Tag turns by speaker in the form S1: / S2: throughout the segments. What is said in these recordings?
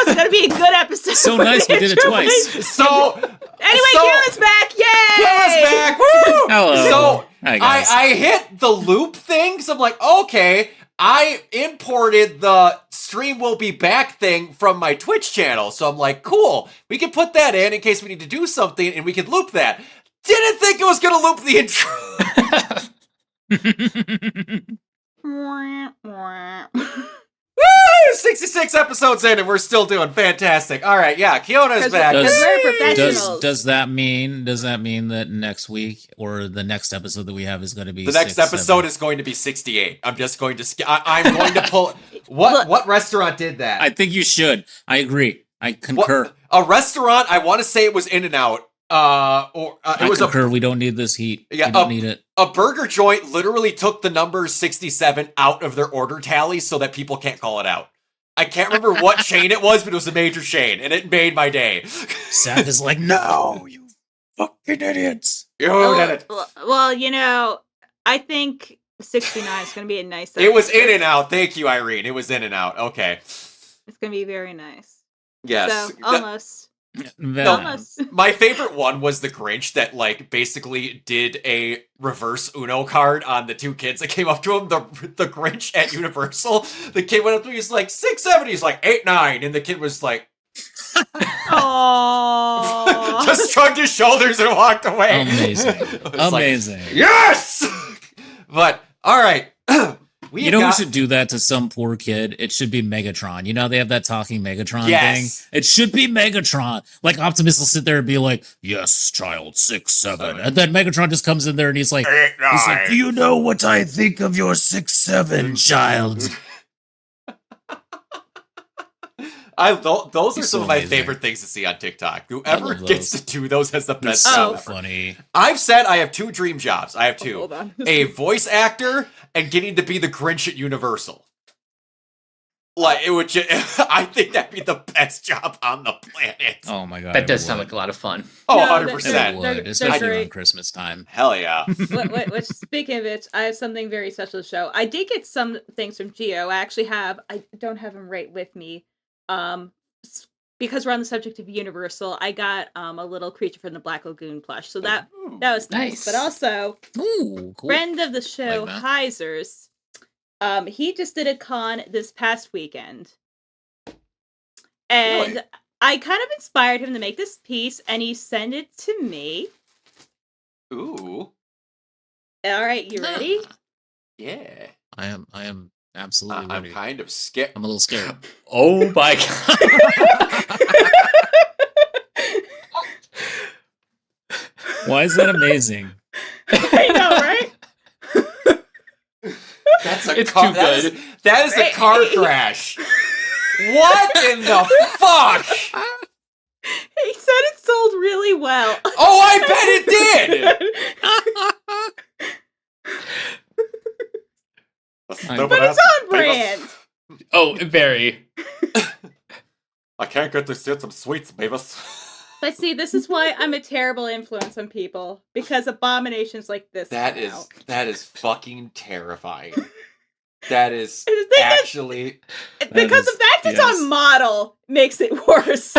S1: it's gonna be a good episode.
S2: So nice, we did it twice.
S3: So
S1: anyway, Kayla's back. Yay!
S3: Kayla's back. Woo!
S2: Hello.
S3: So
S2: Hi, guys.
S3: I hit the loop thing, so I'm like, okay. I imported the stream will be back thing from my Twitch channel, so I'm like, cool. We can put that in case we need to do something, and we could loop that. Didn't think it was gonna loop the intro. Woo! 66 episodes in, and we're still doing fantastic. All right, yeah, Kiona's back.
S1: Because we're professionals.
S2: Does that mean that next week or the next episode that we have is going to be
S3: The next episode is going to be 68. I'm just going to I'm going to pull what restaurant did that?
S2: I think you should. I agree. I concur.
S3: A restaurant, I want to say it was In-N-Out.
S2: I concur. We don't need this heat.
S3: Yeah,
S2: we don't need it.
S3: A burger joint literally took the number 67 out of their order tally so that people can't call it out. I can't remember what chain it was, but it was a major chain, and it made my day.
S2: Seth is like, no, you fucking idiots.
S3: You did it.
S1: Well, I think 69 is going to be a nice episode.
S3: It was In-N-Out. Thank you, Irene. It was In-N-Out. Okay.
S1: It's going to be very nice.
S3: Yes.
S1: So, almost.
S3: My favorite one was the Grinch that basically did a reverse Uno card on the two kids that came up to him. The Grinch at Universal. The kid went up to him, he's like 670. He's like 89, and the kid was like,
S1: "Aww."
S3: just shrugged his shoulders and walked away.
S2: Amazing, amazing.
S3: Yes, but all right. We
S2: should do that to some poor kid. It should be Megatron. They have that talking Megatron thing. It should be Megatron. Like Optimus will sit there and be like, "Yes, child, 6'7", and then Megatron just comes in there and he's like, "Do you know what I think of your 6'7", child?"
S3: Those are some of my favorite things to see on TikTok. Whoever gets to do those has the best
S2: so
S3: job.
S2: Funny.
S3: I've said I have two dream jobs. I have two.
S1: Hold on.
S3: A voice actor and getting to be the Grinch at Universal. It would I think that'd be the best job on the planet.
S2: Oh my god.
S4: That does sound like a lot of fun.
S3: Oh,
S1: No,
S3: 100%.
S2: It would, especially around Christmas time.
S3: Hell yeah.
S1: Which, speaking of which, I have something very special to show. I did get some things from Geo. I don't have them right with me. Because we're on the subject of Universal, I got a little Creature from the Black Lagoon plush. So that was nice. But also,
S2: cool.
S1: Friend of the show,
S2: Like
S1: Heisers, he just did a con this past weekend. And
S3: Really?
S1: I kind of inspired him to make this piece, and he sent it to me.
S3: Ooh.
S1: All right, you ready?
S3: Yeah.
S2: I am absolutely ready.
S3: I'm kind of scared.
S2: I'm a little scared.
S4: Oh my god.
S2: Why is that amazing?
S1: I know, right?
S4: It's too good.
S3: That is a car crash. What in the fuck?
S1: He said it sold really well.
S3: Oh, I bet it did.
S1: But it's on brand.
S4: Oh, very.
S3: I can't get to get some sweets, babies.
S1: But see, this is why I'm a terrible influence on people. Because abominations like this
S3: That
S1: come
S3: is
S1: out.
S3: that is fucking terrifying. That is
S1: And the thing is,
S3: actually
S1: because the fact it's on model makes it worse.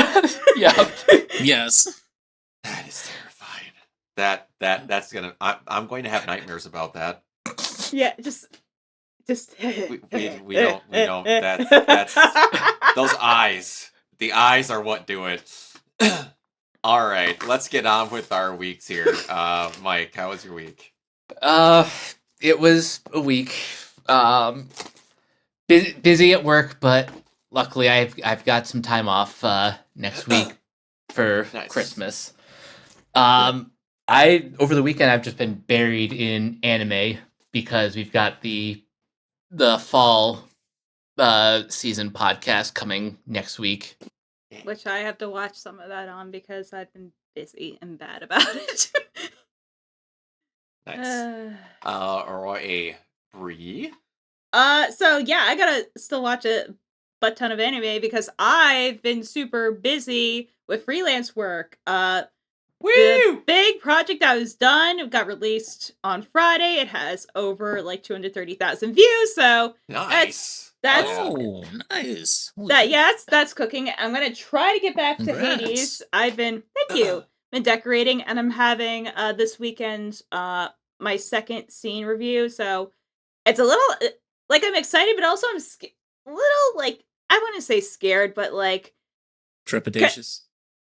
S4: Yeah.
S2: Yes.
S3: that is terrifying. That's gonna I'm going to have nightmares about that.
S1: Yeah, just
S3: We don't that's those eyes. The eyes are what do it. All right, let's get on with our weeks here. Mike, how was your week?
S4: It was a week. Busy at work, but luckily I've got some time off next week for
S3: Nice.
S4: Christmas. Over the weekend I've just been buried in anime because we've got the fall season podcast coming next week.
S1: Which I have to watch some of that on because I've been busy and bad about it.
S3: Nice. Or a Bree.
S1: So yeah, I gotta still watch a butt ton of anime because I've been super busy with freelance work. The big project I was done got released on Friday. It has over 230,000 views, so
S3: Nice.
S1: That's
S2: nice.
S1: that's cooking. I'm gonna try to get back to
S2: Congrats.
S1: Hades. Thank you. Been decorating, and I'm having this weekend my second scene review. So it's a little like I'm excited, but also I'm a little like I wouldn't say scared, but like
S2: trepidatious.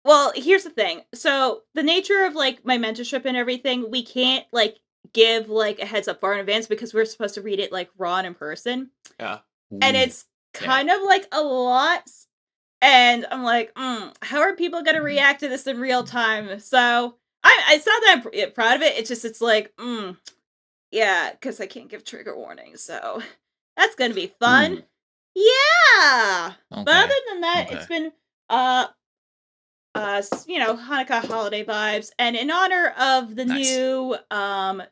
S1: Well, here's the thing. So the nature of like my mentorship and everything, we can't like give like a heads up far in advance because we're supposed to read it like raw and in person.
S3: Yeah.
S1: And it's kind of like a lot. And I'm like, how are people going to react to this in real time? So it's not that I'm proud of it. It's like, yeah, because I can't give trigger warnings. So that's going to be fun.
S2: Ooh.
S1: Yeah.
S2: Okay.
S1: But other than that, it's been, Hanukkah holiday vibes. And in honor of the new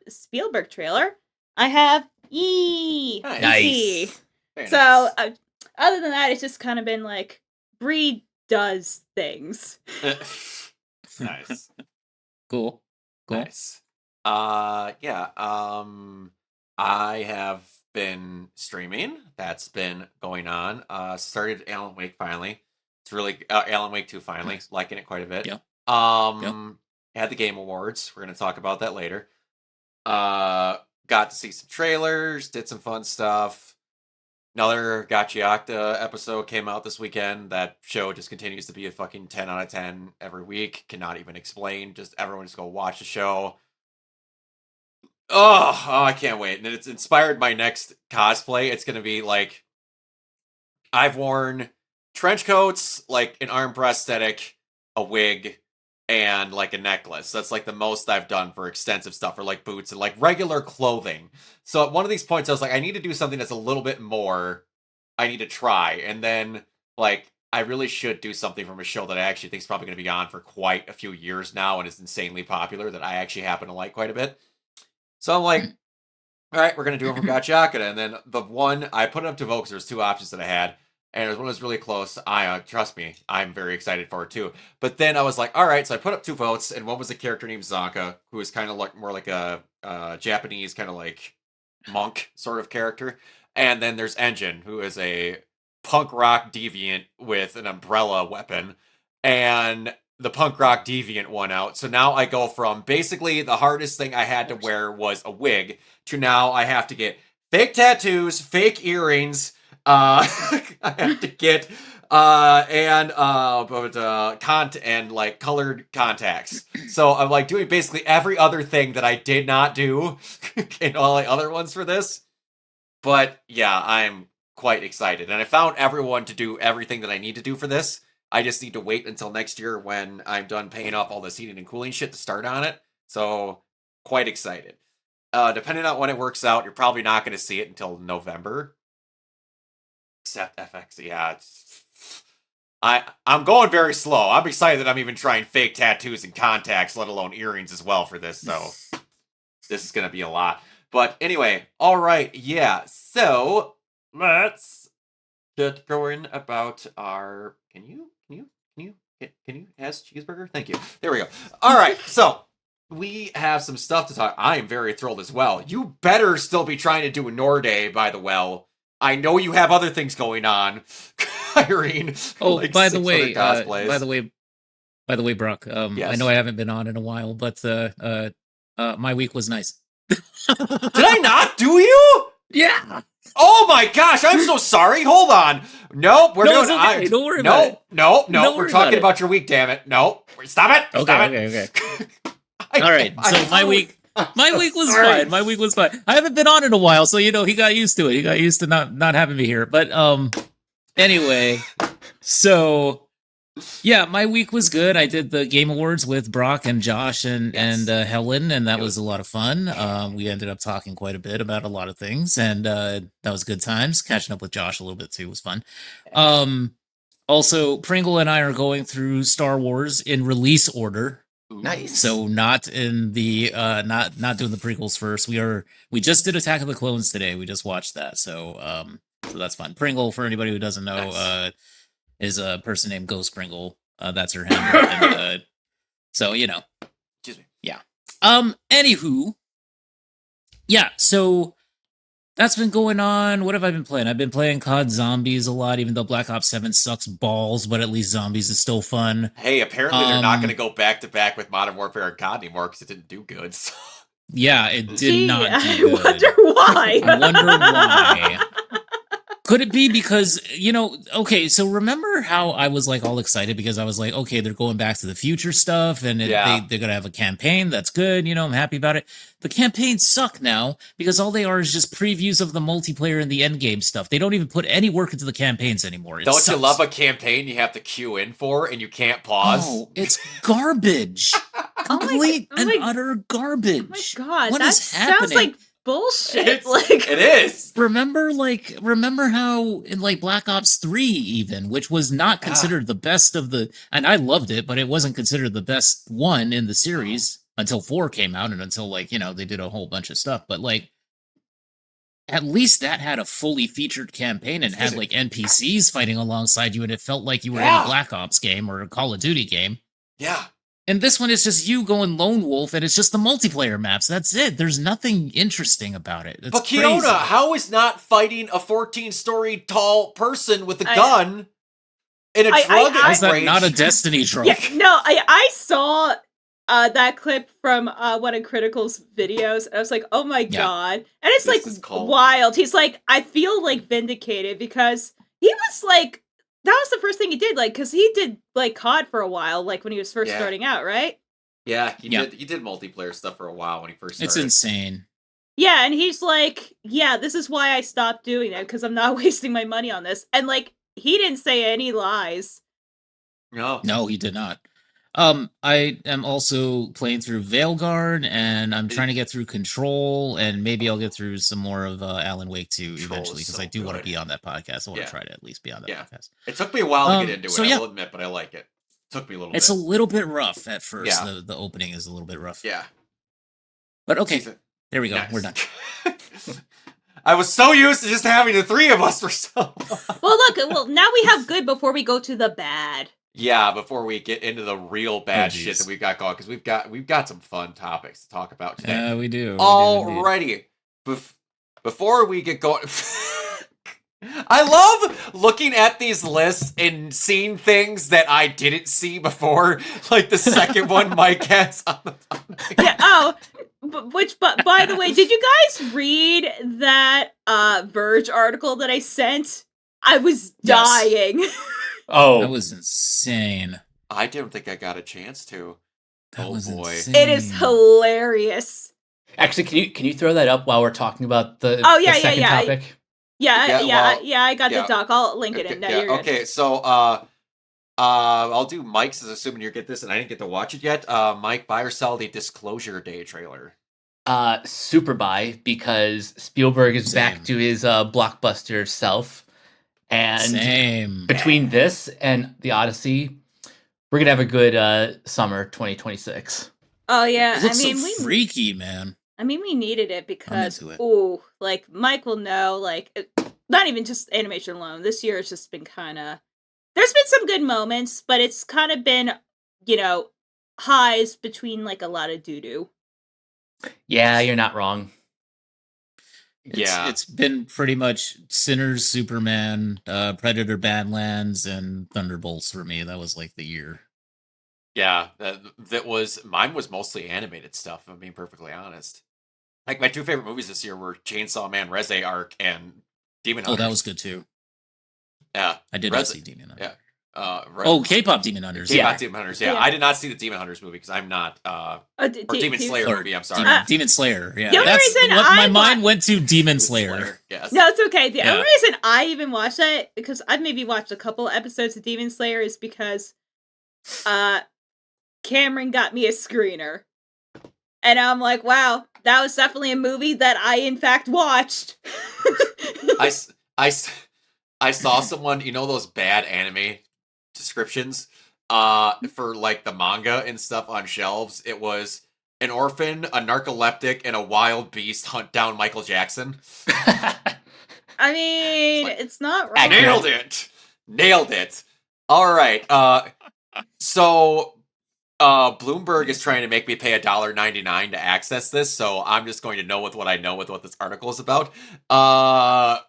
S1: Spielberg trailer, I have
S2: Nice.
S1: So other than that, it's just kind of been like Bree does things.
S3: Nice.
S2: Cool.
S3: Nice. Yeah. I have been streaming. That's been going on. Started Alan Wake finally. It's really Alan Wake 2 finally. Liking it quite a bit.
S2: Yeah.
S3: Had the Game Awards. We're gonna talk about that later. Got to see some trailers, did some fun stuff. Another Gachiakta episode came out this weekend. That show just continues to be a fucking 10 out of 10 every week. Cannot even explain. Just everyone just go watch the show. Oh, I can't wait. And it's inspired my next cosplay. It's going to be like, I've worn trench coats, like an arm prosthetic, a wig, and like a necklace. That's like the most I've done for extensive stuff, or like boots and like regular clothing. So at one of these points, I was like, I need to do something that's a little bit more. I need to try. And then like, I really should do something from a show that I actually think is probably going to be on for quite a few years now and is insanely popular that I actually happen to like quite a bit. So I'm like, all right, we're going to do it from Gachiakata. And then the one, I put it up to vote because there was two options that I had. And it was one that was really close. Trust me, I'm very excited for it too. But then I was like, all right, so I put up 2 votes, and one was a character named Zanka, who is kind of like more like a Japanese kind of like monk sort of character. And then there's Engine, who is a punk rock deviant with an umbrella weapon. And the punk rock deviant won out. So now I go from basically the hardest thing I had to wear was a wig to now I have to get fake tattoos, fake earrings. I have to get and like colored contacts. So I'm like doing basically every other thing that I did not do in all the other ones for this. But yeah, I'm quite excited. And I found everyone to do everything that I need to do for this. I just need to wait until next year when I'm done paying off all this heating and cooling shit to start on it. So quite excited. Depending on when it works out, you're probably not going to see it until November. Except FX, yeah. I'm going very slow. I'm excited that I'm even trying fake tattoos and contacts, let alone earrings as well for this. So this is going to be a lot. But anyway, all right, yeah. So let's get going about our. Can you ask cheeseburger? Thank you. There we go. All right, so we have some stuff to talk. I am very thrilled as well. You better still be trying to do a Norday by the well. I know you have other things going on, Irene.
S2: Oh,
S3: like
S2: by the way, Brock.
S3: Yes.
S2: I know I haven't been on in a while, but my week was nice.
S3: Did I not do you?
S2: Yeah.
S3: Oh my gosh, I'm so sorry. Hold on. Nope, we're doing.
S2: It's okay. Don't worry about it.
S3: No.
S2: Don't
S3: We're
S2: worry
S3: talking
S2: about
S3: about your week. Damn it. No, stop it. Stop it.
S2: Okay. All right. So my week was fine. My week was fine. I haven't been on in a while, so he got used to it. He got used to not having me here. But anyway, so yeah, my week was good. I did the Game Awards with Brock and Josh and Helen, and that was a lot of fun. We ended up talking quite a bit about a lot of things, and that was good times. Catching up with Josh a little bit too was fun. Also, Pringle and I are going through Star Wars in release order.
S4: Nice.
S2: So not in the not doing the prequels first. We just did Attack of the Clones today. We just watched that. So that's fun. Pringle, for anybody who doesn't know, is a person named Ghost Pringle. That's her handle. And, so
S3: Excuse me.
S2: Yeah. Anywho. Yeah, so That's been going on. What have I been playing? I've been playing COD Zombies a lot, even though Black Ops 7 sucks balls, but at least Zombies is still fun.
S3: Hey, apparently they're not going to go back to back with Modern Warfare and COD anymore because it didn't do good. So.
S2: Yeah, it did not do
S1: I
S2: good.
S1: wonder why.
S2: I wonder why. Could it be because, okay, so remember how I was like all excited because I was like, okay, they're going back to the future stuff and they're going to have a campaign. That's good. I'm happy about it. The campaigns suck now because all they are is just previews of the multiplayer and the end game stuff. They don't even put any work into the campaigns anymore.
S3: Don't you love a campaign you have to queue in for and you can't pause?
S2: Oh, it's garbage. Complete and utter garbage.
S1: Oh my god,
S2: what
S1: that
S2: is happening?
S1: sounds like bullshit.
S3: It is.
S2: Remember how in like Black Ops 3 even, which was not considered the best of the, and I loved it, but it wasn't considered the best one in the series until 4 came out and until like, they did a whole bunch of stuff. But like, at least that had a fully featured campaign and had like NPCs fighting alongside you, and it felt like you were in a Black Ops game or a Call of Duty game.
S3: Yeah.
S2: And this one is just you going lone wolf, and it's just the multiplayer maps. That's it. There's nothing interesting about it. It's
S3: but Kiona,
S2: crazy.
S3: How is not fighting a 14-story tall person with a gun in a drug
S2: How's that not a Destiny trope?
S1: Yeah, no, I saw that clip from one of Critical's videos, and I was like, oh my god. And it's this like wild. He's like, I feel like vindicated because he was like, that was the first thing he did, like, because he did like COD for a while, like when he was first starting out, right?
S3: Yeah, he did multiplayer stuff for a while when he first started.
S2: It's insane.
S1: Yeah, and he's like, yeah, this is why I stopped doing it, because I'm not wasting my money on this. And like, he didn't say any lies.
S2: No, he did not. I am also playing through Veilguard, and I'm trying to get through Control, and maybe I'll get through some more of Alan Wake 2 eventually, because I do want to be on that podcast. I want to try to at least be on that podcast.
S3: It took me a while to get into it, I will admit, but I like it. It took me a little bit.
S2: It's a little bit rough at first. The opening is a little bit rough.
S3: Yeah.
S2: But okay, there we go. Nice. We're done.
S3: I was so used to just having the three of us for so long.
S1: Well, now we have good before we go to the bad.
S3: Yeah, before we get into the real bad shit that we've got going, because we've got some fun topics to talk about today.
S2: Yeah, we do.
S3: Alrighty. Before we get going, I love looking at these lists and seeing things that I didn't see before, like the second one Mike has on the podcast.
S1: Yeah. But by the way, did you guys read that Verge article that I sent? I was dying.
S2: Oh, that was insane.
S3: I didn't think I got a chance to.
S2: That was boy. Insane.
S1: It is hilarious.
S4: Actually, can you throw that up while we're talking about the second topic?
S1: I got the doc. I'll link it in. No, you're good.
S3: Okay, so I'll do Mike's, assuming you get this, and I didn't get to watch it yet. Mike, buy or sell the Disclosure Day trailer?
S4: Super buy, because Spielberg is back to his blockbuster self. And between this and the Odyssey, we're gonna have a good summer 2026.
S1: Oh yeah,
S2: it looks so freaky, man.
S1: I mean, we needed it because like Mike will know, like not even just animation alone. This year has just been kind of. There's been some good moments, but it's kind of been, highs between like a lot of doo doo.
S4: Yeah, you're not wrong.
S2: It's been pretty much Sinners, Superman, Predator, Badlands, and Thunderbolts for me. That was like the year.
S3: Yeah, mine was mostly animated stuff, if I'm being perfectly honest. Like, my two favorite movies this year were Chainsaw Man, Reze Arc, and Demon Hunters.
S2: Oh, that was good too.
S3: Yeah.
S2: I did not see Demon Hunters.
S3: Yeah.
S2: K-pop Demon Hunters.
S3: K-pop Demon Hunters, yeah. I did not see the Demon Hunters movie because I'm not, or Demon Slayer movie, I'm sorry.
S2: Demon Slayer, yeah.
S1: The only reason
S2: my mind went to Demon Slayer.
S3: Yes.
S1: No, it's okay. The only reason I even watched that, because I've maybe watched a couple episodes of Demon Slayer, is because Cameron got me a screener. And I'm like, wow, that was definitely a movie that I, in fact, watched.
S3: I saw someone, those bad anime descriptions for like the manga and stuff on shelves. It was an orphan, a narcoleptic, and a wild beast hunt down Michael Jackson.
S1: I mean, it's not wrong.
S3: Nailed it. All right. So Bloomberg is trying to make me pay $1.99 to access this, so I'm just going to know with what I know with what this article is about.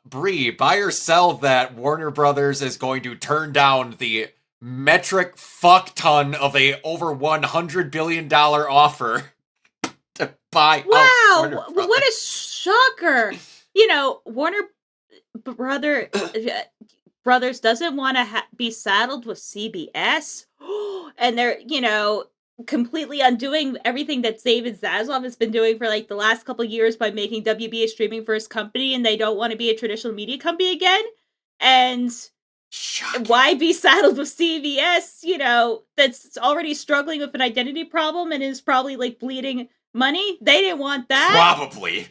S3: Bree, buy or sell that Warner Brothers is going to turn down the metric fuck ton of a over $100 billion offer to buy out Warner Brothers.
S1: What a shocker! Warner Brothers doesn't want to be saddled with CBS, and they're completely undoing everything that David Zaslav has been doing for like the last couple of years by making WB a streaming first company, and they don't want to be a traditional media company again. And why be saddled with CBS, that's already struggling with an identity problem and is probably like bleeding money? They didn't want that.
S3: Probably.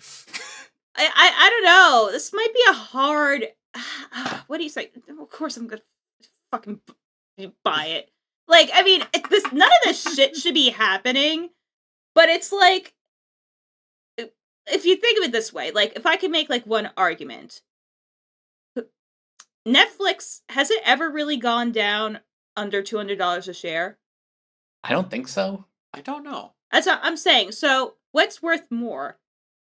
S1: I don't know. This might be a hard. What do you say? Of course, I'm gonna fucking buy it. Like, I mean, none of this shit should be happening. But it's like, if you think of it this way, like, if I could make like one argument, Netflix, has it ever really gone down under $200 a share?
S4: I don't think so.
S3: I don't know.
S1: That's what I'm saying. So, what's worth more?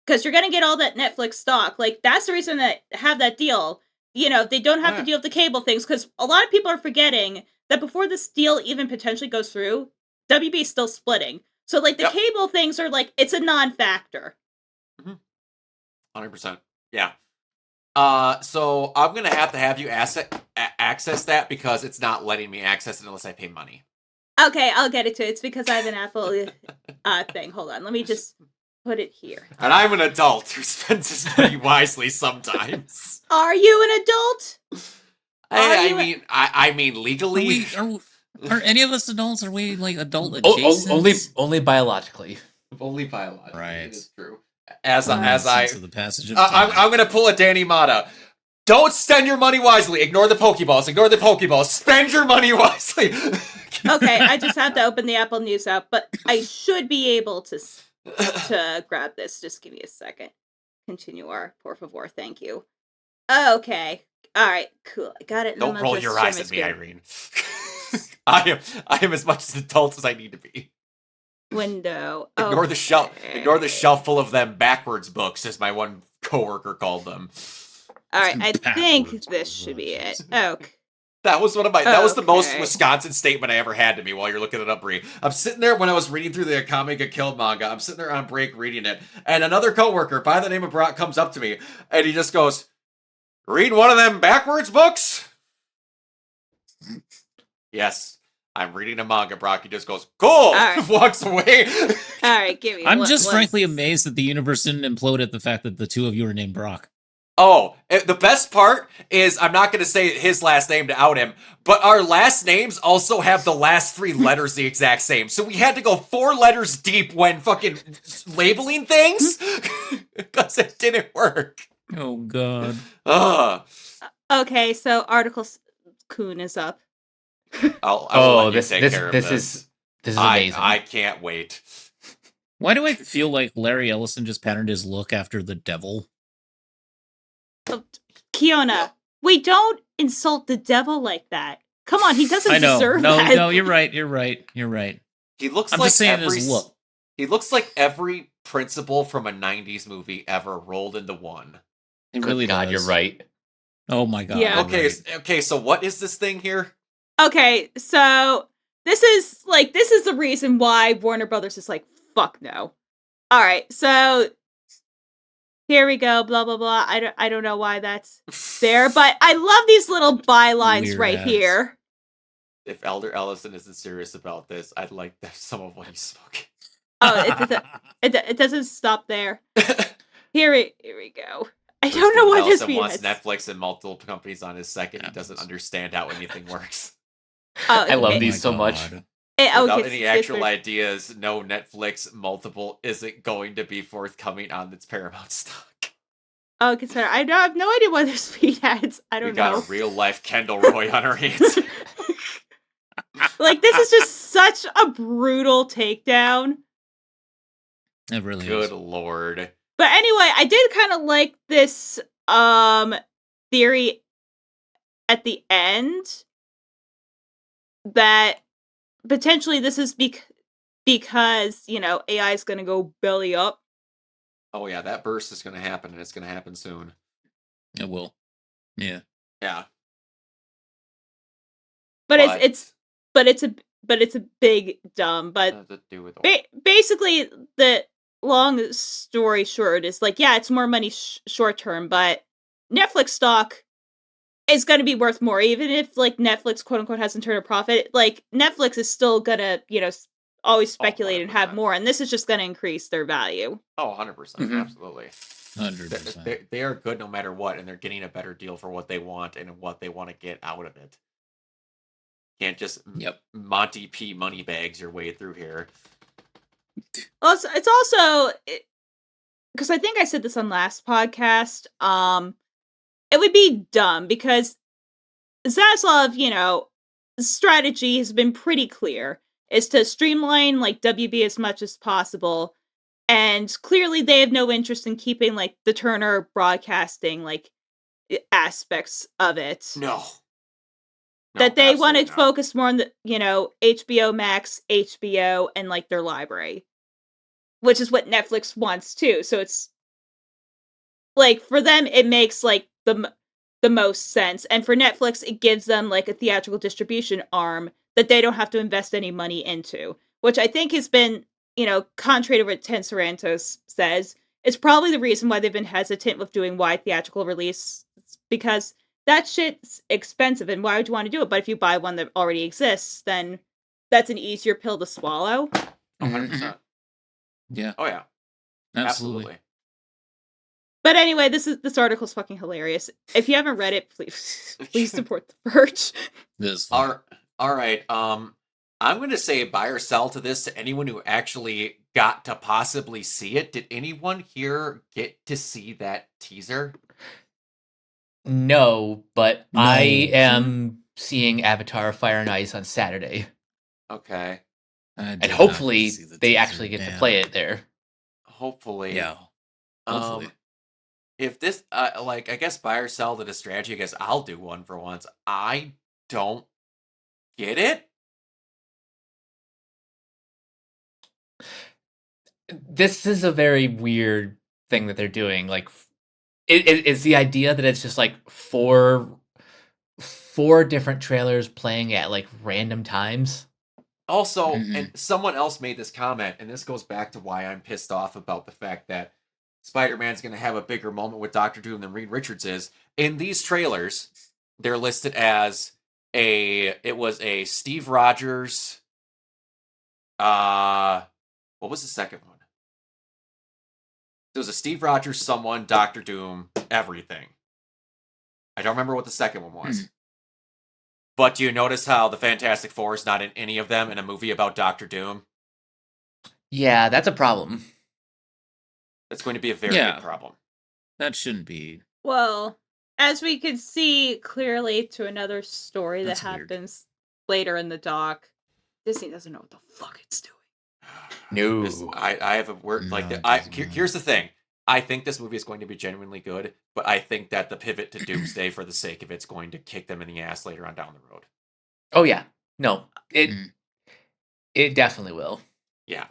S1: Because you're going to get all that Netflix stock. Like, that's the reason that have that deal. They don't have to deal with the cable things, because a lot of people are forgetting that before this deal even potentially goes through, WB is still splitting. So, like, the cable things are, like, it's a non-factor.
S3: 100%. Yeah. So I'm going to have you access that, because it's not letting me access it unless I pay money.
S1: Okay, I'll get it to it. It's because I have an Apple thing. Hold on. Let me just put it here.
S3: And I'm an adult who spends his money wisely sometimes.
S1: Are you an adult?
S3: I mean, legally.
S2: Are any of us adults? Are we like adult adjacent?
S4: Only biologically.
S3: Only biologically.
S2: Right.
S3: It's true. I'm going to pull a Danny Mata. Don't spend your money wisely. Ignore the Pokeballs. Ignore the Pokeballs. Spend your money wisely.
S1: Okay, I just have to open the Apple News app, but I should be able to grab this. Just give me a second. Continuar, por favor. Thank you. Okay. All right. Cool. I got it.
S3: Don't roll your eyes at me, Irene. I am as much as adult as I need to be.
S1: Window.
S3: Ignore the shelf. Ignore the shelf full of them backwards books, as my one coworker called them.
S1: All right. I think this should be it. Okay.
S3: That was one of my. That was the most Wisconsin statement I ever had to me while you're looking it up, Bree. I'm sitting there when I was reading through the Akame ga Kill manga. I'm sitting there on break reading it, and another coworker by the name of Brock comes up to me, and he just goes, "Read one of them backwards books?" Yes, I'm reading a manga, Brock. He just goes, "Cool," right. Walks away.
S1: All right, give me.
S2: I'm just frankly amazed that the universe didn't implode at the fact that the two of you are named Brock.
S3: Oh, the best part is, I'm not going to say his last name to out him, but our last names also have the last three letters the exact same. So we had to go 4 letters deep when fucking labeling things, because it didn't work.
S2: Oh, God.
S1: Okay, so Article Coon is up.
S4: This is amazing.
S3: I can't wait.
S2: Why do I feel like Larry Ellison just patterned his look after the devil?
S1: Kiona, we don't insult the devil like that. Come on, he doesn't deserve that.
S2: No, you're right.
S3: He looks
S2: I'm
S3: like
S2: just saying his look.
S3: He looks like every principal from a 90s movie ever rolled into one.
S2: It really does.
S4: You're right.
S2: Oh my God.
S1: Yeah.
S3: Okay, so what is this thing here?
S1: Okay, so this is the reason why Warner Brothers is like, fuck no. All right, so here we go, blah, blah, blah. I don't know why that's there, but I love these little bylines right here.
S3: If Elder Ellison isn't serious about this, I'd like some of what he's smoking.
S1: Oh, it doesn't stop there. Here we go. I don't know what this means.
S3: Wants Netflix and multiple companies on his second. He doesn't understand how anything works.
S4: I love these so much.
S3: Without any actual ideas, no Netflix multiple isn't going to be forthcoming on its Paramount stock.
S1: Oh, consider I have no idea what this feed ads. I don't know.
S3: We got a real life Kendall Roy on our hands.
S1: Like, this is just such a brutal takedown.
S2: It really is.
S3: Good lord.
S1: But anyway, I did kind of like this theory at the end that potentially this is because, AI is going to go belly up.
S3: Oh yeah, that burst is going to happen, and it's going to happen soon.
S2: It will. Yeah.
S3: Yeah.
S1: But it's a big dumb. But
S3: to do with
S1: basically, the long story short is like, yeah, it's more money short term, but Netflix stock is going to be worth more, even if like Netflix quote unquote hasn't turned a profit. Like Netflix is still gonna, always speculate and have more, and this is just going to increase their value.
S3: Oh, 100%, absolutely.
S2: 100%.
S3: They are good no matter what, and they're getting a better deal for what they want and what they want to get out of it. Can't just Monty P money bags your way through here.
S1: Also, it's also because I think I said this on last podcast. It would be dumb because Zaslav, strategy has been pretty clear, is to streamline like WB as much as possible. And clearly they have no interest in keeping like the Turner broadcasting like aspects of it.
S3: No,
S1: that they want to focus more on the, HBO Max, HBO, and like their library. Which is what Netflix wants too. So it's like for them it makes like the most sense, and for Netflix it gives them like a theatrical distribution arm that they don't have to invest any money into, which I think has been, contrary to what Ted Sarantos says, it's probably the reason why they've been hesitant with doing wide theatrical release, because that shit's expensive, and why would you want to do it? But if you buy one that already exists, then that's an easier pill to swallow.
S3: 100%.
S2: Yeah.
S3: Oh yeah. Absolutely.
S1: But anyway, this article's fucking hilarious. If you haven't read it, please support the Verge.
S3: All right. I'm going to say buy or sell to this to anyone who actually got to possibly see it. Did anyone here get to see that teaser?
S4: No, but no. I am seeing Avatar: Fire and Ice on Saturday.
S3: Okay.
S4: And hopefully they actually get to play it there.
S3: Hopefully.
S2: Yeah. Hopefully.
S3: If this, I guess buy or sell to the strategy, I guess I'll do one for once. I don't get it.
S4: This is a very weird thing that they're doing. Like, it's the idea that it's just like four different trailers playing at like random times.
S3: Also, and someone else made this comment, and this goes back to why I'm pissed off about the fact that Spider-Man's going to have a bigger moment with Dr. Doom than Reed Richards is. In these trailers, they're listed as it was a Steve Rogers, what was the second one? It was a Steve Rogers, someone, Dr. Doom, everything. I don't remember what the second one was. But do you notice how the Fantastic Four is not in any of them in a movie about Dr. Doom?
S4: Yeah, that's a problem.
S3: That's going to be a very big problem.
S2: That shouldn't be.
S1: Well, as we can see clearly to another story that happens later in the doc, Disney doesn't know what the fuck it's doing.
S4: No.
S3: I have a word like that. Here's the thing. I think this movie is going to be genuinely good, but I think that the pivot to Doomsday for the sake of it's going to kick them in the ass later on down the road.
S4: Oh yeah. No. It definitely will.
S3: Yeah.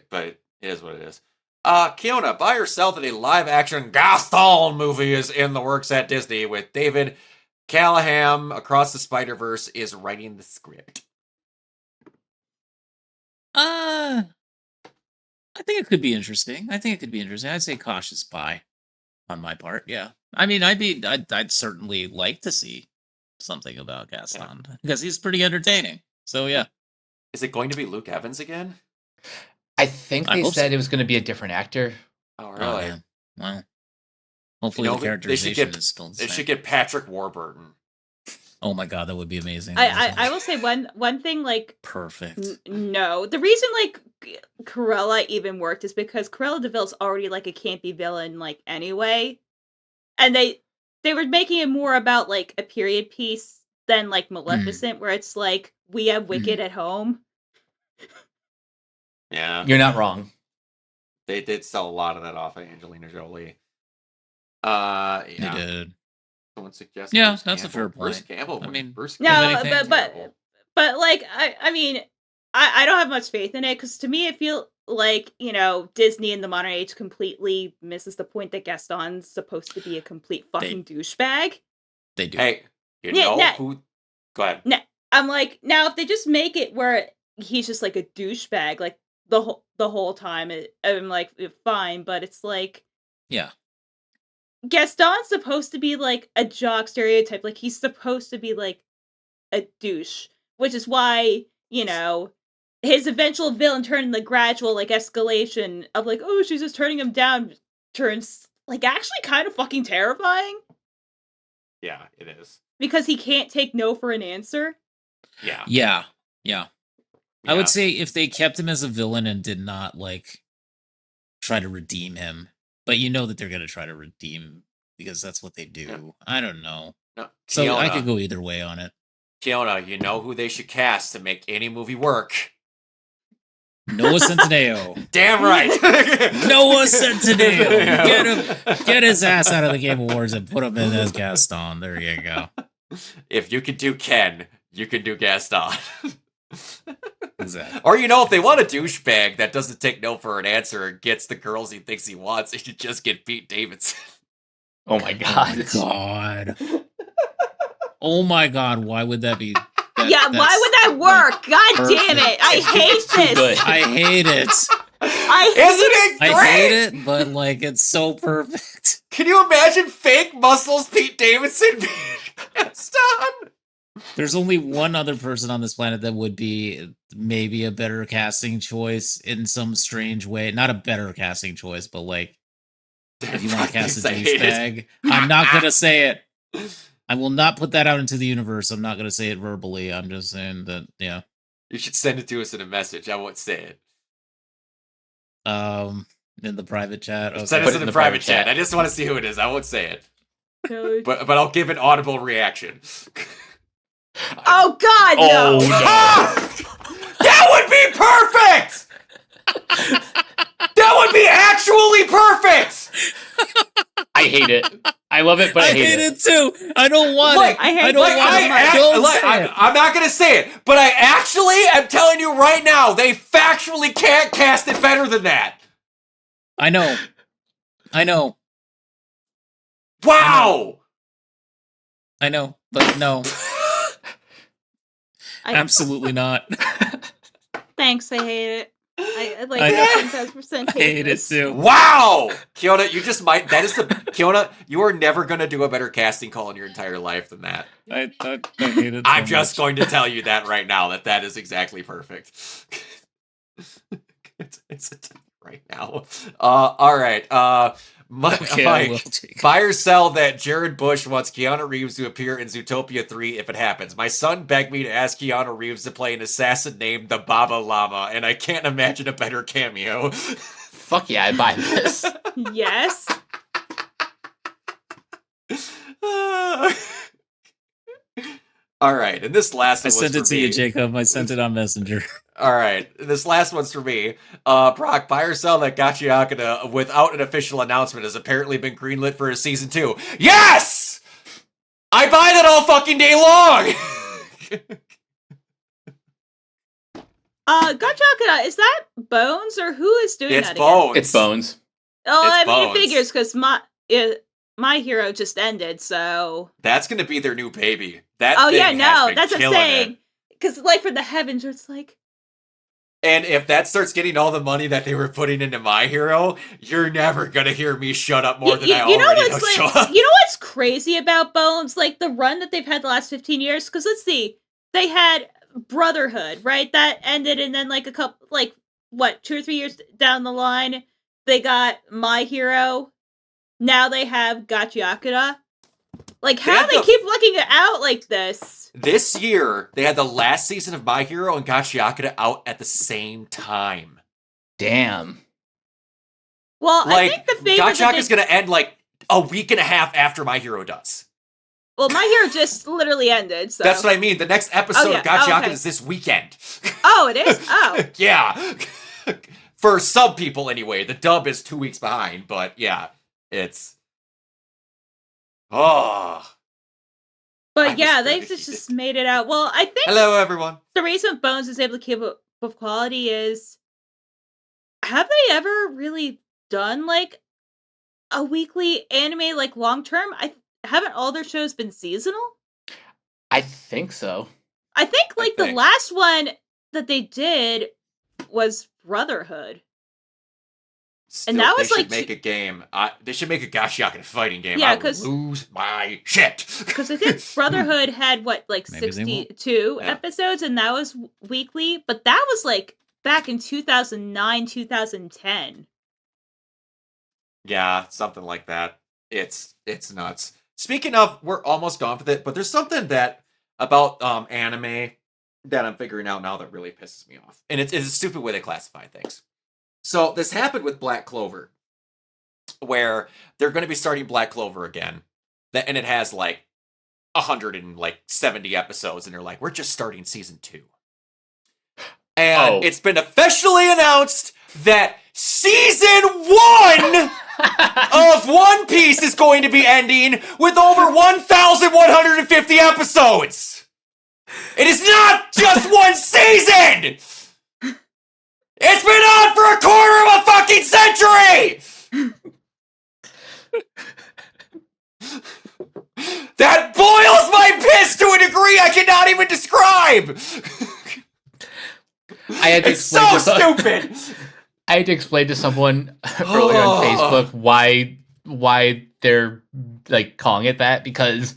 S3: But it is what it is. Kiona, buy or sell that a live-action Gaston movie is in the works at Disney with David Callahan across the Spider-Verse is writing the script.
S2: I think it could be interesting. I'd say cautious buy on my part. Yeah. I mean, I'd certainly like to see something about Gaston because he's pretty entertaining. So yeah.
S3: Is it going to be Luke Evans again?
S4: I think they said it was going to be a different actor.
S3: Oh, really?
S2: Well, hopefully the characterization is still the same.
S3: They should get Patrick Warburton.
S2: Oh my god, that would be amazing.
S1: I will say one thing, like,
S2: perfect.
S1: No, the reason like Cruella even worked is because Cruella DeVille's already like a campy villain, like, anyway, and they were making it more about like a period piece than like Maleficent, where it's like we have Wicked at home.
S3: Yeah,
S4: you're not wrong.
S3: They did sell a lot of that off of Angelina Jolie.
S2: Yeah. They did.
S3: Someone suggests.
S2: Yeah, that's a fair point.
S3: Bruce Campbell.
S2: I mean,
S3: Bruce
S1: Campbell. No, but like I mean, I don't have much faith in it, because to me, I feel like, Disney in the modern age completely misses the point that Gaston's supposed to be a complete fucking douchebag.
S2: They do.
S3: Hey, who? Go ahead.
S1: I'm like, now if they just make it where he's just like a douchebag, like the whole time, I'm like, fine, but it's like,
S2: yeah,
S1: Gaston's supposed to be like a jock stereotype, like he's supposed to be like a douche, which is why, his eventual villain turn, the gradual like escalation of like, oh, she's just turning him down, turns like actually kind of fucking terrifying.
S3: Yeah, it is.
S1: Because he can't take no for an answer.
S2: Yeah. I would say if they kept him as a villain and did not like try to redeem him, but that they're gonna try to redeem because that's what they do. Yeah. I don't know.
S3: No,
S2: so Kiona, I could go either way on it.
S3: Kiona, you know who they should cast to make any movie work?
S2: Noah Centineo.
S3: Damn right.
S2: Noah Centineo. Get his ass out of the Game Awards and put him in as Gaston. There you go.
S3: If you can do Ken, you can do Gaston.
S2: Exactly.
S3: Or if they want a douchebag that doesn't take no for an answer and gets the girls he thinks he wants, they should just get Pete Davidson.
S4: Oh my god.
S2: Oh my god, why would that be?
S1: Why would that work? God damn it. I hate this.
S2: I hate it.
S3: Isn't it great?
S2: I hate it, but it's so perfect.
S3: Can you imagine fake muscles Pete Davidson being Gaston?
S2: There's only one other person on this planet that would be maybe a better casting choice in some strange way. Not a better casting choice, but if you want to cast a douchebag, I'm not going to say it. I will not put that out into the universe. I'm not going to say it verbally. I'm just saying that, yeah.
S3: You should send it to us in a message. I won't say it.
S2: In the private chat. Okay.
S3: Send us in the private chat. I just want to see who it is. I won't say it. No. But I'll give an audible reaction.
S1: Oh God! No!
S3: That would be perfect. That would be actually perfect.
S4: I hate it. I love it, but I hate it
S2: too. I don't want it.
S1: I don't want
S2: it.
S3: I'm not going to say it, but I actually am telling you right now, they factually can't cast it better than that.
S2: I know.
S3: Wow.
S2: I know, but no. Absolutely not.
S1: Thanks, I hate it. I like that 10%.
S2: I hate it too.
S3: Wow! Kiona, you just might. Kiona, you are never going to do a better casting call in your entire life than that.
S2: I hate it.
S3: I'm just going to tell you that right now, that is exactly perfect. it's right now. All right. Buy or sell that Jared Bush wants Keanu Reeves to appear in Zootopia 3 if it happens. My son begged me to ask Keanu Reeves to play an assassin named the Baba Llama, and I can't imagine a better cameo.
S4: Fuck yeah, I buy this.
S1: Yes.
S3: All right, and this last one
S2: I sent it to you, Jacob. I sent it on Messenger.
S3: All right, this last one's for me. Brock, buy or sell that Gachiakana without an official announcement has apparently been greenlit for a season 2. Yes! I buy that all fucking day long!
S1: Gachiakana, is that Bones or who is doing that
S3: Bones.
S4: It's Bones.
S1: Oh, Bones. It figures because my Hero just ended, so...
S3: That's going to be their new baby.
S1: That's what I'm saying. Because, for the heavens, it's like...
S3: And if that starts getting all the money that they were putting into My Hero, you're never going to hear me shut up more than I already know shut up.
S1: You know what's crazy about Bones? The run that they've had the last 15 years? Because, let's see, they had Brotherhood, right? That ended, and then, a couple, 2 or 3 years down the line, they got My Hero. Now they have Gachiakana. How do they keep looking out like this?
S3: This year, they had the last season of My Hero and Gachiakana out at the same time.
S4: Damn.
S1: Well, I think the favorite...
S3: Gachiakana's going to end, a week and a half after My Hero does.
S1: Well, My Hero just literally ended, so...
S3: That's what I mean. The next episode of Gachiakana is this weekend.
S1: Oh, it is? Oh.
S3: Yeah. For some people, anyway. The dub is 2 weeks behind, but yeah, it's... Oh.
S1: But yeah, they just made it out. Well, I think...
S3: Hello, everyone.
S1: The reason Bones is able to keep of quality is, have they ever really done, like, a weekly anime, like, long term? Haven't all their shows been seasonal?
S4: I think so.
S1: I think,
S3: I
S1: like, the
S3: think.
S1: last one that they did was Brotherhood.
S3: Still,
S1: And that
S3: they
S1: was,
S3: should
S1: like,
S3: make a game. They should make a Gashiakin fighting game.
S1: Yeah,
S3: I will
S1: 'cause-
S3: lose my shit.
S1: Because I think Brotherhood had, what, like,
S2: Maybe they won't.
S1: 62
S3: Yeah.
S1: episodes, and that was weekly, but that was, like, back in 2009, 2010.
S3: Yeah, something like that. It's nuts. Speaking of, we're almost done with it, but there's something that about anime that I'm figuring out now that really pisses me off, and it's a stupid way they classify things. So this happened with Black Clover, where they're going to be starting Black Clover again, and it has like 170 episodes, and they're like, we're just starting season 2, and it's been officially announced that season 1 of One Piece is going to be ending with over 1,150 episodes. It is not just one season. It's been on for a quarter of a fucking century! That boils my piss to a degree I cannot even describe! It's so stupid!
S4: I had to explain to someone earlier on Facebook why they're like calling it that, because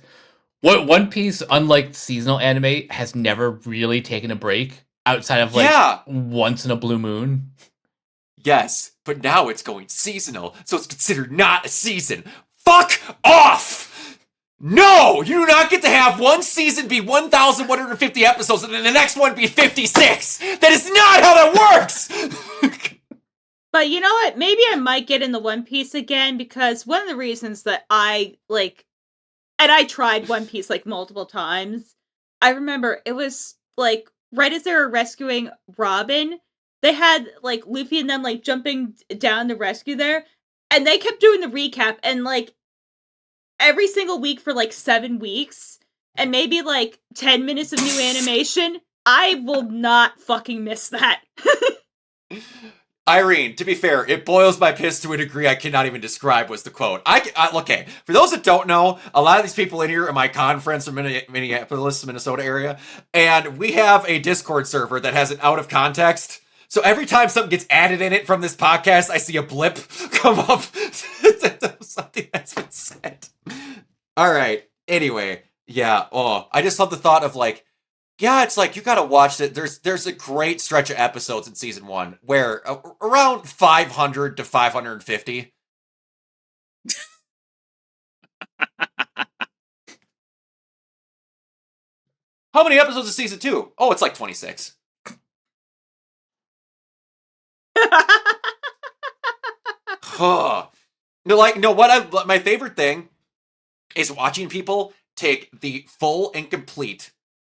S4: One Piece, unlike seasonal anime, has never really taken a break outside of like once in a blue moon.
S3: Yes, but now it's going seasonal, so it's considered not a season. Fuck off! No! You do not get to have one season be 1,150 episodes and then the next one be 56! That is not how that works!
S1: But you know what? Maybe I might get in the One Piece again, because one of the reasons that I, like, and I tried One Piece, like, multiple times. I remember it was, like, right as they were rescuing Robin, they had, like, Luffy and them, like, jumping down to rescue there, and they kept doing the recap, and, like, every single week for, like, 7 weeks, and maybe, like, 10 minutes of new animation. I will not fucking miss that.
S3: Irene, to be fair, it boils my piss to a degree I cannot even describe, was the quote. Okay, for those that don't know, a lot of these people in here are my con friends from Minneapolis, Minnesota area, and we have a Discord server that has an out of context. So every time something gets added in it from this podcast, I see a blip come up. Something that's been said. All right. Anyway, yeah. Oh, I just love the thought of like, yeah, it's like you gotta watch it. There's a great stretch of episodes in season 1 where around 500 to 550. How many episodes is season 2? Oh, it's like 26. My favorite thing is watching people take the full and complete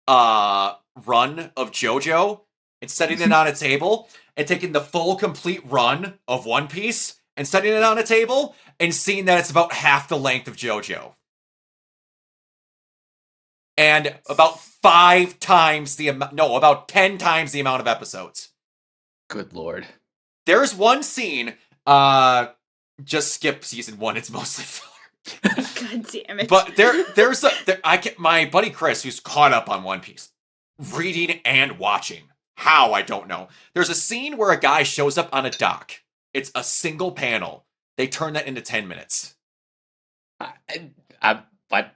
S3: run of JoJo and setting it on a table, and taking the full complete run of One Piece and setting it on a table and seeing that it's about half the length of JoJo. And about 10 times the amount of episodes.
S4: Good lord.
S3: There's one scene, just skip season 1, it's mostly filler.
S1: God damn it.
S3: But my buddy Chris, who's caught up on One Piece, reading and watching. How, I don't know. There's a scene where a guy shows up on a dock. It's a single panel. They turn that into 10 minutes.
S4: What?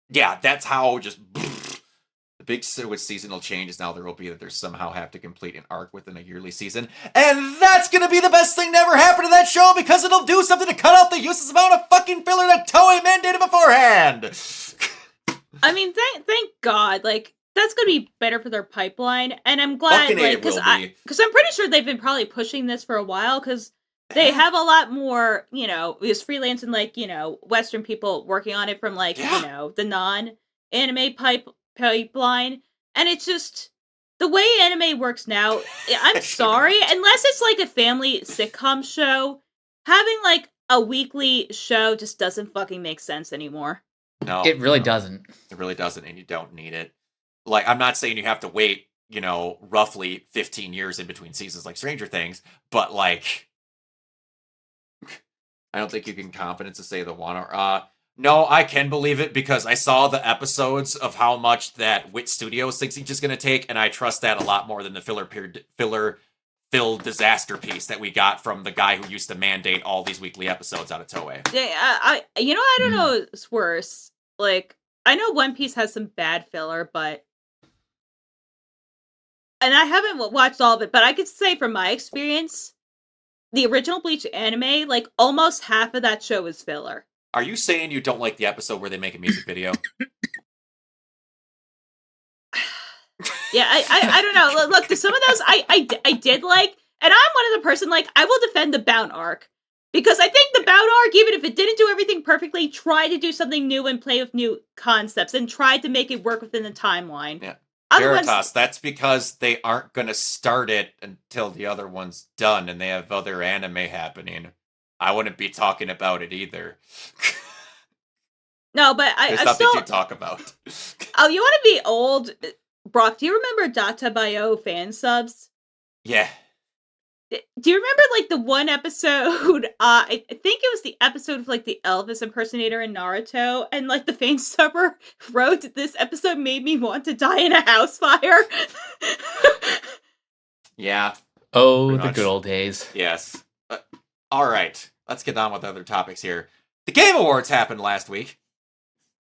S3: Yeah, that's how just... The big with seasonal changes now there will be that there's somehow have to complete an arc within a yearly season. And that's going to be the best thing to ever happen to that show, because it'll do something to cut out the useless amount of fucking filler that Toei mandated beforehand.
S1: I mean, thank God. Like, that's going to be better for their pipeline. And I'm glad,
S3: Fucking
S1: like,
S3: it will be.
S1: because I'm pretty sure they've been probably pushing this for a while, because they have a lot more, you know, these freelance and, like, you know, Western people working on it from, like, you know, the non-anime pipeline. And it's just, the way anime works now, I'm sorry, unless it's, like, a family sitcom show, having, like, a weekly show just doesn't fucking make sense anymore.
S4: No. It really doesn't.
S3: It really doesn't, and you don't need it. Like, I'm not saying you have to wait, you know, roughly 15 years in between seasons like Stranger Things, but like I don't think you can confidence to say the one or no, I can believe it because I saw the episodes of how much that Wit Studios thinks he's just going to take, and I trust that a lot more than the filler-filled disaster piece that we got from the guy who used to mandate all these weekly episodes out of Toei.
S1: Yeah, I don't know what's worse. Like, I know One Piece has some bad filler, but... And I haven't watched all of it, but I could say from my experience, the original Bleach anime, like, almost half of that show is filler.
S3: Are you saying you don't like the episode where they make a music video?
S1: Yeah, I don't know. Look, some of those I did like, and I'm one of the person, like, I will defend the Bound arc. Because I think the Bound arc, even if it didn't do everything perfectly, tried to do something new and play with new concepts, and tried to make it work within the timeline.
S3: Yeah. Veritas, that's because they aren't going to start it until the other one's done, and they have other anime happening. I wouldn't be talking about it either.
S1: No, but
S3: There's
S1: I
S3: nothing
S1: still...
S3: to talk about.
S1: Oh, you want to be old? Brock, do you remember Data Bio fan subs?
S3: Yeah.
S1: Do you remember, like, the one episode, I think it was the episode of, like, the Elvis impersonator in Naruto, and, like, the fan subber wrote, "This episode made me want to die in a house fire."
S3: Yeah.
S4: Oh, the good old days.
S3: Yes. All right. Let's get on with other topics here. The Game Awards happened last week.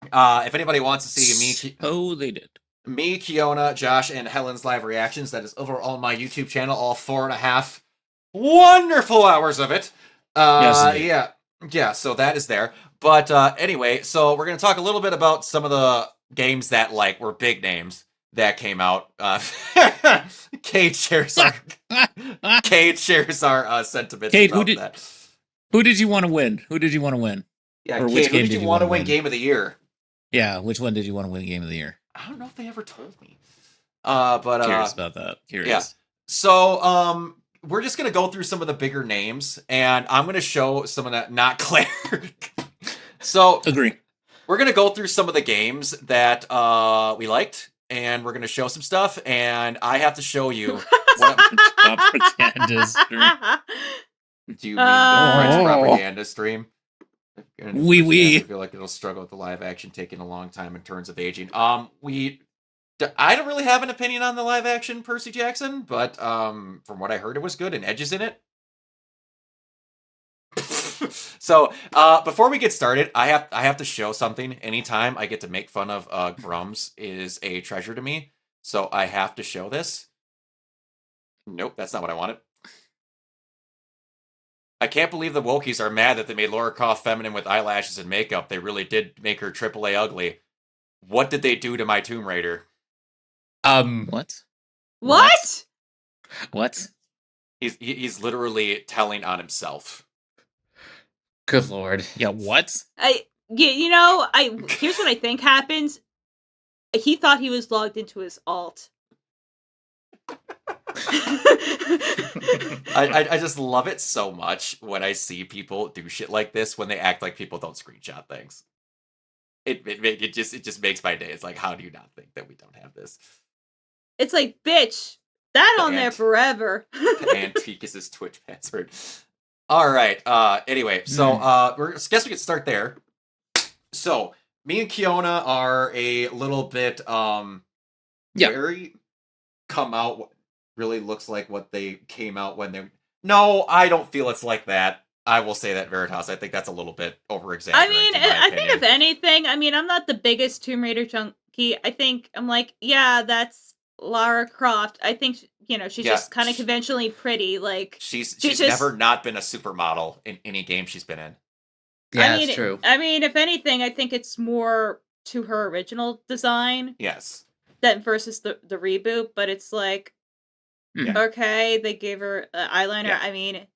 S3: If anybody wants to see
S2: they did.
S3: Me, Kiona, Josh, and Helen's live reactions, that is over on my YouTube channel, all 4.5 wonderful hours of it.
S2: Yes,
S3: yeah, so that is there. But anyway, so we're going to talk a little bit about some of the games that, like, were big names that came out. Cade shares our sentiments about that.
S2: Who did you want to win? Who did you want to win?
S3: Yeah,
S2: or
S3: Cade,
S2: which
S3: who
S2: game
S3: did you want to win Game of the Year?
S2: Yeah, which one did you want to win Game of the Year?
S3: I don't know if they ever told me. But
S2: curious about that. Curious.
S3: Yeah. So, we're just gonna go through some of the bigger names, and I'm gonna show some of that. Not Claire. So,
S2: agree.
S3: We're gonna go through some of the games that we liked, and we're gonna show some stuff, and I have to show you.
S2: Propaganda stream.
S3: Do you mean the French propaganda stream?
S2: Oui.
S3: I feel like it'll struggle with the live action taking a long time in terms of aging. I don't really have an opinion on the live action Percy Jackson, but from what I heard, it was good and Edge is in it. So before we get started, I have to show something. Anytime I get to make fun of Grums is a treasure to me, so I have to show this. Nope, that's not what I wanted. I can't believe the Wokies are mad that they made Lara Croft feminine with eyelashes and makeup. They really did make her AAA ugly. What did they do to my Tomb Raider?
S2: What? What?
S3: He's literally telling on himself.
S4: Good lord.
S2: Yeah, what?
S1: Here's what I think happened. He thought he was logged into his alt.
S3: I just love it so much when I see people do shit like this when they act like people don't screenshot things. It just makes my day. It's like, how do you not think that we don't have this?
S1: It's like, bitch, that on there forever.
S3: Antique is his Twitch password. All right. Anyway, so guess we could start there. So me and Kiona are a little bit very come out. Really looks like what they came out when they. No, I don't feel it's like that. I will say that, Veritas. I think that's a little bit over-exaggerated.
S1: I mean, I think if anything, I'm not the biggest Tomb Raider junkie. I think I'm like, yeah, that's Lara Croft. I think she's just kind of conventionally pretty. Like
S3: she's just never not been a supermodel in any game she's been in.
S4: Yeah, that's true.
S1: I mean, if anything, I think it's more to her original design.
S3: Yes.
S1: Than versus the reboot, but it's like. Yeah. Okay, they gave her eyeliner. Yeah. I mean,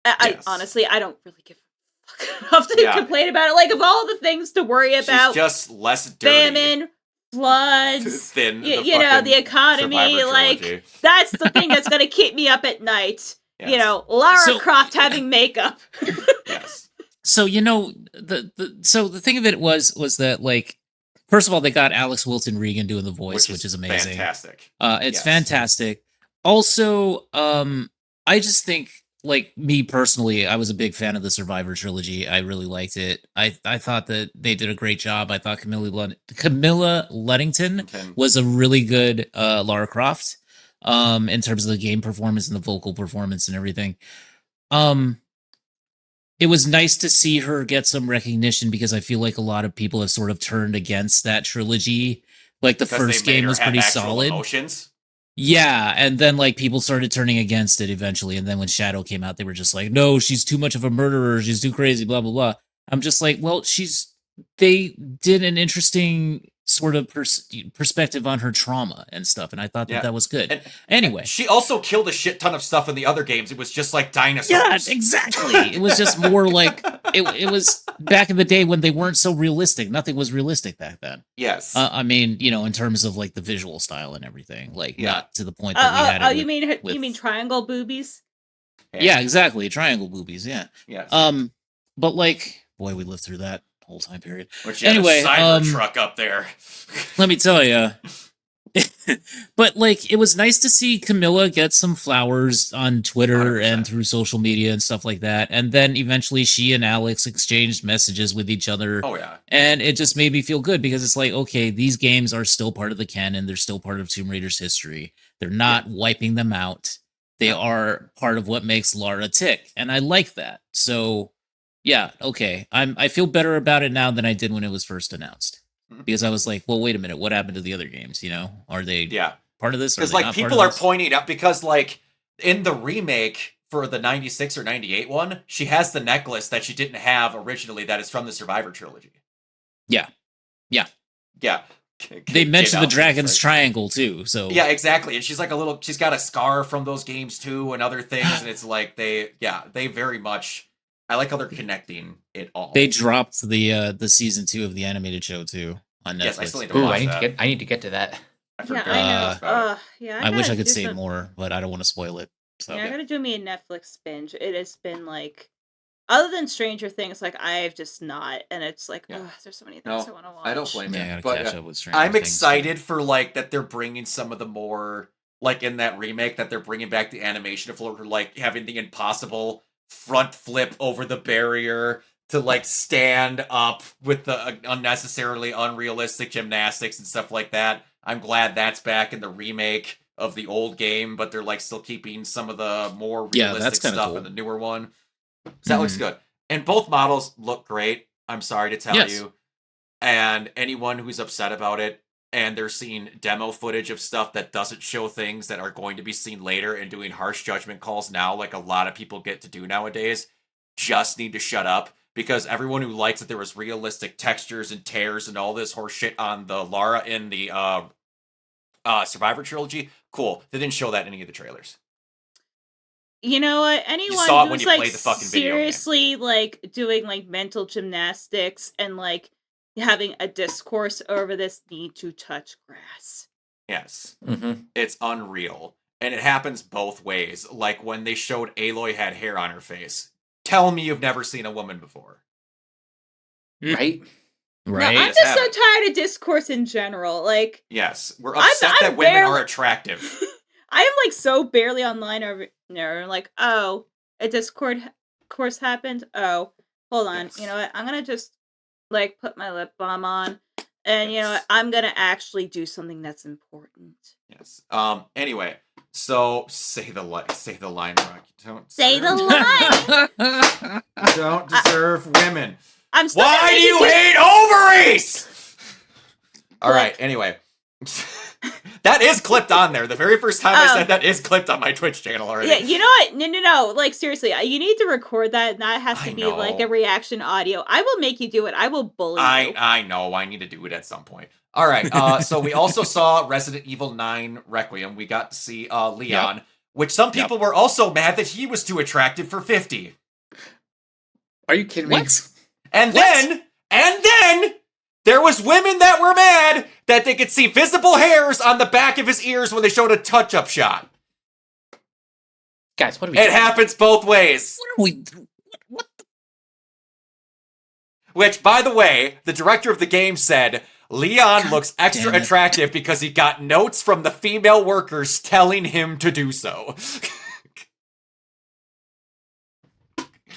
S1: I honestly, I don't really give a fuck enough to complain about it. Like, of all the things to worry about,
S3: she's just less dirty.
S1: Famine, floods, the economy. Like, that's the thing that's gonna keep me up at night. Yes. Lara Croft having makeup.
S3: Yes.
S2: So the thing of it was that, like, First of all, they got Alex Wilton Regan doing the voice, which is amazing.
S3: Fantastic.
S2: It's fantastic. Also, I just think, like, me personally, I was a big fan of the Survivor trilogy. I really liked it. I thought that they did a great job. I thought Camilla Luddington was a really good Lara Croft, in terms of the game performance and the vocal performance and everything. It was nice to see her get some recognition because I feel like a lot of people have sort of turned against that trilogy. Like the first game was pretty solid.
S3: Emotions.
S2: Yeah, and then like people started turning against it eventually, and then when Shadow came out, they were just like, "No, she's too much of a murderer. She's too crazy." Blah blah blah. I'm just like, well, they did an interesting sort of perspective on her trauma and stuff, and I thought that was good. Anyway,
S3: she also killed a shit ton of stuff in the other games. It was just like dinosaurs.
S2: Yeah, exactly. It was just more like it was back in the day when they weren't so realistic. Nothing was realistic back then.
S3: Yes.
S2: I mean, in terms of like the visual style and everything, like not to the point that we had.
S1: You mean triangle boobies?
S2: Yeah, exactly. Triangle boobies. Yeah.
S3: Yes.
S2: But like, boy, we lived through that whole time period.
S3: Anyway, Cybertruck up there.
S2: Let me tell you. But like, it was nice to see Camilla get some flowers on Twitter 100%. And through social media and stuff like that. And then eventually she and Alex exchanged messages with each other.
S3: Oh yeah.
S2: And it just made me feel good because it's like, okay, these games are still part of the canon. They're still part of Tomb Raider's history. They're not wiping them out. They are part of what makes Lara tick. And I like that. So yeah, okay. I feel better about it now than I did when it was first announced. Because I was like, well, wait a minute, what happened to the other games? Are they part of this?
S3: Because like people are pointing out, because like in the remake for the 96 or 98 one, she has the necklace that she didn't have originally that is from the Survivor trilogy.
S2: Yeah. They mentioned the Dragon's Triangle too, so
S3: yeah, exactly. And she's like she's got a scar from those games too and other things, and it's like they very much. I like how they're connecting it all.
S2: They dropped the season 2 of the animated show too on Netflix.
S3: Yes, I still need to watch that.
S4: I need to get to that.
S3: I forgot.
S2: I wish I could say more, but I don't want to spoil it. So
S1: I gotta do me a Netflix binge. It has been like, other than Stranger Things, like I've just not, and it's like, there's so many things I want to watch.
S3: I don't blame you.
S2: I gotta catch up with Stranger
S3: I'm
S2: Things.
S3: excited for like that they're bringing some of the more like in that remake that they're bringing back the animation of like having the impossible front flip over the barrier to like stand up with the unnecessarily unrealistic gymnastics and stuff like that. I'm glad that's back in the remake of the old game, but they're like still keeping some of the more realistic stuff in the newer one. So that looks good. And both models look great. I'm sorry to tell you. And anyone who's upset about it and they're seeing demo footage of stuff that doesn't show things that are going to be seen later and doing harsh judgment calls now, like a lot of people get to do nowadays, just need to shut up. Because everyone who likes that there was realistic textures and tears and all this horse shit on the Lara in the Survivor trilogy, cool. They didn't show that in any of the trailers.
S1: You know what? Anyone who's like seriously like doing like mental gymnastics and like having a discourse over this need to touch grass.
S3: Yes. It's unreal. And it happens both ways. Like when they showed Aloy had hair on her face. Tell me you've never seen a woman before.
S4: Right?
S2: Right.
S1: No, I'm just so tired of discourse in general. Like,
S3: yes, we're upset that women are attractive.
S1: I am like so barely online over there. Like, oh, a Discord course happened. Oh, hold on. You know what? I'm gonna just like put my lip balm on, and you know what? I'm gonna actually do something that's important.
S3: Yes. Anyway, so say the line, Rocky. Don't
S1: say the line.
S3: Don't deserve women.
S1: I'm still
S3: Why do you hate ovaries? All right. Anyway, that is clipped on there. The very first time I said that is clipped on my Twitch channel already.
S1: Yeah, you know what? No. Like seriously, you need to record that, and that has to be like a reaction audio. I will make you do it. I will bully you.
S3: I know. I need to do it at some point. All right. So we also saw Resident Evil 9 Requiem. We got to see Leon, which some people were also mad that he was too attractive for 50.
S4: Are you kidding me?
S2: What?
S3: And then there was women that were mad that they could see visible hairs on the back of his ears when they showed a touch-up shot.
S4: Guys, what are we
S3: doing? It happens both ways.
S2: What are we? What?
S3: Which, by the way, the director of the game said, Leon looks extra attractive because he got notes from the female workers telling him to do so.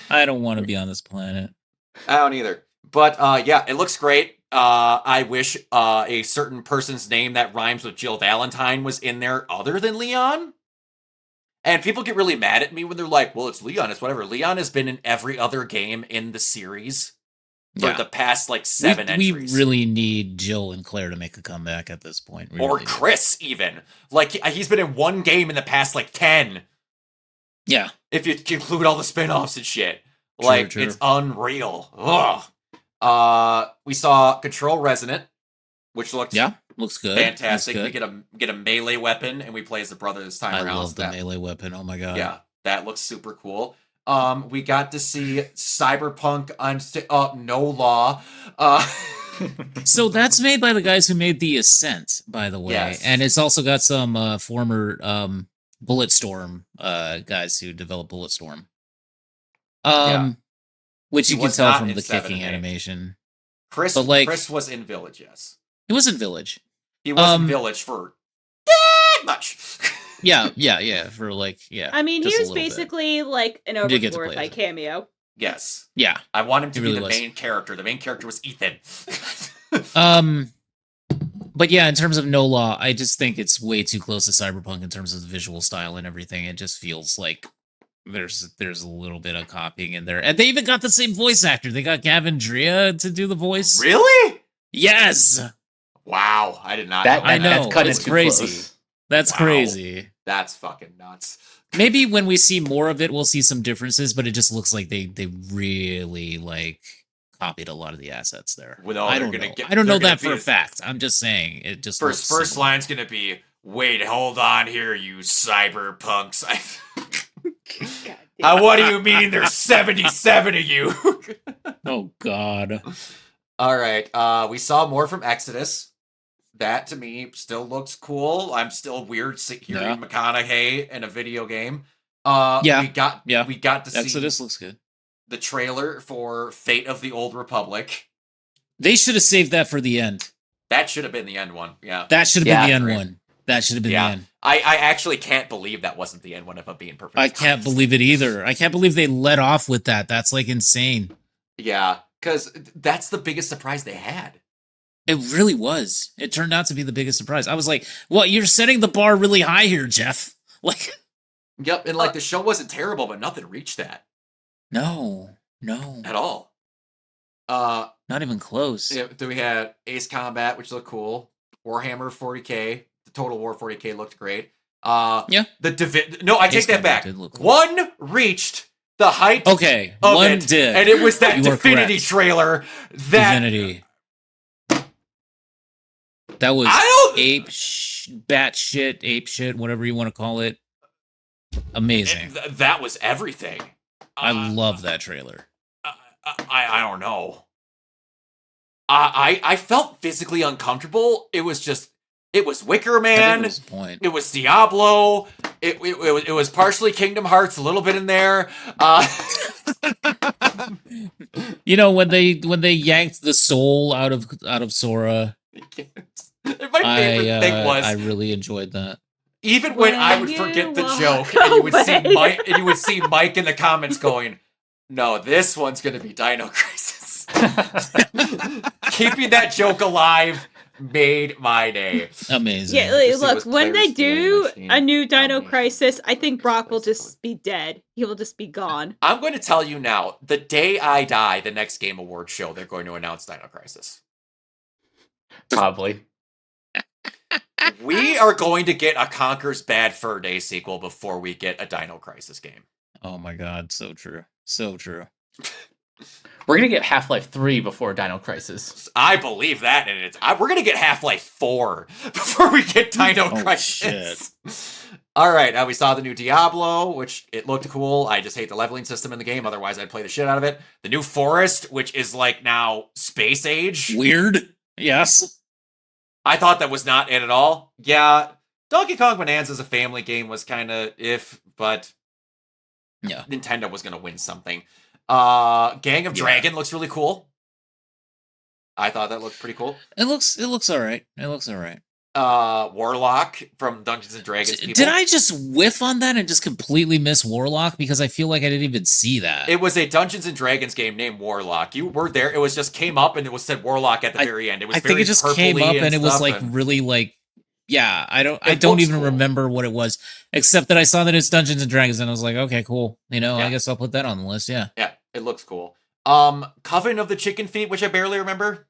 S2: I don't want to be on this planet.
S3: I don't either. But yeah, it looks great. I wish a certain person's name that rhymes with Jill Valentine was in there other than Leon. And people get really mad at me when they're like, well, it's Leon, it's whatever. Leon has been in every other game in the series for the past, like, 7 entries.
S2: We really need Jill and Claire to make a comeback at this point.
S3: Or Chris, even. Like, he's been in one game in the past, like, 10.
S2: Yeah.
S3: If you include all the spin-offs and shit. Like, it's unreal. Ugh. We saw Control Resonant, which looks
S2: looks good.
S3: Fantastic.
S2: Good.
S3: We get a melee weapon, and we play as the brother this time around.
S2: I love the melee weapon. Oh my god.
S3: Yeah, that looks super cool. We got to see Cyberpunk on No Law.
S2: So that's made by the guys who made The Ascent, by the way.
S3: Yes.
S2: And it's also got some former Bulletstorm guys who developed Bulletstorm. Which you can tell from the kicking animation.
S3: Chris was in Village, yes.
S2: He was in Village.
S3: He was in Village for that much.
S2: Yeah. For
S1: I mean, he was basically like an overglorified cameo.
S3: Yes.
S2: Yeah.
S3: I want him to be the main character. The main character was Ethan.
S2: But yeah, in terms of No Law, I just think it's way too close to Cyberpunk in terms of the visual style and everything. It just feels like there's a little bit of copying in there. And they even got the same voice actor. They got Gavin Drea to do the voice.
S3: Really?
S2: Yes.
S3: Wow. I did not
S2: know. I know.
S4: That's
S2: crazy.
S4: Close.
S2: That's crazy.
S3: That's fucking nuts.
S2: Maybe when we see more of it, we'll see some differences, but it just looks like they really copied a lot of the assets there. I don't know that for a fact. I'm just saying it just
S3: first line's gonna be, wait, hold on here, you cyberpunks. What do you mean there's 77 of you?
S2: Oh god.
S3: All right. We saw more from Exodus. That to me still looks cool. I'm still weird hearing McConaughey in a video game. We got to see
S2: Exodus looks good.
S3: The trailer for Fate of the Old Republic.
S2: They should have saved that for the end.
S3: That should have been the end one. Yeah.
S2: That should have been the end one. That should have been the end.
S3: I actually can't believe that wasn't the end one, if I'm being perfectly honest.
S2: I can't believe it either. I can't believe they let off with that. That's like insane.
S3: Yeah, because that's the biggest surprise they had.
S2: It really was. It turned out to be the biggest surprise. I was like, well, you're setting the bar really high here, Jeff. Like,
S3: yep, and like the show wasn't terrible, but nothing reached that.
S2: No.
S3: At all.
S2: Not even close.
S3: Yeah, then we had Ace Combat, which looked cool. Warhammer 40K. The Total War 40K looked great. No, I take that back.
S2: Cool.
S3: One reached the height.
S2: Okay,
S3: of
S2: one
S3: it,
S2: did.
S3: And it was that Divinity trailer.
S2: Divinity. That was ape shit, whatever you want to call it. Amazing.
S3: That was everything.
S2: I love that trailer.
S3: I don't know. I felt physically uncomfortable. It was Wicker Man. It was Diablo. It was partially Kingdom Hearts, a little bit in there.
S2: You know, when they yanked the soul out of Sora.
S3: My favorite thing was
S2: I really enjoyed that.
S3: Even when I would forget the joke, and you would see Mike in the comments going, "No, this one's gonna be Dino Crisis." Keeping that joke alive made my day.
S2: Amazing.
S1: Yeah, look, when they do a new Dino Crisis, I think Brock will just be dead. He will just be gone.
S3: I'm going to tell you now, the day I die, the next Game Awards show, they're going to announce Dino Crisis.
S4: Probably.
S3: We are going to get a Conker's Bad Fur Day sequel before we get a Dino Crisis game.
S2: Oh my god, so true. So true.
S4: We're going to get Half-Life 3 before Dino Crisis.
S3: I believe that, and we're going to get Half-Life 4 before we get Dino Crisis. Shit. All right, we saw the new Diablo, which it looked cool. I just hate the leveling system in the game. Otherwise, I'd play the shit out of it. The new Forest, which is like now Space Age.
S2: Weird. Yes.
S3: I thought that was not it at all. Yeah, Donkey Kong Bonanza as a family game was kind of but
S2: yeah,
S3: Nintendo was going to win something. Gang of Dragon looks really cool. I thought that looked pretty cool.
S2: It looks all right. It looks all right.
S3: Warlock from Dungeons and Dragons.
S2: Did I just whiff on that and just completely miss Warlock? Because I feel like I didn't even see that.
S3: It was a Dungeons and Dragons game named Warlock. You were there. It was just came up and it was said Warlock at the very end. It was.
S2: I think it just came up and it was like really like. Yeah, I don't even remember what it was, except that I saw that it's Dungeons and Dragons and I was like, okay, cool. I guess I'll put that on the list. Yeah.
S3: Yeah, it looks cool. Coven of the Chicken Feet, which I barely remember.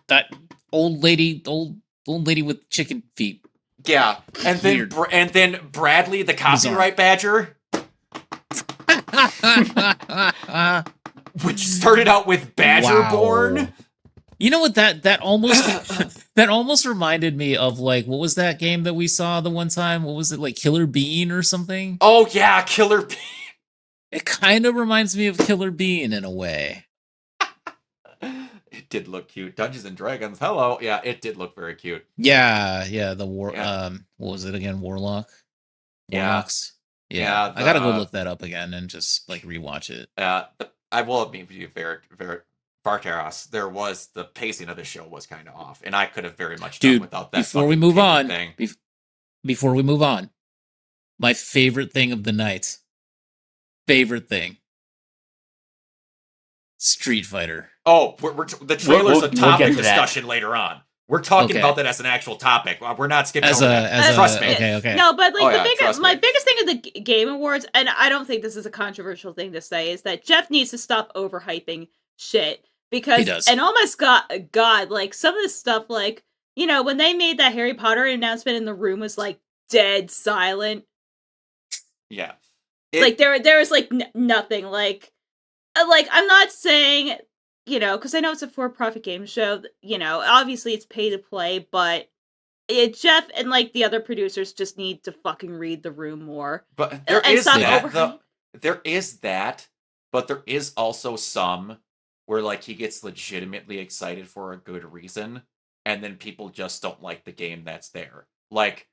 S2: That old lady with chicken feet.
S3: Yeah, and then Bradley, the copyright badger, which started out with Badgerborn.
S2: Wow. You know what that almost reminded me of, like, what was that game that we saw the one time? What was it, like Killer Bean or something?
S3: Oh yeah, Killer Bean.
S2: It kind of reminds me of Killer Bean in a way.
S3: It did look cute. Dungeons and Dragons. Hello. Yeah, it did look very cute.
S2: Yeah. What was it again? Warlock? Warlocks? Yeah. I gotta go look that up again and just like rewatch it.
S3: I will admit to you, Barteros, the pacing of the show was kind of off, and I could have very much done without that.
S2: Before we move on, before we move on, my favorite thing of the night. Street Fighter.
S3: Oh, the trailer's a topic discussion later on. We're talking about that as an actual topic. We're not skipping over that. Trust me.
S2: Okay.
S1: No, but like my biggest thing of the Game Awards, and I don't think this is a controversial thing to say, is that Jeff needs to stop overhyping shit. Because,
S2: he does.
S1: And almost God, like some of this stuff, like, when they made that Harry Potter announcement and the room was like dead silent.
S3: Yeah.
S1: Like there was like nothing, like I'm not saying, because I know it's a for-profit game show, obviously it's pay to play, but Jeff and like the other producers just need to fucking read the room more.
S3: But there is that, but there is also some where like he gets legitimately excited for a good reason, and then people just don't like the game that's there. Like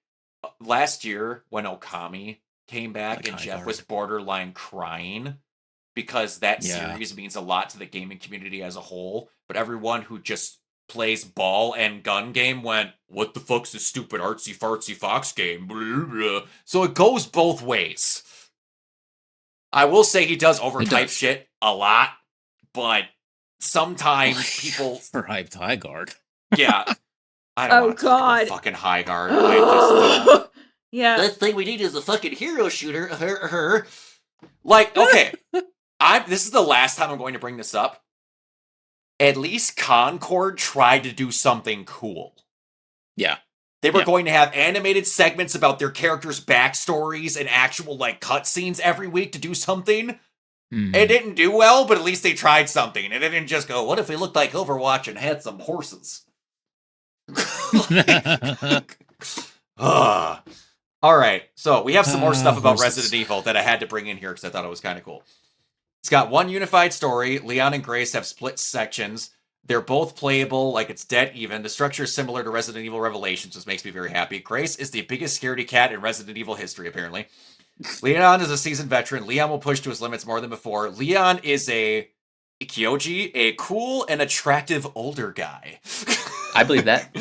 S3: last year when Okami came back and Jeff was borderline crying because that series means a lot to the gaming community as a whole, but everyone who just plays ball and gun game went, what the fuck's this stupid artsy fartsy fox game? Blah, blah. So it goes both ways. I will say he does overhype shit a lot, but sometimes people
S2: for hyped High Guard.
S3: Yeah. I don't want to talk about fucking High Guard. I just don't.
S1: Yeah.
S3: The thing we need is a fucking hero shooter. Like, okay. This is the last time I'm going to bring this up. At least Concord tried to do something cool.
S2: Yeah.
S3: They were going to have animated segments about their characters' backstories and actual like cutscenes every week to do something. It didn't do well, but at least they tried something. And it didn't just go, what if we looked like Overwatch and had some horses? All right, so we have some more stuff about Resident Evil that I had to bring in here because I thought it was kind of cool. It's got one unified story. Leon and Grace have split sections. They're both playable, like it's dead even. The structure is similar to Resident Evil Revelations, which makes me very happy. Grace is the biggest scaredy cat in Resident Evil history, apparently. Leon is a seasoned veteran. Leon will push to his limits more than before. Leon is a Kyoji, a cool and attractive older guy.
S4: I believe that.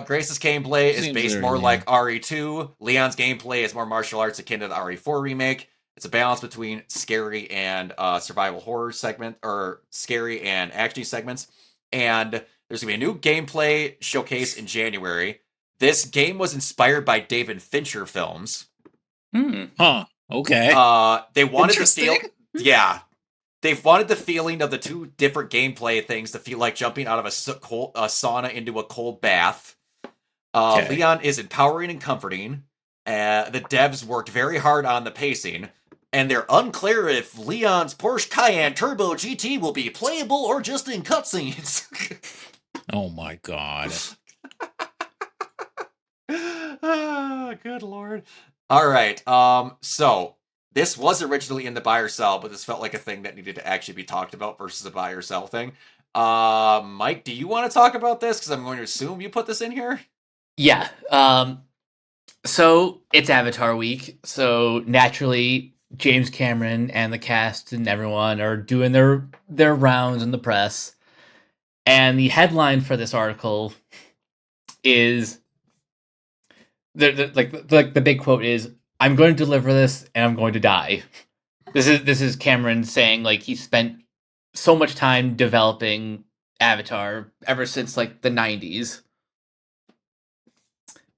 S3: Grace's gameplay is based more like RE2. Leon's gameplay is more martial arts akin to the RE4 remake. It's a balance between scary and survival horror segment, or scary and action segments. And there's going to be a new gameplay showcase in January. This game was inspired by David Fincher films.
S2: Huh. Okay.
S3: They wanted to feel... Yeah. They wanted the feeling of the two different gameplay things to feel like jumping out of a sauna into a cold bath. Leon is empowering and comforting. The devs worked very hard on the pacing. And they're unclear if Leon's Porsche Cayenne Turbo GT will be playable or just in cutscenes.
S2: Oh my god.
S3: Good lord. All right. So this was originally in the buy or sell, but this felt like a thing that needed to actually be talked about versus a buy or sell thing. Mike, do you want to talk about this? Because I'm going to assume you put this in here.
S4: Yeah. So it's Avatar week. So naturally, James Cameron and the cast and everyone are doing their rounds in the press. And the headline for this article is the big quote is, "I'm going to deliver this and I'm going to die." This is Cameron saying like he spent so much time developing Avatar ever since like the 90s.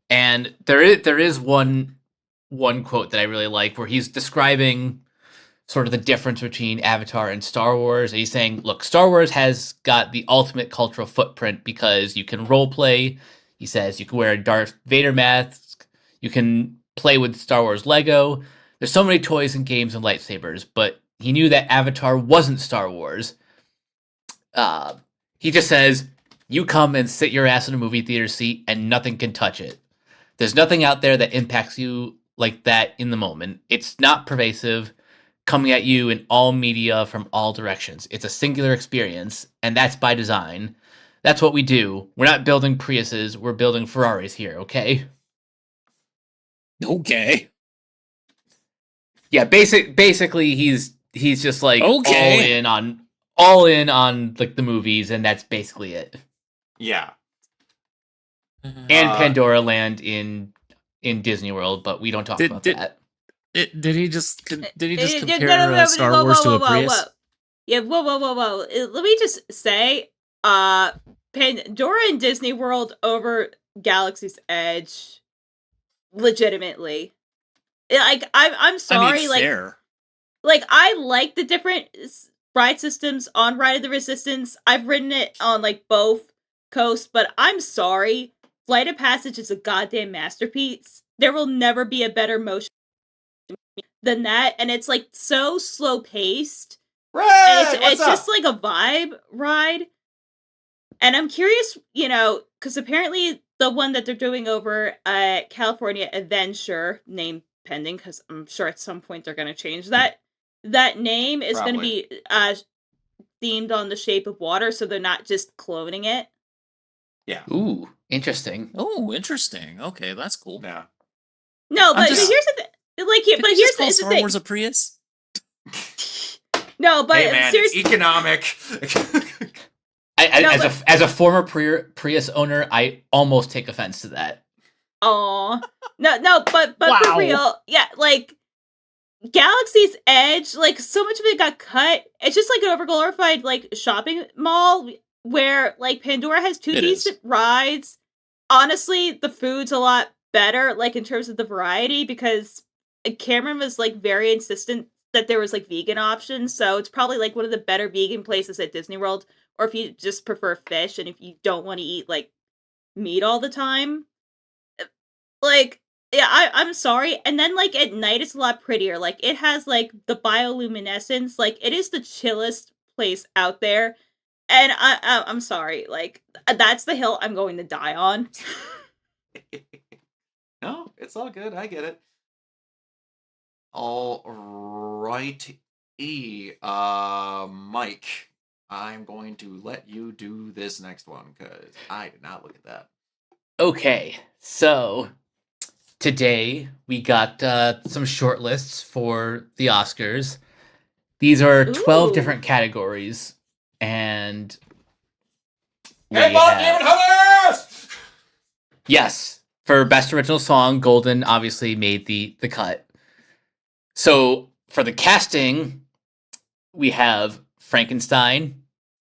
S4: And there is one quote that I really like where he's describing sort of the difference between Avatar and Star Wars. And he's saying, look, Star Wars has got the ultimate cultural footprint because you can role play. He says you can wear a Darth Vader mask. You can play with Star Wars Lego. There's so many toys and games and lightsabers, but he knew that Avatar wasn't Star Wars. He just says, you come and sit your ass in a movie theater seat and nothing can touch it. There's nothing out there that impacts you like that in the moment. It's not pervasive, coming at you in all media from all directions. It's a singular experience, and that's by design. That's what we do. We're not building Priuses, we're building Ferraris here, okay?
S2: Okay.
S4: Yeah, basically he's just like
S2: okay.
S4: all in on like the movies, and that's basically it.
S3: Yeah.
S4: And Pandora Land in Disney World, but we don't talk about that.
S2: Did he just compare Star Wars to a Prius?
S1: Yeah, whoa. Let me just say, Pandora and Disney World over Galaxy's Edge, legitimately. Like, I'm sorry,
S2: fair.
S1: Like, I like the different ride systems on Ride of the Resistance. I've ridden it on, like, both coasts, but I'm sorry. Flight of Passage is a goddamn masterpiece. There will never be a better motion than that, and it's, like, so slow-paced.
S3: Right,
S1: and it's just, like, a vibe ride. And I'm curious, because apparently the one that they're doing over at California Adventure, name pending, because I'm sure at some point they're going to change that. That name is going to be themed on the shape of water, so they're not just cloning it.
S3: Yeah.
S4: Ooh, interesting.
S2: Oh, interesting. Okay, that's cool.
S3: Yeah.
S1: No, but here's the thing. Like,
S2: here's
S1: the
S2: Star
S1: thing.
S2: Wars a Prius?
S1: No, but
S3: hey man,
S1: seriously,
S3: it's economic.
S4: As a former Prius owner, I almost take offense to that.
S1: Aw. No, but
S2: wow.
S1: For real, yeah, like, Galaxy's Edge, like, so much of it got cut. It's just like an overglorified, like, shopping mall where, like, Pandora has two decent rides. Honestly, the food's a lot better, like, in terms of the variety, because Cameron was, like, very insistent that there was, like, vegan options, so it's probably, like, one of the better vegan places at Disney World, or if you just prefer fish, and if you don't want to eat, like, meat all the time. Like, yeah, I'm sorry. And then, like, at night, it's a lot prettier. Like, it has, like, the bioluminescence. Like, it is the chillest place out there. And I'm sorry. Like, that's the hill I'm going to die on.
S3: No, it's all good. I get it. All right. Mike, I'm going to let you do this next one because I did not look at that.
S4: Okay, so today we got some shortlists for the Oscars. These are 12 different categories, and
S3: Hey, Bob, David Huggers!
S4: Yes, for Best Original Song, Golden obviously made the cut. So for the casting, we have Frankenstein,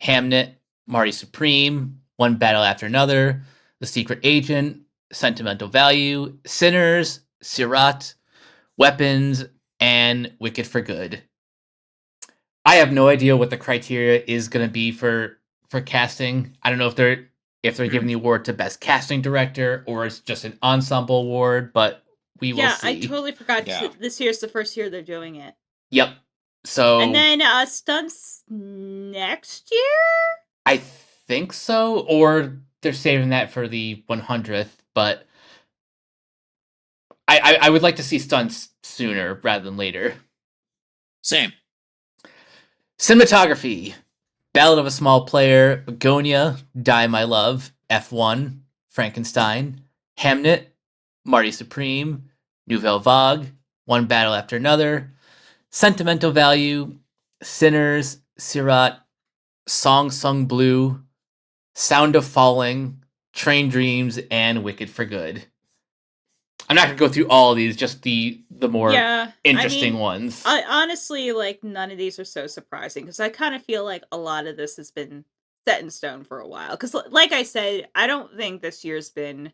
S4: Hamnet, Marty Supreme, One Battle After Another, The Secret Agent, Sentimental Value, Sinners, Sirat, Weapons, and Wicked for Good. I have no idea what the criteria is going to be for casting. I don't know if they're giving the award to Best Casting Director or it's just an ensemble award, but we will see.
S1: Yeah, I totally forgot. This year's the first year they're doing it.
S4: Yep. So
S1: and then stunts next year?
S4: I think so, or they're saving that for the 100th, but I would like to see stunts sooner rather than later.
S2: Same.
S4: Cinematography. Ballad of a Small Player, Begonia, Die My Love, F1, Frankenstein, Hamnet, Marty Supreme, Nouvelle Vague, One Battle After Another, Sentimental Value, Sinners, Sirat, Song Sung Blue, Sound of Falling, Train Dreams, and Wicked for Good. I'm not gonna go through all of these, just the more interesting ones.
S1: I honestly, like, none of these are so surprising because I kind of feel like a lot of this has been set in stone for a while. Because, like I said, I don't think this year's been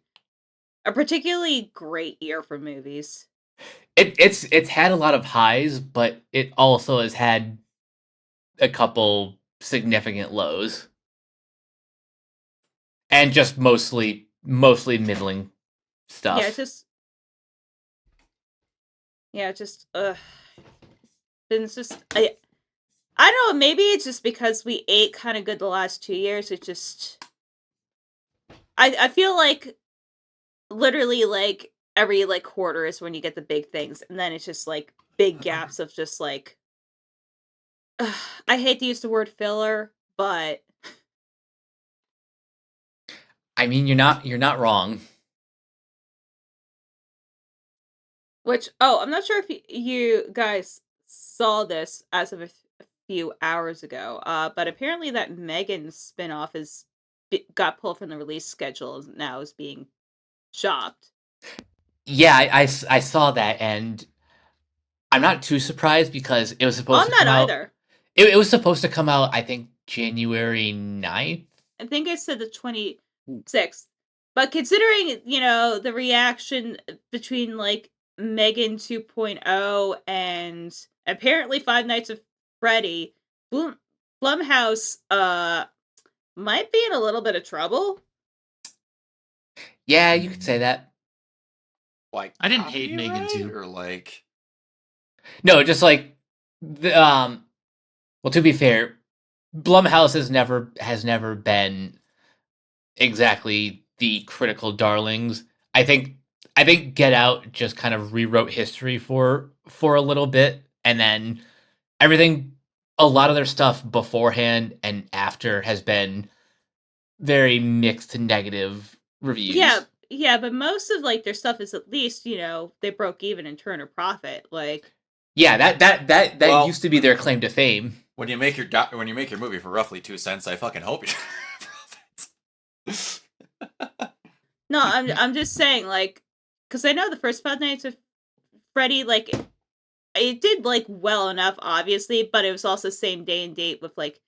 S1: a particularly great year for movies.
S4: It's had a lot of highs, but it also has had a couple significant lows, and just mostly middling stuff.
S1: It's just I don't know, maybe it's just because we ate kind of good the last 2 years. It just I feel like literally like every like quarter is when you get the big things, and then it's just like big gaps of just like I hate to use the word filler, but
S4: I mean, you're not wrong.
S1: Which I'm not sure if you guys saw this as of a few hours ago, but apparently that Megan spinoff got pulled from the release schedule and now is being shopped.
S4: Yeah, I saw that, and I'm not too surprised because it was supposed to come out.
S1: Either.
S4: It was supposed to come out, I think, January 9th.
S1: I think it said the 26th. But considering, the reaction between, like, Megan 2.0 and apparently Five Nights at Freddy, Blumhouse might be in a little bit of trouble.
S4: Yeah, you could say that.
S3: Like,
S2: I didn't hate Megan 2.
S3: Or like,
S4: no, just like well, to be fair, Blumhouse has never been exactly the critical darlings. I think Get Out just kind of rewrote history for a little bit, and then a lot of their stuff beforehand and after has been very mixed to negative reviews.
S1: Yeah, but most of like their stuff is at least, they broke even and turned a profit. Like,
S4: yeah, that used to be their claim to fame.
S3: When you make your movie for roughly 2 cents, I fucking hope you profits.
S1: No, I'm just saying, like, because I know the first Five Nights at Freddy, like, it did like well enough, obviously, but it was also same day and date with like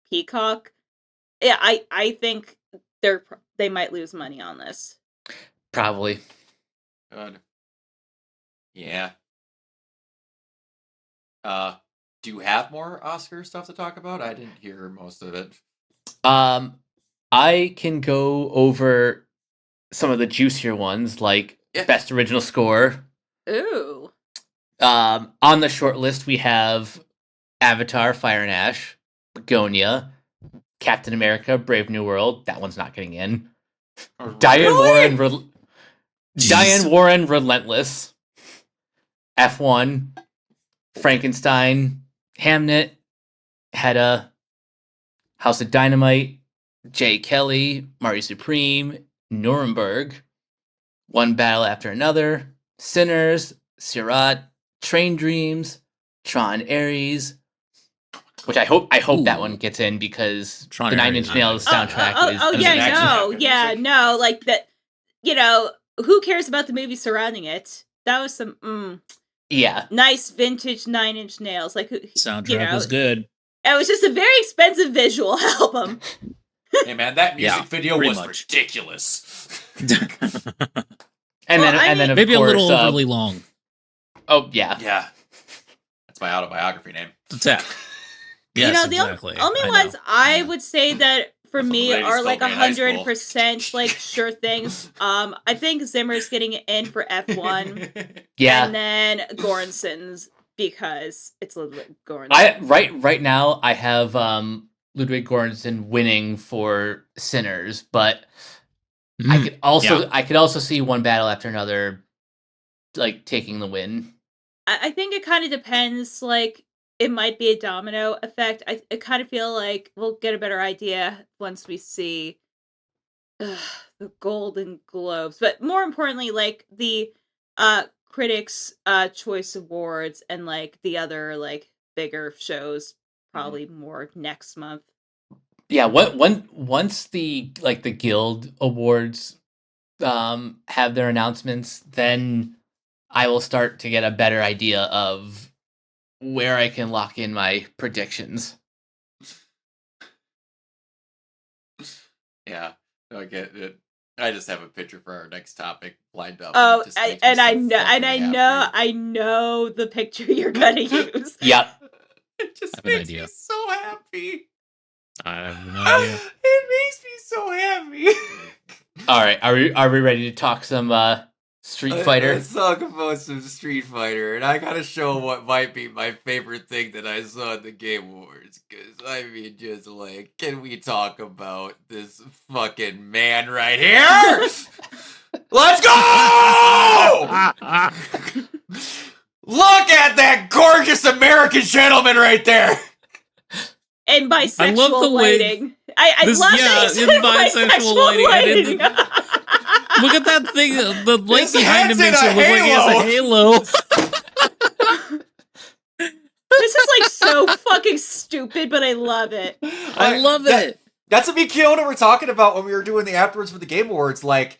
S1: Peacock. Yeah, I think they might lose money on this.
S4: Probably.
S3: Good. Yeah. Do you have more Oscar stuff to talk about? I didn't hear most of it.
S4: I can go over some of the juicier ones, like Best Original Score.
S1: Ooh.
S4: On the short list, we have Avatar, Fire and Ash, Begonia, Captain America, Brave New World. That one's not getting in. Diane Warren, Relentless, F1, Frankenstein, Hamnet, Hedda, House of Dynamite, Jay Kelly, Marty Supreme, Nuremberg, One Battle After Another, Sinners, Sirat, Train Dreams, Tron Ares, which I hope that one gets in because
S2: Tron
S4: the Nine
S2: Ares
S4: Inch Nails soundtrack is
S1: like that. Who cares about the movie surrounding it? That was some nice vintage Nine Inch Nails. Like,
S2: soundtrack was good.
S1: It was just a very expensive visual album.
S3: Hey man, that music video was ridiculous.
S4: and then
S2: maybe
S4: course,
S2: a little overly long.
S4: Oh yeah.
S3: That's my autobiography name.
S2: Yes,
S1: the
S2: exactly.
S1: only ones I would say that for me are like 100% like sure things. I think Zimmer's getting it in for F1.
S4: Yeah.
S1: And then Göransson's because it's Ludwig Göransson.
S4: Right now I have Ludwig Göransson winning for Sinners, but I could also see One Battle After Another like taking the win.
S1: I think it kind of depends. Like, it might be a domino effect. I kind of feel like we'll get a better idea once we see the Golden Globes, but more importantly, like the Critics' Choice Awards and like the other like bigger shows, probably more next month.
S4: Yeah, once the guild awards have their announcements, then I will start to get a better idea of where I can lock in my predictions.
S3: Yeah, I get it. I just have a picture for our next topic lined up.
S1: Oh,
S3: I
S1: know the picture you're gonna use.
S4: Yep.
S3: It just
S2: I have an
S3: makes
S2: idea.
S3: me so happy.
S2: I have no idea.
S3: It makes me so happy.
S4: All right, are we ready to talk some Street Fighter?
S3: Let's talk about some Street Fighter, and I gotta show what might be my favorite thing that I saw in the Game Awards. Because I mean, just like, can we talk about this fucking man right here? Let's go! Look at that gorgeous American gentleman right there.
S1: And bisexual
S2: I love the way-
S1: lighting. I love that he said bisexual lighting.
S2: Look at that thing. The light
S3: His
S2: behind him
S3: head's
S2: makes
S3: in
S2: it
S3: a
S2: look like he has a halo.
S1: This is like so fucking stupid, but I love it.
S2: I love it.
S3: That's what me and Kiona were talking about when we were doing the afterwards for the Game Awards. Like,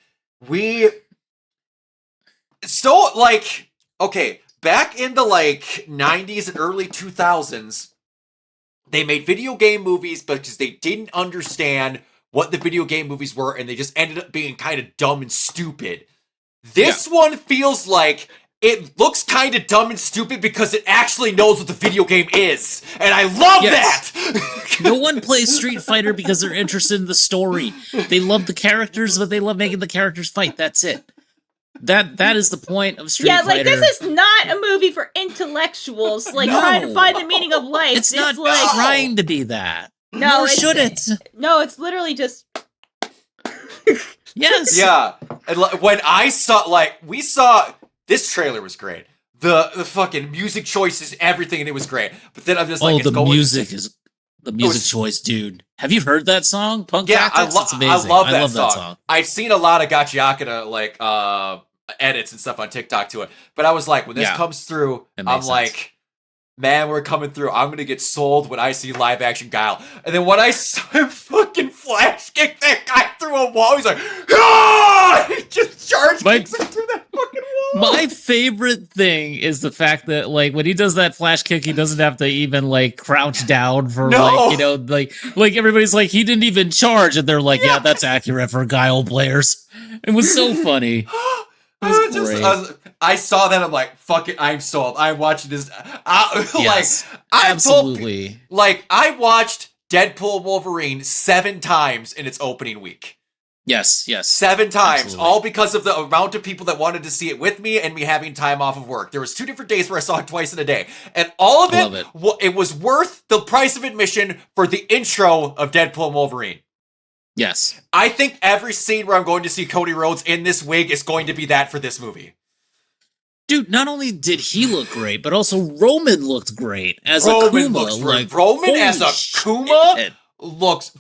S3: okay, back in the, 90s and early 2000s, they made video game movies because they didn't understand what the video game movies were, and they just ended up being kind of dumb and stupid. This one feels like it looks kind of dumb and stupid because it actually knows what the video game is. And I love that!
S2: No one plays Street Fighter because they're interested in the story. They love the characters, but they love making the characters fight. That's it. That is the point of Street Fighter.
S1: Yeah, this is not a movie for intellectuals, trying to find the meaning of life.
S2: It's not trying to be that.
S1: No,
S2: Nor should it.
S1: No, it's literally just...
S2: Yes.
S3: Yeah. And when I saw, this trailer was great. The fucking music choices, everything, and it was great. But then I'm just like,
S2: the music choice, dude. Have you heard that song? Punk Tactics? It's amazing.
S3: I love that song. I've seen a lot of Gachiakata, edits and stuff on TikTok to it. But I was like, when this comes through, I'm like, man, we're coming through. I'm gonna get sold when I see live action Guile. And then when I saw him fucking flash kick that guy through a wall, he's like, ah! He just charge kicks him through that fucking wall.
S2: My favorite thing is the fact that, when he does that flash kick, he doesn't have to even, crouch down for, everybody's like, he didn't even charge. And they're like, yeah, that's accurate for Guile players. It was so funny.
S3: I saw that. I'm like, fuck it. I'm sold. I'm watching this.
S2: Absolutely.
S3: I watched Deadpool Wolverine 7 times in its opening week.
S2: Yes.
S3: 7 times.
S2: Absolutely.
S3: All because of the amount of people that wanted to see it with me and me having time off of work. There was 2 different days where I saw it twice in a day. And all of it was worth the price of admission for the intro of Deadpool and Wolverine.
S2: Yes.
S3: I think every scene where I'm going to see Cody Rhodes in this wig is going to be that for this movie.
S2: Dude, not only did he look great, but also Roman looked great as a Kuma.
S3: Roman as a Kuma looks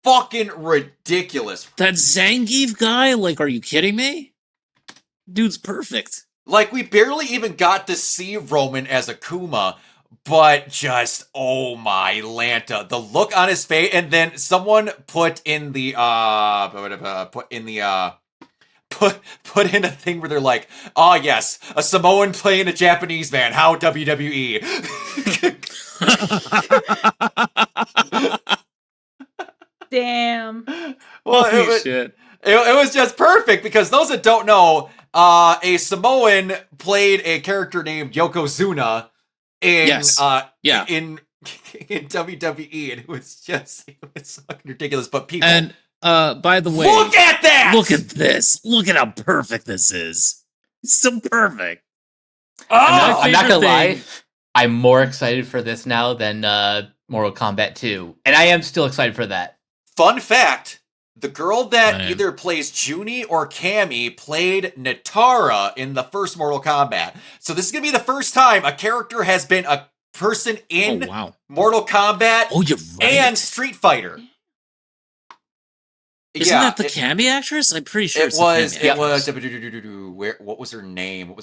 S3: fucking ridiculous.
S2: That Zangief guy, are you kidding me? Dude's perfect.
S3: We barely even got to see Roman as a Kuma, but just, oh my Lanta, the look on his face, and then someone put in a thing where they're like, oh yes, a Samoan playing a Japanese man, how WWE.
S1: Damn.
S3: Well,
S2: Shit.
S3: It was just perfect, because those that don't know, a Samoan played a character named Yokozuna in WWE, and it was fucking ridiculous. But people,
S2: and by the way,
S3: look at that!
S2: Look at this! Look at how perfect this is. It's so perfect.
S4: I'm not gonna lie. I'm more excited for this now than Mortal Kombat 2, and I am still excited for that.
S3: Fun fact: the girl that either plays Junie or Cammy played Natara in the first Mortal Kombat. So this is going to be the first time a character has been a person in Mortal Kombat and Street Fighter.
S2: Isn't that the Cammy actress? I'm pretty sure
S3: it was. What was her name?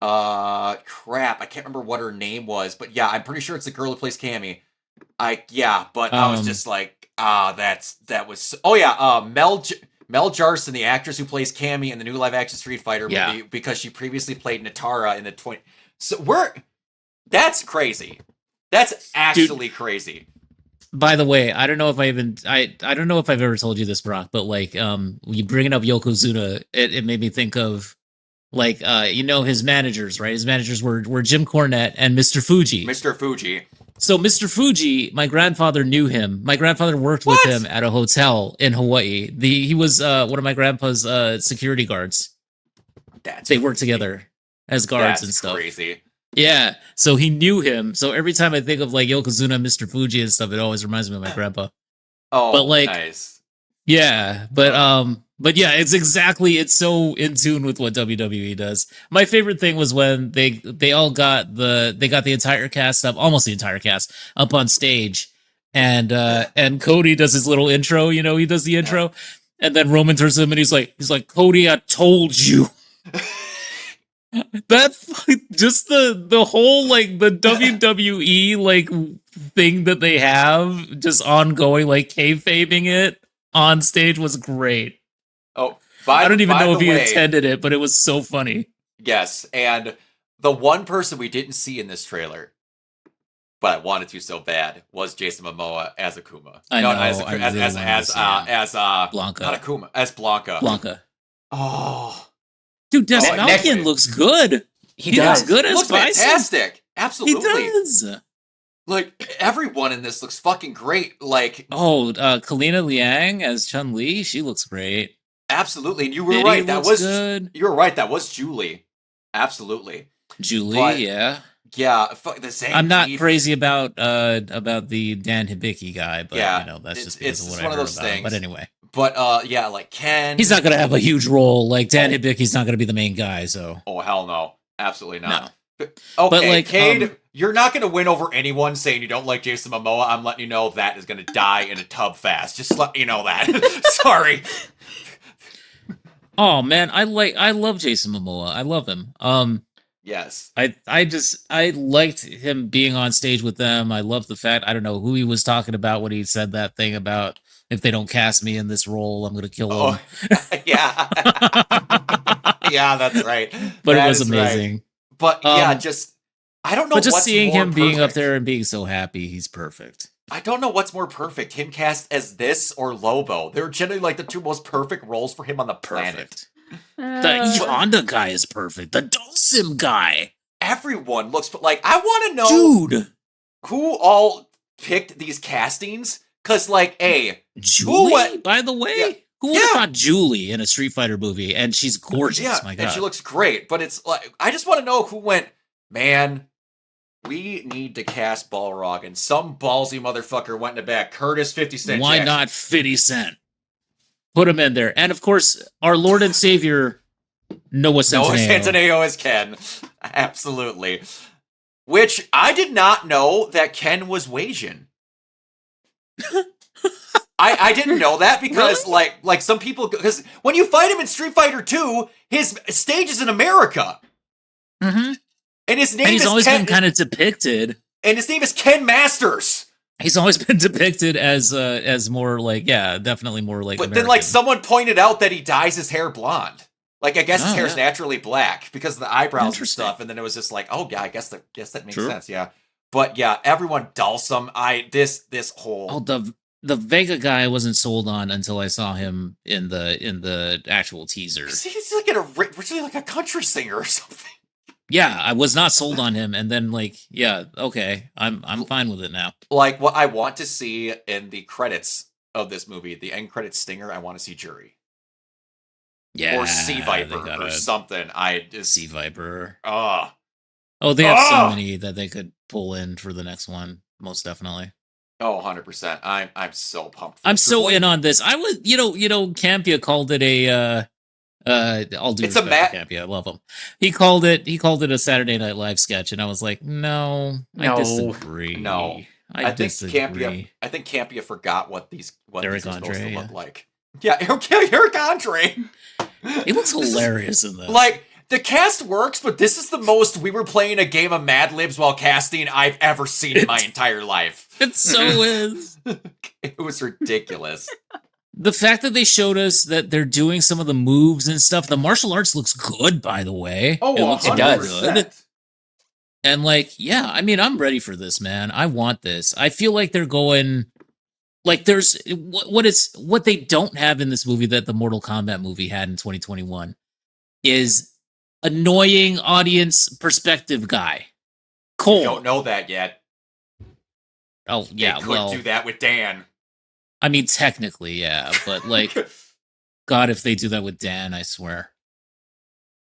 S3: Crap, I can't remember what her name was, but yeah, I'm pretty sure it's the girl who plays Cammy. But I was just like, Mel Jarson, the actress who plays Cammy in the new live-action Street Fighter movie, because she previously played Natara in the 20. So that's crazy. That's actually crazy.
S2: By the way, I don't know if I don't know if I've ever told you this, Brock, but like, you bringing up Yokozuna, it made me think of like, his managers, right? His managers were Jim Cornette and Mr. Fuji.
S3: Mr. Fuji.
S2: So Mr. Fuji, my grandfather knew him. My grandfather worked with him at a hotel in Hawaii. He was one of my grandpa's security guards. They worked together as guards and stuff.
S3: Crazy.
S2: Yeah, so he knew him. So every time I think of like Yokozuna and Mr. Fuji and stuff, it always reminds me of my grandpa.
S3: Oh,
S2: but like,
S3: nice.
S2: Yeah, but yeah, it's so in tune with what WWE does. My favorite thing was when they all got the entire cast up, almost the entire cast up on stage, and Cody does his little intro. He does the intro, and then Roman turns to him and he's like, Cody, I told you. That's just the whole like the WWE like thing that they have just ongoing, like kayfabing it on stage was great.
S3: Oh,
S2: I don't even know if he intended it, but it was so funny.
S3: Yes, and the one person we didn't see in this trailer, but I wanted to so bad, was Jason Momoa as Akuma. As Blanca. Not Akuma, as Blanca.
S2: Blanca.
S3: Oh.
S2: Dude, Des Malkian looks good. He does. Looks good as
S3: looks
S2: Bison.
S3: Fantastic. Absolutely.
S2: He does.
S3: Like, everyone in this looks fucking great. Like,
S2: Kalina Liang as Chun-Li, she looks great.
S3: Absolutely. And you were right. That was good. You were right. That was Julie. Absolutely.
S2: Julie, yeah.
S3: Yeah, the same.
S2: I'm not crazy about the Dan Hibiki guy, but that's just because of what I heard about him. But anyway.
S3: But like Ken,
S2: he's not gonna have a huge role. Like Dan Hibiki's not gonna be the main guy. So
S3: hell no, absolutely not.
S2: No.
S3: Okay,
S2: but like,
S3: Cade, you're not gonna win over anyone saying you don't like Jason Momoa. I'm letting you know that is gonna die in a tub fast. Just let you know that. Sorry.
S2: Oh man, I love Jason Momoa. I love him.
S3: Yes.
S2: I liked him being on stage with them. I love the fact, I don't know who he was talking about when he said that thing about, if they don't cast me in this role, I'm going to kill them.
S3: Yeah. Yeah, that's right.
S2: But it was amazing.
S3: Right. But I don't know.
S2: But just seeing him being up there and being so happy, he's perfect.
S3: I don't know what's more perfect, him cast as this or Lobo. They're generally like the two most perfect roles for him on the planet.
S2: The Eve Honda guy is perfect. The Dulcim guy.
S3: Everyone looks like, I want to know,
S2: dude,
S3: who all picked these castings. Because, like,
S2: Julie, by the way, who would have thought Julie in a Street Fighter movie? And she's gorgeous.
S3: Yeah,
S2: my God.
S3: And she looks great. But it's like, I just want to know who went, man, we need to cast Balrog. And some ballsy motherfucker went in the back. Curtis 50 Cent.
S2: Why not 50 Cent? Put him in there. And of course, our Lord and Savior, Noah Centineo.
S3: Noah Centineo as Ken. Absolutely. Which I did not know that Ken was Wasian. I didn't know that because really? like some people, because when you fight him in Street Fighter 2, his stage is in America.
S2: Mm-hmm.
S3: And his name
S2: and he's always been kind of depicted.
S3: And his name is Ken Masters.
S2: He's always been depicted as more like, definitely more like.
S3: But
S2: American.
S3: then like someone pointed out that he dyes his hair blonde. Like I guess his hair is naturally black because of the eyebrows and stuff. And then it was just like, oh yeah, I guess that makes sense. Yeah. But yeah, everyone Dulcim. This whole
S2: the Vega guy I wasn't sold on until I saw him in the actual teaser.
S3: He's like originally like a country singer or something.
S2: Yeah, I was not sold on him, and then like, okay, I'm fine with it now.
S3: Like what I want to see in the credits of this movie, the end credits stinger, I want to see Jury.
S2: Yeah,
S3: or Sea Viper or something.
S2: Sea Viper.
S3: Oh,
S2: they have so many that they could pull in for the next one, most definitely.
S3: Oh, 100%. I'm so pumped.
S2: I'm so in on this. I was, Campia called it a. I'll do. It's a Campia. I love him. He called it a Saturday Night Live sketch, and I was like, no, I disagree.
S3: No, I think Campia forgot what these are supposed to look like. Yeah, Eric Andre.
S2: He looks hilarious in this.
S3: Like the cast works, but this is the most we were playing a game of Mad Libs while casting I've ever seen in my entire life.
S2: It so is.
S3: It was ridiculous.
S2: The fact that they showed us that they're doing some of the moves and stuff, the martial arts looks good, by the way.
S3: Oh,
S2: it looks
S3: 100%.
S2: good. And like, yeah, I mean, I'm ready for this, man. I want this. I feel like they're going, like, there's what they don't have in this movie that the Mortal Kombat movie had in 2021 is annoying audience perspective guy. Cole.
S3: You don't know that yet.
S2: Oh yeah,
S3: they could do that with Dan.
S2: I mean, technically, yeah, but like, God, if they do that with Dan, I swear.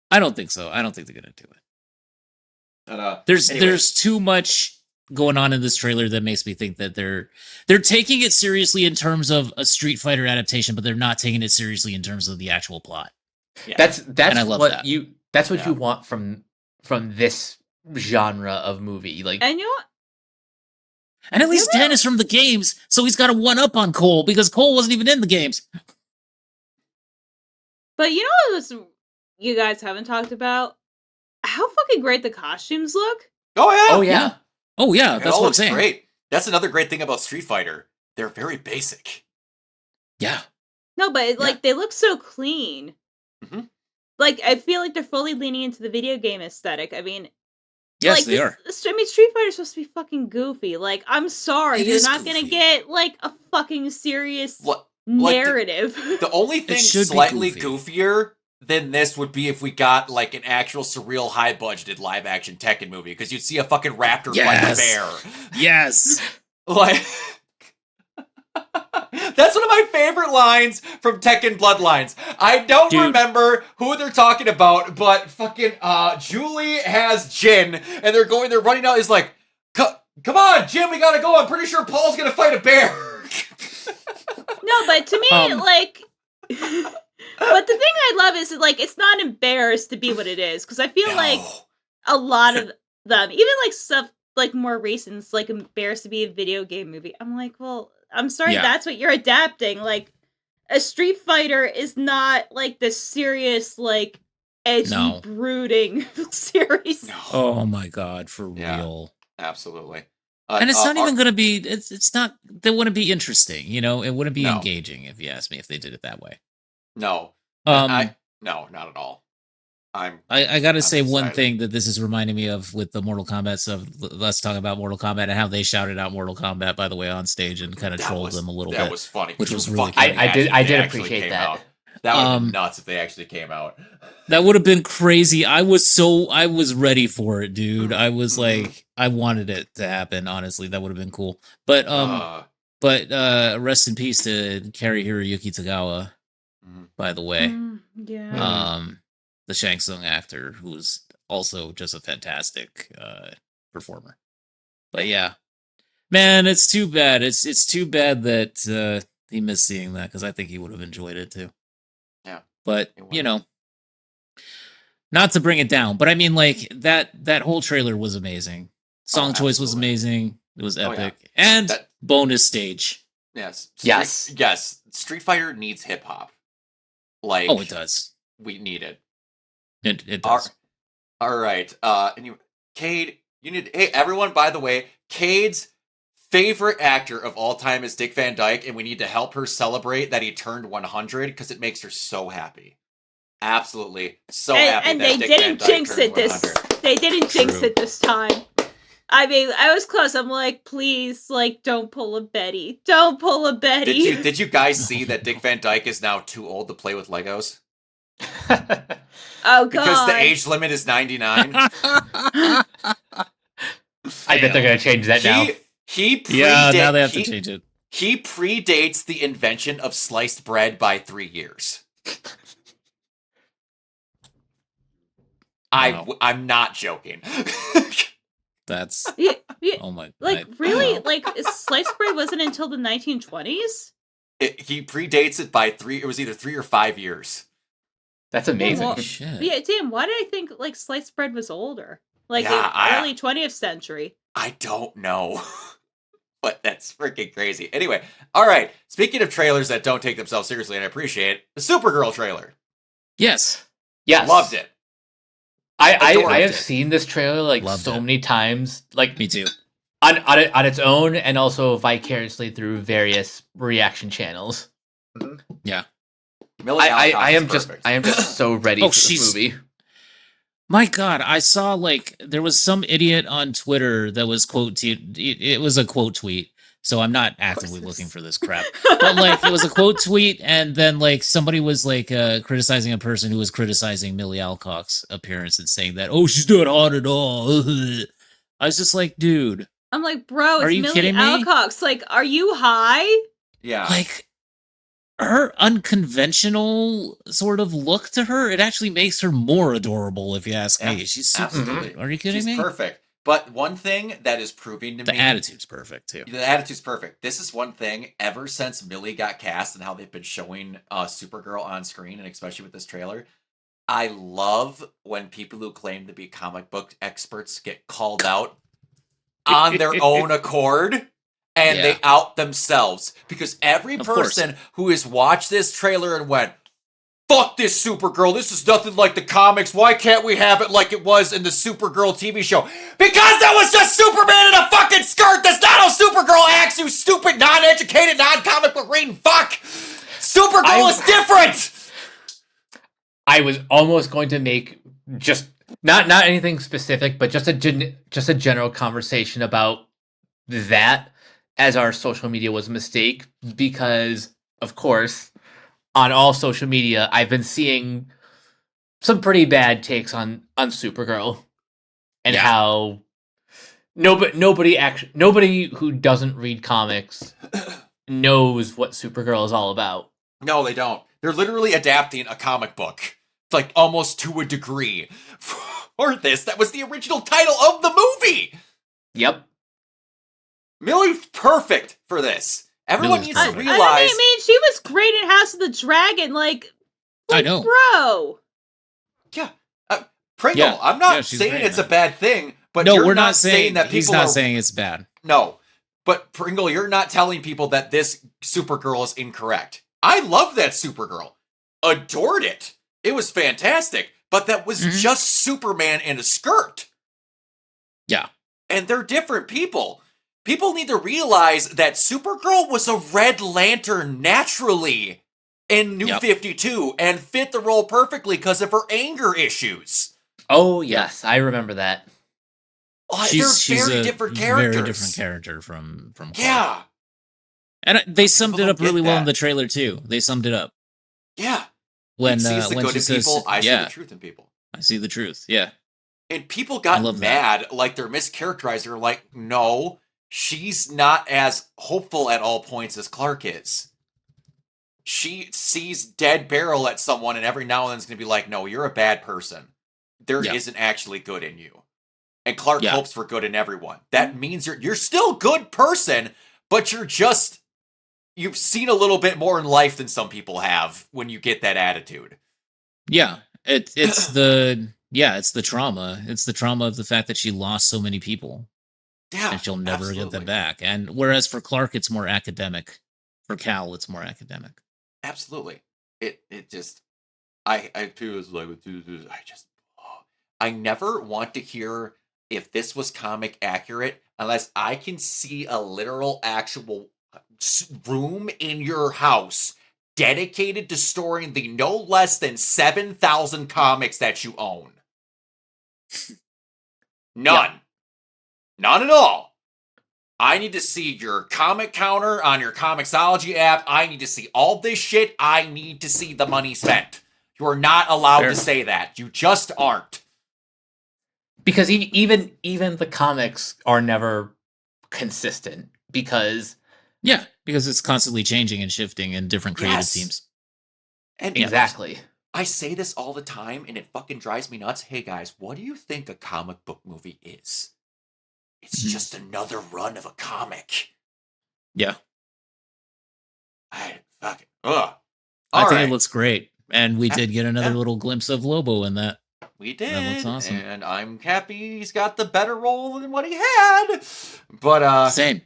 S2: I don't think so. I don't think they're gonna do it. There's too much going on in this trailer that makes me think that they're taking it seriously in terms of a Street Fighter adaptation, but they're not taking it seriously in terms of the actual plot.
S3: Yeah.
S4: That's
S2: and I love
S4: what
S2: that.
S4: you want from this genre of movie. Like,
S1: And you know what?
S2: And at least Dan is from the games, so he's got a one-up on Cole, because Cole wasn't even in the games.
S1: But you know what was, you guys haven't talked about? How fucking great the costumes look.
S3: Oh, yeah.
S4: oh yeah,
S2: Oh yeah,
S3: It
S2: that's
S3: all
S2: what I'm
S3: looks
S2: saying.
S3: great. That's another great thing about Street Fighter. They're very basic.
S2: Yeah.
S1: No, but like they look so clean.
S3: Mhm.
S1: Like I feel like they're fully leaning into the video game aesthetic. I mean,
S2: Yes,
S1: like,
S2: they are.
S1: I mean, Street Fighter's supposed to be fucking goofy. Like, I'm sorry,
S2: It
S1: you're
S2: is
S1: not gonna
S2: goofy.
S1: get like a fucking serious
S3: Like,
S1: narrative.
S3: The only thing
S2: should be
S3: slightly
S2: goofy.
S3: goofier than this would be if we got like an actual surreal high-budgeted live-action Tekken movie, because you'd see a fucking raptor fight a
S2: Yes.
S3: bear.
S2: Yes.
S3: Like, that's one of my favorite lines from Tekken Bloodlines. I don't
S2: Dude.
S3: remember who they're talking about, but fucking Julie has Jin, and they're running out. He's like, come on, Jin, we gotta go. I'm pretty sure Paul's gonna fight a bear.
S1: No, but to me, like, but the thing I love is like it's not embarrassed to be what it is, because I feel like a lot of them, even like stuff like more recent, it's like embarrassed to be a video game movie. I'm like, well, I'm sorry,
S2: Yeah.
S1: that's what you're adapting. Like, a Street Fighter is not like the serious, like, edgy,
S2: No.
S1: brooding series.
S2: Oh my God, for
S3: Yeah.
S2: real.
S3: Absolutely.
S2: And it's not even going to be. It's not. They wouldn't be interesting. You know, it wouldn't be
S3: No.
S2: engaging if you ask me if they did it that way.
S3: No.
S2: No,
S3: No, not at all.
S2: I got to say one
S3: excited.
S2: thing that this is reminding me of with the Mortal Kombat stuff. Let's talk about Mortal Kombat and how they shouted out Mortal Kombat, by the way, on stage and kind of trolled them a little bit.
S3: That was funny.
S2: which
S3: Could
S2: was
S3: you
S2: really
S3: fucking
S2: funny.
S4: I did
S3: imagine if they actually
S4: appreciate
S3: came
S4: that.
S3: out? That would have been
S2: Um,
S3: nuts if they actually came out.
S2: That would have been crazy. I was ready for it, dude. I was
S3: Mhm.
S2: like, I wanted it to happen. Honestly, that would have been cool. But rest in peace to Kari Hiroyuki Tagawa,
S3: Mhm.
S2: by the way.
S1: Yeah.
S2: The Shang Tsung actor, who's also just a fantastic performer. But yeah, man, it's too bad. It's too bad that he missed seeing that, because I think he would have enjoyed it too.
S3: Yeah.
S2: But
S3: It
S2: you
S3: would.
S2: know, not to bring it down, but I mean, like that whole trailer was amazing. Song choice was
S3: absolutely.
S2: amazing. It was
S3: Oh, yeah.
S2: epic, and
S3: That-
S2: bonus stage.
S3: Yes.
S4: Yes.
S3: Yes. Street Fighter needs hip hop. Like,
S2: Oh, it does.
S3: we need it.
S2: It
S3: All-
S2: does.
S3: All right. Cade, you need. Hey, everyone. By the way, Cade's favorite actor of all time is Dick Van Dyke, and we need to help her celebrate that he turned 100 because it makes her so happy. Absolutely, so happy.
S1: And
S3: that
S1: they
S3: Dick Van
S1: didn't
S3: Dyke
S1: jinx
S3: turned
S1: it this.
S3: 100.
S1: They didn't jinx
S2: True.
S1: it this time. I mean, I was close. I'm like, please, like, don't pull a Betty. Don't pull a Betty.
S3: Did you guys see that Dick Van Dyke is now too old to play with Legos?
S1: Oh god.
S3: Because the age limit is 99.
S4: I bet they're gonna change that now.
S2: Yeah, now they have to change it.
S3: He predates the invention of sliced bread by 3 years.
S2: Wow.
S3: I'm not joking.
S2: That's
S1: Yeah,
S2: oh my.
S1: like really, like sliced bread wasn't until the 1920s.
S3: He predates it by 3. It was either 3 or 5 years.
S4: That's amazing.
S1: Well,
S2: Shit.
S1: Yeah, damn. Why did I think like sliced bread was older? Like
S3: Yeah,
S1: early 20th century.
S3: I don't know. But that's freaking crazy. Anyway, all right. Speaking of trailers that don't take themselves seriously, and I appreciate it, the Supergirl trailer.
S2: Yes.
S4: Yes.
S3: Loved it.
S4: I have seen this trailer like many times. Like
S2: me too.
S4: On its own, and also vicariously through various reaction channels.
S3: Mm-hmm.
S2: Yeah.
S4: I am just so ready for this movie.
S2: My God, I saw like there was some idiot on Twitter that was it was a quote tweet. So I'm not actively looking for this crap. But like it was a quote tweet, and then like somebody was like criticizing a person who was criticizing Millie Alcock's appearance and saying that, oh, she's not hot at all. I was just like, dude.
S1: I'm like, bro,
S2: are
S1: it's
S2: you
S1: Millie
S2: kidding me?
S1: Alcock's. Like, are you high?
S3: Yeah.
S2: Like her unconventional sort of look to her, it actually makes her more adorable, if you ask me. She's super
S3: absolutely.
S2: Are you kidding me?
S3: She's perfect. But one thing that is proving to me...
S2: The attitude's perfect, too.
S3: The attitude's perfect. This is one thing, ever since Millie got cast and how they've been showing Supergirl on screen, and especially with this trailer, I love when people who claim to be comic book experts get called out on their own accord, and they out themselves. Because every person who has watched this trailer and went, fuck this Supergirl, this is nothing like the comics, why can't we have it like it was in the Supergirl TV show? Because that was just Superman in a fucking skirt! That's not how Supergirl acts, you stupid, non-educated, non-comic book reading fuck! Supergirl is different!
S4: I was almost going to make just, not anything specific, but just a general conversation about that, as our social media was a mistake, because, of course... on all social media, I've been seeing some pretty bad takes on Supergirl and how nobody who doesn't read comics knows what Supergirl is all about.
S3: No, they don't. They're literally adapting a comic book, like almost to a degree, for this. That was the original title of the movie.
S4: Yep.
S3: Millie's perfect for this. Everyone needs to realize...
S1: I mean, she was great in House of the Dragon, like
S2: I know.
S1: Bro.
S3: Yeah. Pringle, I'm not saying it's a bad thing, but
S2: no,
S3: you're
S2: we're
S3: not saying that people
S2: he's not saying it's bad.
S3: No. But Pringle, you're not telling people that this Supergirl is incorrect. I love that Supergirl. Adored it. It was fantastic. But that was just Superman in a skirt.
S2: Yeah.
S3: And they're different people. People need to realize that Supergirl was a Red Lantern naturally in New 52 and fit the role perfectly because of her anger issues.
S4: Oh, yes. I remember that.
S3: She's very different characters.
S2: Very different character from Clark.
S3: Yeah.
S2: And they summed it up really well in the trailer, too. They summed it up.
S3: Yeah.
S2: When,
S3: he sees the good in people, I see the truth in people.
S2: I see the truth, yeah.
S3: And people got mad, like they're mischaracterizing her, like, no... she's not as hopeful at all points as Clark is. She sees dead barrel at someone and every now and then is going to be like, no, you're a bad person. There isn't actually good in you. And Clark hopes for good in everyone. That means you're still a good person, but you've seen a little bit more in life than some people have when you get that attitude.
S2: Yeah, it's the trauma. It's the trauma of the fact that she lost so many people.
S3: Yeah,
S2: and she'll never get them back. And whereas for Clark, it's more academic. For Cal, it's more academic.
S3: Absolutely. It just, I feel like, I never want to hear if this was comic accurate unless I can see a literal actual room in your house dedicated to storing the no less than 7,000 comics that you own. None. Yeah. None at all. I need to see your comic counter on your Comixology app. I need to see all this shit. I need to see the money spent. You are not allowed to say that. You just aren't.
S4: Because even the comics are never consistent. Because
S2: it's constantly changing and shifting in different creative teams.
S3: And
S4: exactly.
S3: I say this all the time, and it fucking drives me nuts. Hey guys, what do you think a comic book movie is? It's just another run of a comic.
S2: Yeah.
S3: I think
S2: it looks great. And we did get another little glimpse of Lobo in that.
S3: We did.
S2: That looks awesome.
S3: And I'm happy he's got the better role than what he had. But
S2: same.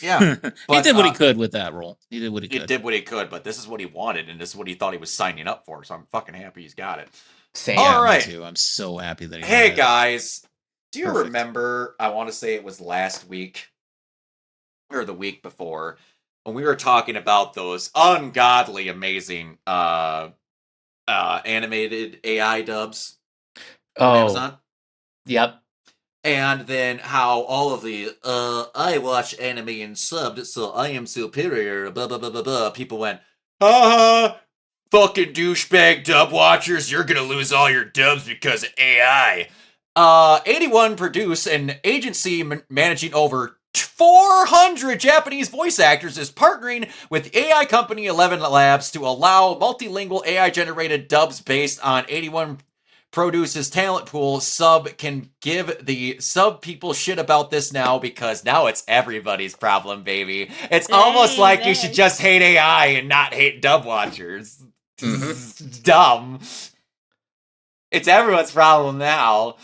S3: Yeah.
S2: He did what he could with that role. He did what he could.
S3: He did what he could, but this is what he wanted, and this is what he thought he was signing up for, so I'm fucking happy he's got it.
S4: Same.
S3: All right.
S2: Me too. I'm so happy that he
S3: Hey,
S2: got it.
S3: guys. Do you
S2: Perfect.
S3: remember, I want to say it was last week, or the week before, when we were talking about those ungodly amazing animated AI dubs on Amazon?
S4: Yep.
S3: And then how all of the, I watch anime and subbed, so I am superior, blah, blah, blah, blah, blah. People went, haha, fucking douchebag dub watchers, you're gonna lose all your dubs because of AI. 81 produce an agency managing over 400 Japanese voice actors is partnering with AI company 11 Labs to allow multilingual AI-generated dubs based on 81 produces talent pool. Sub can give the sub people shit about this now because now it's everybody's problem, baby. It's almost like you should just hate AI and not hate dub watchers.
S4: Mm-hmm.
S3: Dumb. It's everyone's problem now.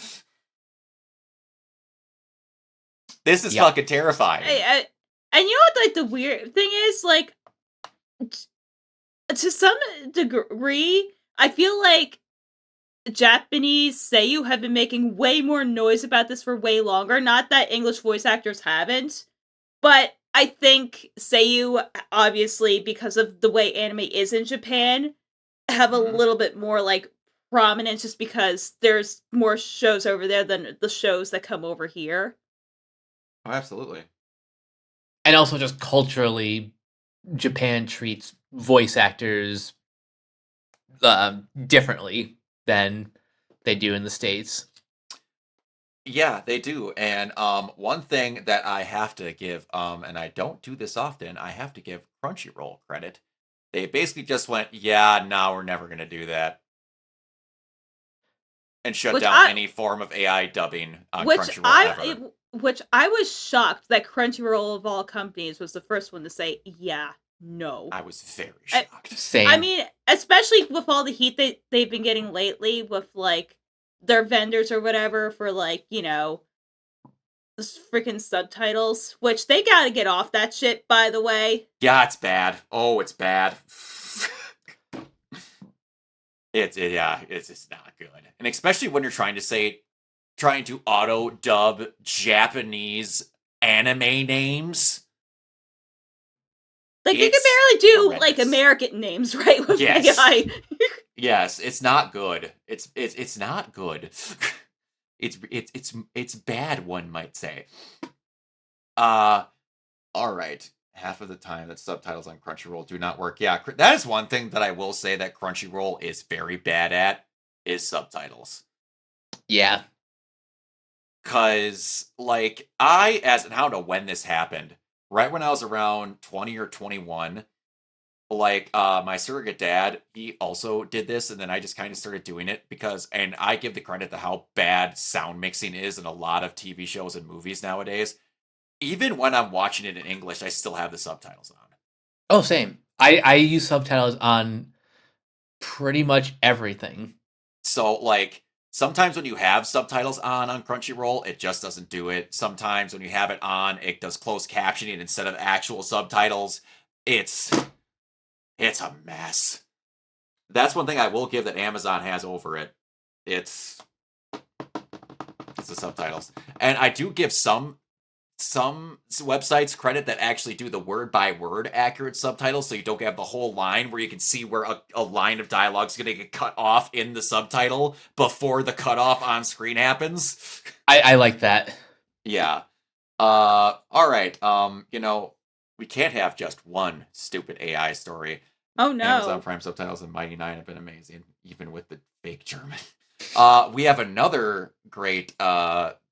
S3: This is fucking terrifying.
S1: And you know what, like, the weird thing is, like, to some degree, I feel like Japanese seiyuu have been making way more noise about this for way longer. Not that English voice actors haven't, but I think seiyuu, obviously, because of the way anime is in Japan, have a little bit more, like, prominence just because there's more shows over there than the shows that come over here.
S3: Oh, absolutely.
S4: And also just culturally, Japan treats voice actors differently than they do in the States.
S3: Yeah, they do. And one thing that I have to give, and I don't do this often, I have to give Crunchyroll credit. They basically just went, yeah, no, we're never going to do that. And shut down any form of AI dubbing on Crunchyroll ever.
S1: Which I was shocked that Crunchyroll of all companies was the first one to say, yeah, no.
S3: I was very shocked.
S4: Same.
S1: I mean, especially with all the heat they've been getting lately with, like, their vendors or whatever for, like, you know, freaking subtitles, which they gotta get off that shit, by the way.
S3: Yeah, it's bad. Oh, it's bad. It's just not good. And especially when you're trying to auto dub Japanese anime names.
S1: Like, you can barely do
S3: horrendous.
S1: like American names, right? With AI.
S3: Yes, it's not good. It's not good. It's bad, one might say. All right. Half of the time that subtitles on Crunchyroll do not work. Yeah, that is one thing that I will say that Crunchyroll is very bad at, is subtitles.
S4: Yeah.
S3: Because, like, I don't know when this happened, right when I was around 20 or 21, like, my surrogate dad, he also did this, and then I just kind of started doing it and I give the credit to how bad sound mixing is in a lot of TV shows and movies nowadays. Even when I'm watching it in English, I still have the subtitles on.
S4: Oh, same. I use subtitles on pretty much everything.
S3: So, like, sometimes when you have subtitles on Crunchyroll, it just doesn't do it. Sometimes when you have it on, it does closed captioning instead of actual subtitles. It's a mess. That's one thing I will give that Amazon has over it. It's the subtitles. And I do give some websites credit that actually do the word-by-word accurate subtitles, so you don't have the whole line where you can see where a line of dialogue is going to get cut off in the subtitle before the cutoff on screen happens.
S4: I like that.
S3: Yeah. All right. You know, we can't have just one stupid AI story.
S1: Oh, no.
S3: Amazon Prime subtitles and Mighty Nine have been amazing, even with the fake German. We have another great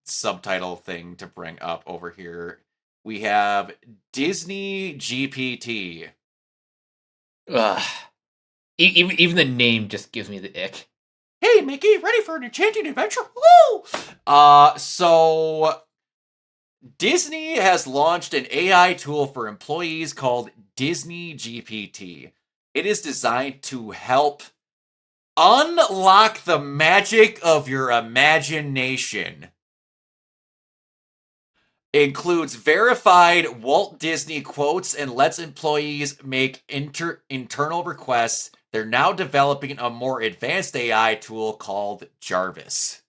S3: subtitle thing to bring up over here. We have Disney GPT.
S4: Ugh. Even the name just gives me the ick.
S3: Hey, Mickey, ready for an enchanting adventure? Woo! So Disney has launched an AI tool for employees called Disney GPT. It is designed to help unlock the magic of your imagination. includes verified Walt Disney quotes and lets employees make internal requests. They're now developing a more advanced AI tool called Jarvis.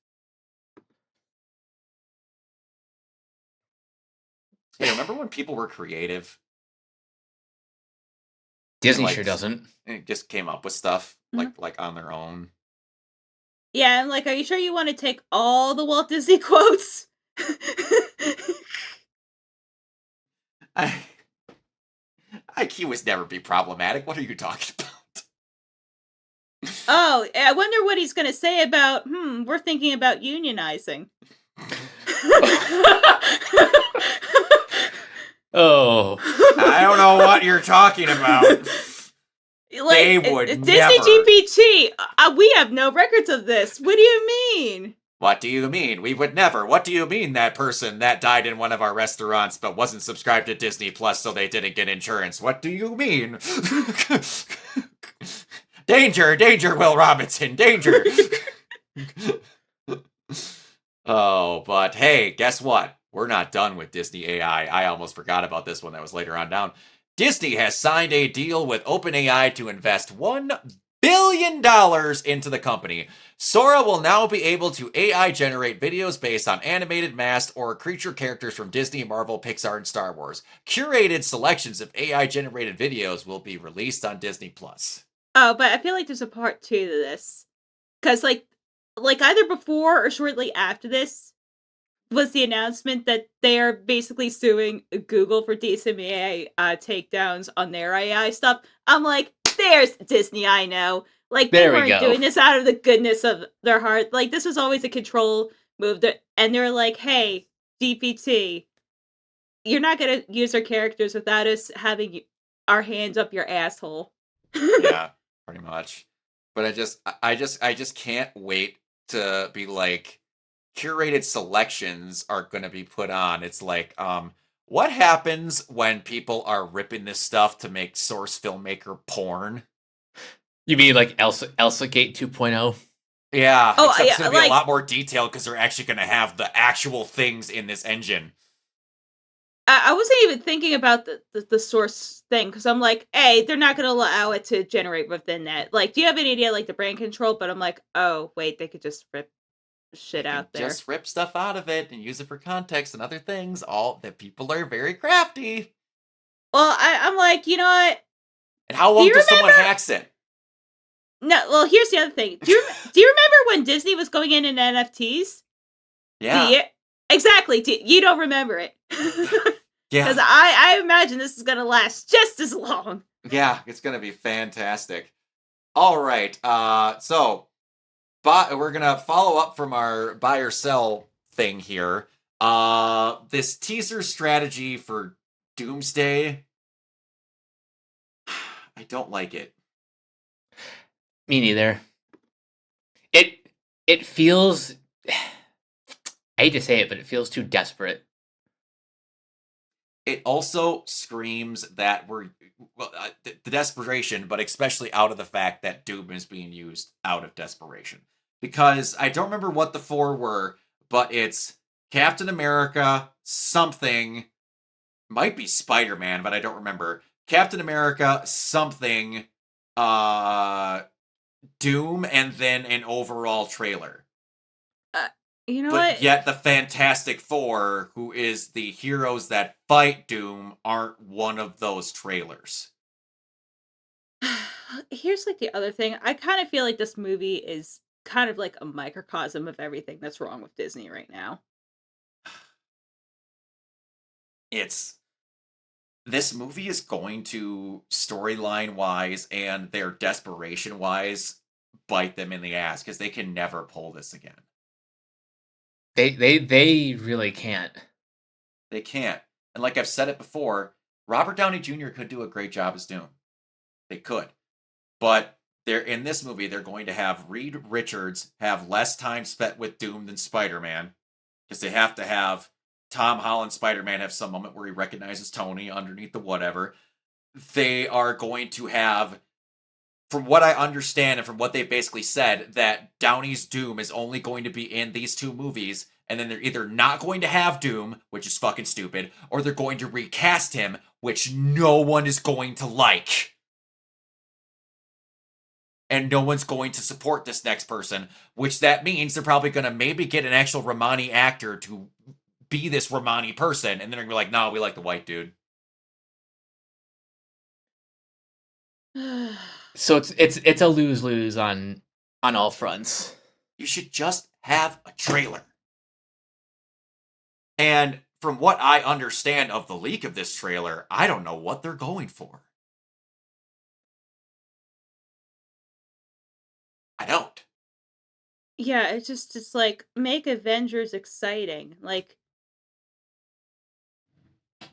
S3: Hey, remember when people were creative?
S4: Disney sure doesn't.
S3: It just came up with stuff like on their own.
S1: Yeah, I'm like, are you sure you want to take all the Walt Disney quotes?
S3: IQ was never be problematic. What are you talking about?
S1: Oh, I wonder what he's going to say about, we're thinking about unionizing.
S4: Oh.
S3: I don't know what you're talking about. They would
S1: Disney
S3: never.
S1: GPT, we have no records of this. What do you mean?
S3: What do you mean? We would never. What do you mean that person that died in one of our restaurants but wasn't subscribed to Disney Plus so they didn't get insurance? What do you mean? Danger, danger, Will Robinson, danger. Oh, but hey, guess what? We're not done with Disney AI. I almost forgot about this one that was later on down. Disney has signed a deal with OpenAI to invest $1 billion into the company. Sora will now be able to AI generate videos based on animated, masked, or creature characters from Disney, Marvel, Pixar, and Star Wars. Curated selections of AI-generated videos will be released on Disney+.
S1: Oh, but I feel like there's a part 2 to this. Because, like either before or shortly after this was the announcement that they are basically suing Google for DSMA takedowns on their AI stuff. I'm like, there's Disney, I know. Like, they weren't doing this out of the goodness of their heart. Like, this was always a control move. And they're like, hey, GPT, you're not going to use our characters without us having our hands up your asshole.
S3: Yeah, pretty much. But I just can't wait to be like, curated selections are going to be put on. It's like, what happens when people are ripping this stuff to make source filmmaker porn?
S4: You mean like Elsa Gate 2.0?
S3: Yeah, except it's going to be a lot more detailed because they're actually going to have the actual things in this engine.
S1: I wasn't even thinking about the source thing because I'm like, hey, they're not going to allow it to generate within that. Like, do you have any idea, like, the brain control? But I'm like, oh, wait, they could just rip shit out there.
S3: Just rip stuff out of it and use it for context and other things. All that people are very crafty.
S1: Well, I'm like, you know what?
S3: And how long does someone hacks it?
S1: No, well, here's the other thing. Do you remember when Disney was going in NFTs?
S3: Yeah.
S1: Exactly. You don't remember it.
S3: Yeah.
S1: Because I imagine this is going to last just as long.
S3: Yeah, it's going to be fantastic. All right. So we're going to follow up from our buy or sell thing here. This teaser strategy for Doomsday, I don't like it.
S4: Me neither. It feels, I hate to say it, but it feels too desperate.
S3: It also screams that the desperation, but especially out of the fact that Doom is being used out of desperation. Because I don't remember what the 4 were, but it's Captain America, something, might be Spider-Man, but I don't remember. Captain America, something, Doom, and then an overall trailer.
S1: You know
S3: but
S1: what?
S3: Yet the Fantastic Four, who is the heroes that fight Doom, aren't one of those trailers.
S1: Here's like the other thing. I kind of feel like this movie is kind of like a microcosm of everything that's wrong with Disney right now.
S3: This movie is going to, storyline wise and their desperation wise, bite them in the ass because they can never pull this again.
S4: They really can't.
S3: They can't. And like I've said it before, Robert Downey Jr. could do a great job as Doom. They could. But they're in this movie, they're going to have Reed Richards have less time spent with Doom than Spider-Man. Because they have to have Tom Holland Spider-Man have some moment where he recognizes Tony underneath the whatever. They are going to have from what I understand and from what they've basically said, that Downey's Doom is only going to be in these 2 movies, and then they're either not going to have Doom, which is fucking stupid, or they're going to recast him, which no one is going to like. And no one's going to support this next person, which that means they're probably going to maybe get an actual Romani actor to be this Romani person, and then they're going to be like, no, we like the white dude.
S4: So it's a lose-lose on all fronts.
S3: You should just have a trailer. And from what I understand of the leak of this trailer, I don't know what they're going for. I don't.
S1: Yeah, it's like, make Avengers exciting. Like,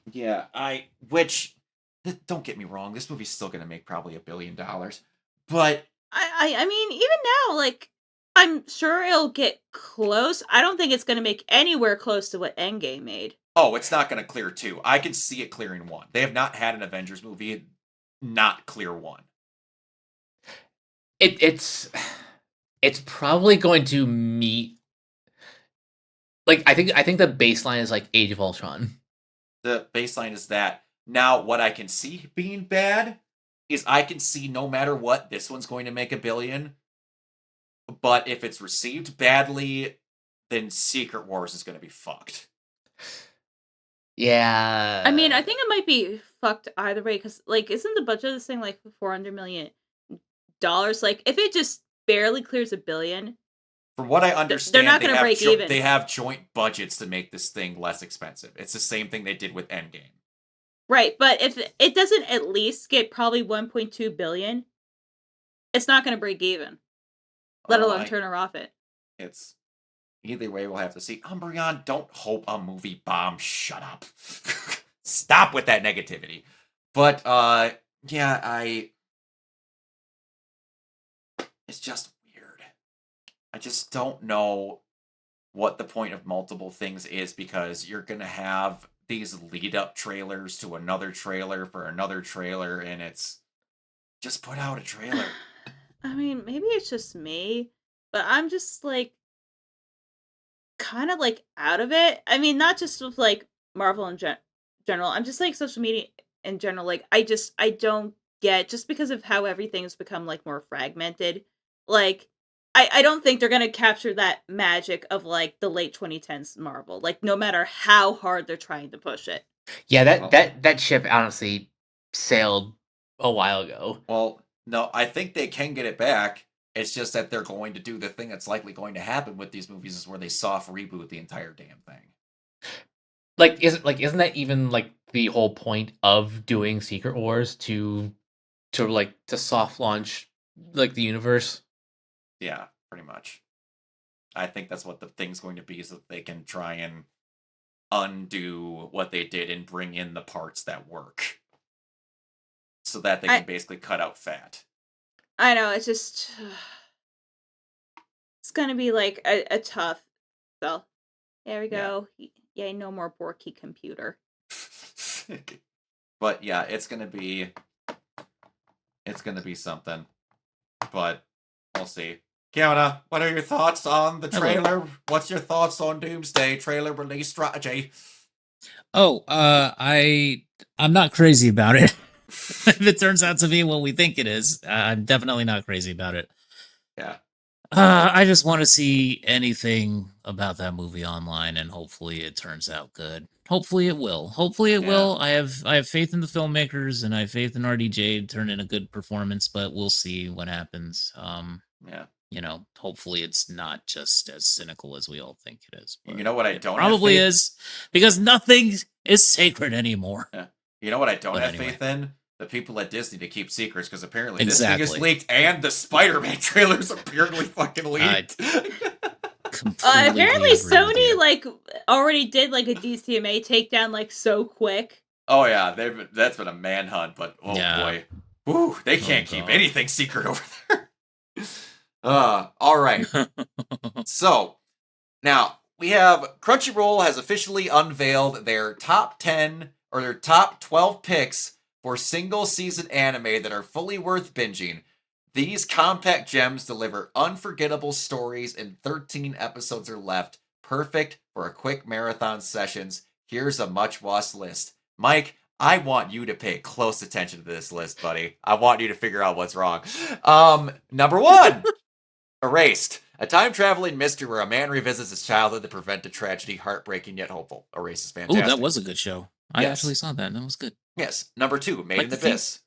S3: yeah, which, don't get me wrong, this movie's still gonna make probably $1 billion, but
S1: I mean, even now, like, I'm sure it'll get close. I don't think it's gonna make anywhere close to what Endgame made.
S3: oh, it's not gonna clear 2. I can see it clearing 1. They have not had an Avengers movie not clear 1.
S4: It's probably going to meet, like, I think the baseline is like Age of Ultron.
S3: The baseline is that. Now, what I can see being bad is I can see no matter what, this one's going to make $1 billion. But if it's received badly, then Secret Wars is going to be fucked.
S4: Yeah.
S1: I mean, I think it might be fucked either way, because, like, isn't the budget of this thing like $400 million? Like, if it just barely clears $1 billion,
S3: from what I understand,
S1: they're not going to break even.
S3: They have joint budgets to make this thing less expensive. It's the same thing they did with Endgame.
S1: Right, but if it doesn't at least get probably $1.2 billion, it's not going to break even. Let alone turn her off it.
S3: It's either way. We'll have to see. Umbreon, don't hope a movie bomb. Shut up. Stop with that negativity. But yeah, it's just weird. I just don't know what the point of multiple things is, because you're gonna have these lead up trailers to another trailer for another trailer, and it's just put out a trailer.
S1: I mean, maybe it's just me, but I'm just like kind of like out of it. I mean, not just with like Marvel in general. I'm just like social media in general. Like, I don't get, just because of how everything's become like more fragmented. Like, I don't think they're gonna capture that magic of like the late 2010s Marvel. Like, no matter how hard they're trying to push it.
S4: Yeah, that ship honestly sailed a while ago.
S3: Well, no, I think they can get it back. It's just that they're going to do the thing that's likely going to happen with these movies, is where they soft reboot the entire damn thing.
S4: Isn't that even like the whole point of doing Secret Wars, to soft launch like the universe?
S3: Yeah, pretty much. I think that's what the thing's going to be, so that they can try and undo what they did and bring in the parts that work, so that they can basically cut out fat.
S1: I know, it's just it's gonna be like a tough. So there we go. Yeah, yay, no more Borky computer.
S3: But yeah, it's gonna be something. But we'll see. Kiana, what are your thoughts on the trailer?
S2: Hello.
S3: What's your thoughts on Doomsday trailer release strategy?
S2: Oh, I'm not crazy about it. If it turns out to be what we think it is, I'm definitely not crazy about it.
S3: Yeah.
S2: I just want to see anything about that movie online, and hopefully it turns out good. Hopefully it will. Hopefully it will. I have faith in the filmmakers, and I have faith in RDJ to turn in a good performance, but we'll see what happens.
S3: Yeah.
S2: You know, hopefully it's not just as cynical as we all think it is.
S3: You know what I don't
S2: probably
S3: have faith?
S2: is, because nothing is sacred anymore.
S3: Yeah. You know what I don't have faith in? The people at Disney to keep secrets, because apparently this thing is leaked, and the Spider-Man trailer's apparently fucking leaked.
S1: Apparently Sony like already did like a DCMA takedown like so quick.
S3: Oh yeah, that's been a manhunt, but boy. Woo, they can't keep anything secret over there. All right. So, now we have Crunchyroll has officially unveiled their top 10 or their top 12 picks for single season anime that are fully worth binging. These compact gems deliver unforgettable stories in 13 episodes or left, perfect for a quick marathon sessions. Here's a much-watched list. Mike, I want you to pay close attention to this list, buddy. I want you to figure out what's wrong. Number 1, Erased. A time-traveling mystery where a man revisits his childhood to prevent a tragedy, heartbreaking yet hopeful. Erased is fantastic.
S2: Oh, that was a good show. I actually saw that. That was good.
S3: Yes. Number 2, Made in the Abyss.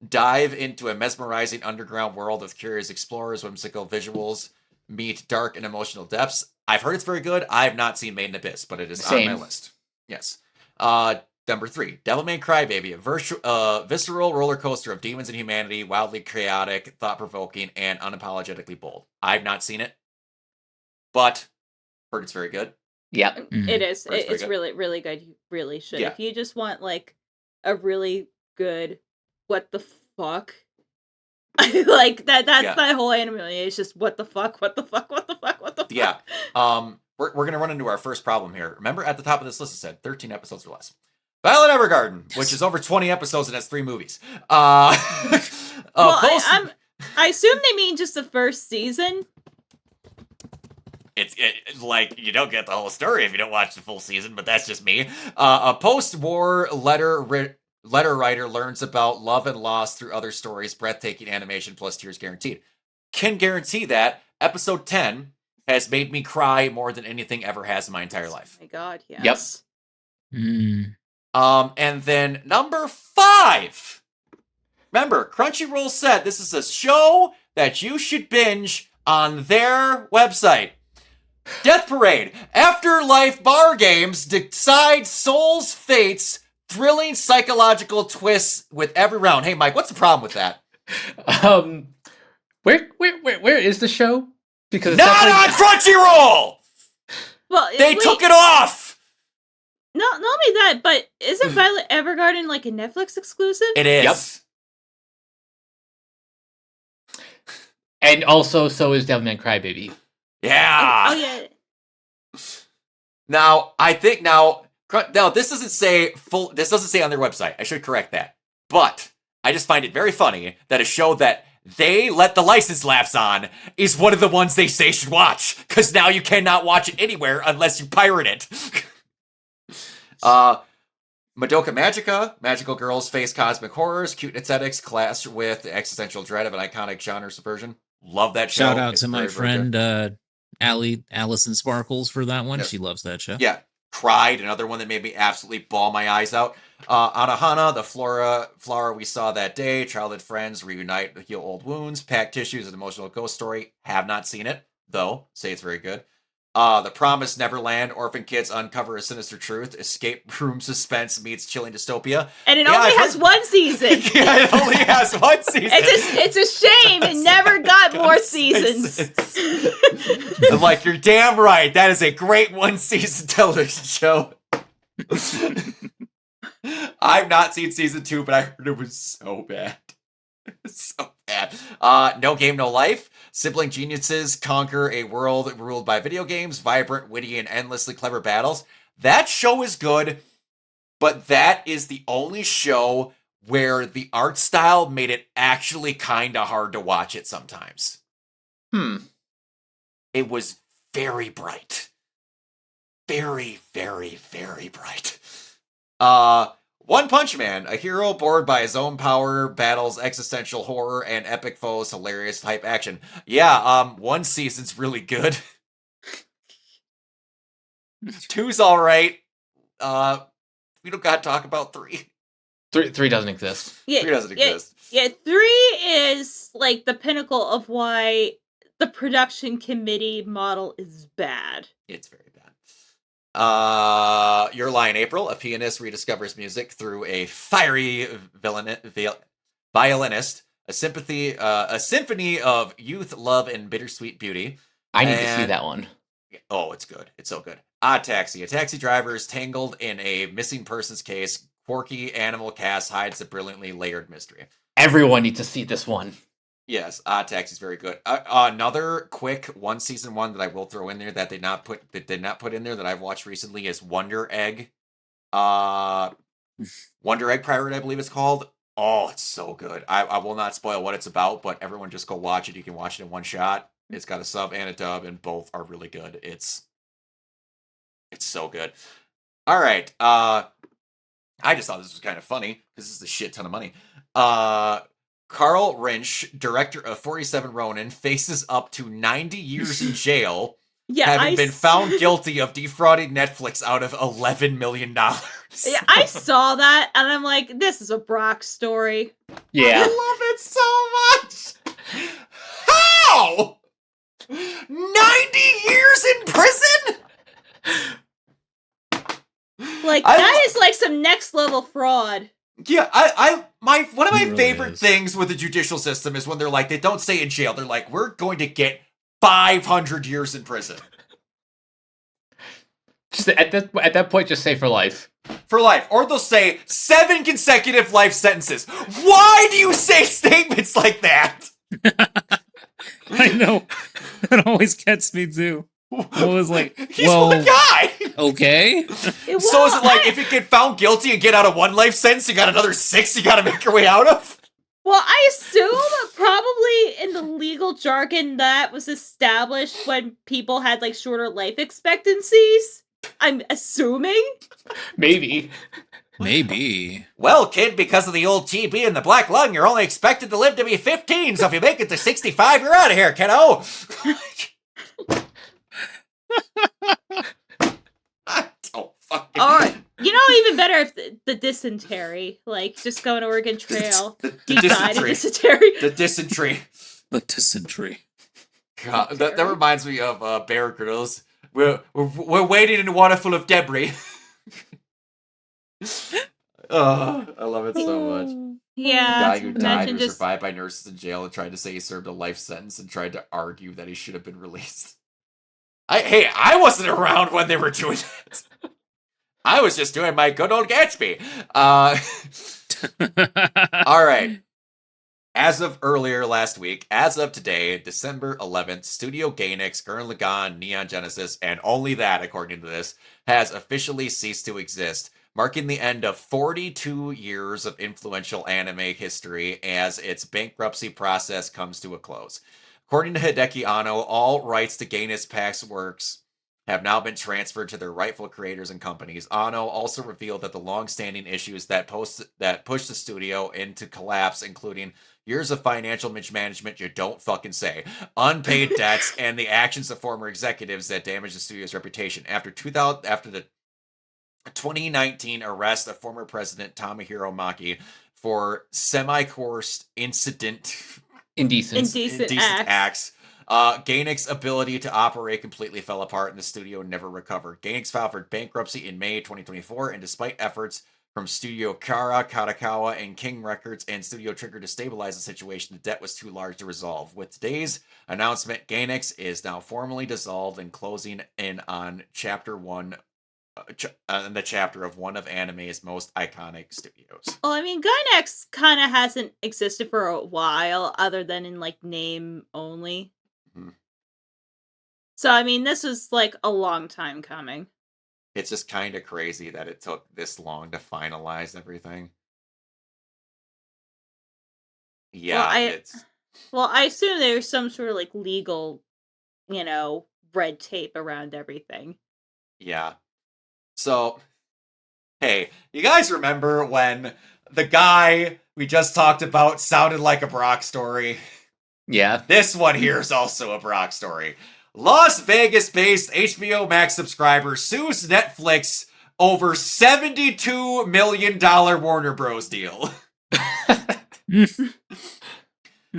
S3: Dive into a mesmerizing underground world with curious explorers, whimsical visuals, meet dark and emotional depths. I've heard it's very good. I have not seen Made in Abyss, but it is on my list. Yes. Number 3, Devilman Crybaby, a visceral roller coaster of demons and humanity, wildly chaotic, thought-provoking, and unapologetically bold. I've not seen it, but heard it's very good.
S4: Yeah,
S1: it is. It's really, really good. You really should.
S3: Yeah.
S1: If you just want like a really good, what the fuck, like that. That's my whole anime. It's just what the fuck, what the fuck, what the fuck, what the fuck.
S3: Yeah. We're gonna run into our first problem here. Remember, at the top of this list it said 13 episodes or less. Violet Evergarden, which is over 20 episodes and has 3 movies.
S1: Well, I assume they mean just the first season.
S3: It's like, you don't get the whole story if you don't watch the full season, but that's just me. A post-war letter writer learns about love and loss through other stories, breathtaking animation plus tears guaranteed. Can guarantee that episode 10 has made me cry more than anything ever has in my entire life.
S1: Oh my god, yes.
S4: Yep.
S3: And then number 5. Remember, Crunchyroll said this is a show that you should binge on their website. Death Parade. Afterlife bar games decide souls' fates. Thrilling psychological twists with every round. Hey, Mike, what's the problem with that?
S4: Where is the show? Because it's
S3: not on Crunchyroll.
S1: Well,
S3: they took it off.
S1: Not only that, but isn't Violet Evergarden like a Netflix exclusive?
S3: It is.
S4: Yep. And also, so is Devilman Crybaby.
S3: Yeah.
S1: Oh yeah.
S3: Now, I think this doesn't say this doesn't say on their website. I should correct that. But I just find it very funny that a show that they let the license lapse on is one of the ones they say should watch, because now you cannot watch it anywhere unless you pirate it. Madoka Magica, magical girls face cosmic horrors, cute aesthetics clash with the existential dread of an iconic genre subversion. Love that show.
S2: Shout out to my friend Allison Sparkles for that one. Yep. She loves that show.
S3: Yeah. Cried, another one that made me absolutely bawl my eyes out. Anohana, the flower we saw that day, childhood friends reunite to heal old wounds, packed tissues, an emotional ghost story. Have not seen it, though. Say it's very good. The Promised Neverland, orphan kids uncover a sinister truth, escape room suspense meets chilling dystopia.
S1: And it only has 1 season.
S3: Yeah, it only has 1 season.
S1: It's a shame it never got more seasons.
S3: I'm like, you're damn right. That is a great 1-season television show. I've not seen season 2, but I heard it was so bad. So bad. No Game, No Life. Sibling geniuses conquer a world ruled by video games, vibrant, witty, and endlessly clever battles. That show is good, but that is the only show where the art style made it actually kind of hard to watch it sometimes. It was very bright. Very, very, very bright. One Punch Man, a hero bored by his own power, battles existential horror and epic foes, hilarious type action. Yeah, 1 season's really good. 2's all right. We don't gotta talk about 3.
S4: 3 doesn't exist.
S1: Yeah,
S3: 3 doesn't exist.
S1: Yeah, 3 is like the pinnacle of why the production committee model is bad.
S3: It's very bad. Your Lie in April, a pianist rediscovers music through a fiery violinist, a symphony of youth, love, and bittersweet beauty.
S4: I need to see that one.
S3: Oh, it's good. It's so good. Odd Taxi. A taxi driver is tangled in a missing persons case. Quirky animal cast hides a brilliantly layered mystery.
S4: Everyone needs to see this one.
S3: Yes, Odd Taxi is very good. Another quick 1-season one that I will throw in there that did not put in there that I've watched recently is Wonder Egg. Wonder Egg Pirate, I believe it's called. Oh, it's so good. I will not spoil what it's about, but everyone just go watch it. You can watch it in one shot. It's got a sub and a dub, and both are really good. It's so good. All right. I just thought this was kind of funny because this is a shit ton of money. Carl Rinch, director of 47 Ronin, faces up to 90 years in jail, having been found guilty of defrauding Netflix out of $11 million.
S1: Yeah, I saw that, and I'm like, this is a Brock story.
S4: Yeah.
S3: I love it so much. How? 90 years in prison?
S1: Like, that is like some next level fraud.
S3: Yeah, one of my favorite things with the judicial system is when they're like, they don't stay in jail. They're like, we're going to get 500 years in prison.
S4: Just at that point, just say for life.
S3: For life. Or they'll say 7 consecutive life sentences. Why do you say statements like that?
S2: I know. That always gets me too. I was like,
S3: he's one guy.
S2: Okay.
S3: So is it like, if you get found guilty and get out of 1 life sentence, you got another 6 you gotta make your way out of?
S1: Well, I assume probably in the legal jargon that was established when people had like shorter life expectancies. I'm assuming.
S4: Maybe.
S3: Well, kid, because of the old TB and the black lung, you're only expected to live to be 15, so if you make it to 65, you're out of here, kiddo. I don't fucking...
S1: Alright, even better if the dysentery, like, just go on Oregon Trail. He died of dysentery.
S3: The dysentery.
S2: The dysentery.
S3: God, that reminds me of Bear Grylls. We're wading in water full of debris. Oh, I love it so much.
S1: Yeah.
S3: Guy who died was survived by nurses in jail and tried to say he served a life sentence and tried to argue that he should have been released. I wasn't around when they were doing that. I was just doing my good old Gatsby. All right. As of earlier last week, as of today, December 11th, Studio Gainix, Gurren Lagann, Neon Genesis, and only that, according to this, has officially ceased to exist, marking the end of 42 years of influential anime history as its bankruptcy process comes to a close. According to Hideki Anno, all rights to Gainix Pack's works have now been transferred to their rightful creators and companies. Anno also revealed that the long-standing issues that pushed the studio into collapse, including years of financial mismanagement, you don't fucking say, unpaid debts, and the actions of former executives that damaged the studio's reputation. After the 2019 arrest of former president Tomohiro Maki for semi-coerced indecent acts, Gainix's ability to operate completely fell apart and the studio never recovered. Gainix filed for bankruptcy in May 2024, and despite efforts from Studio Kara, Katakawa, and King Records and Studio Trigger to stabilize the situation, the debt was too large to resolve. With today's announcement, Gainix is now formally dissolved and closing in on chapter 1 the chapter of one of anime's most iconic studios.
S1: Well, I mean, Gainax kind of hasn't existed for a while, other than in, like, name only.
S3: Mm-hmm.
S1: So, I mean, this was, like, a long time coming.
S3: It's just kind of crazy that it took this long to finalize everything. Yeah,
S1: Well, I assume there's some sort of, like, legal, red tape around everything.
S3: Yeah. So, hey, you guys remember when the guy we just talked about sounded like a Brock story?
S4: Yeah.
S3: This one here is also a Brock story. Las Vegas-based HBO Max subscriber sues Netflix over $72 million Warner Bros. Deal.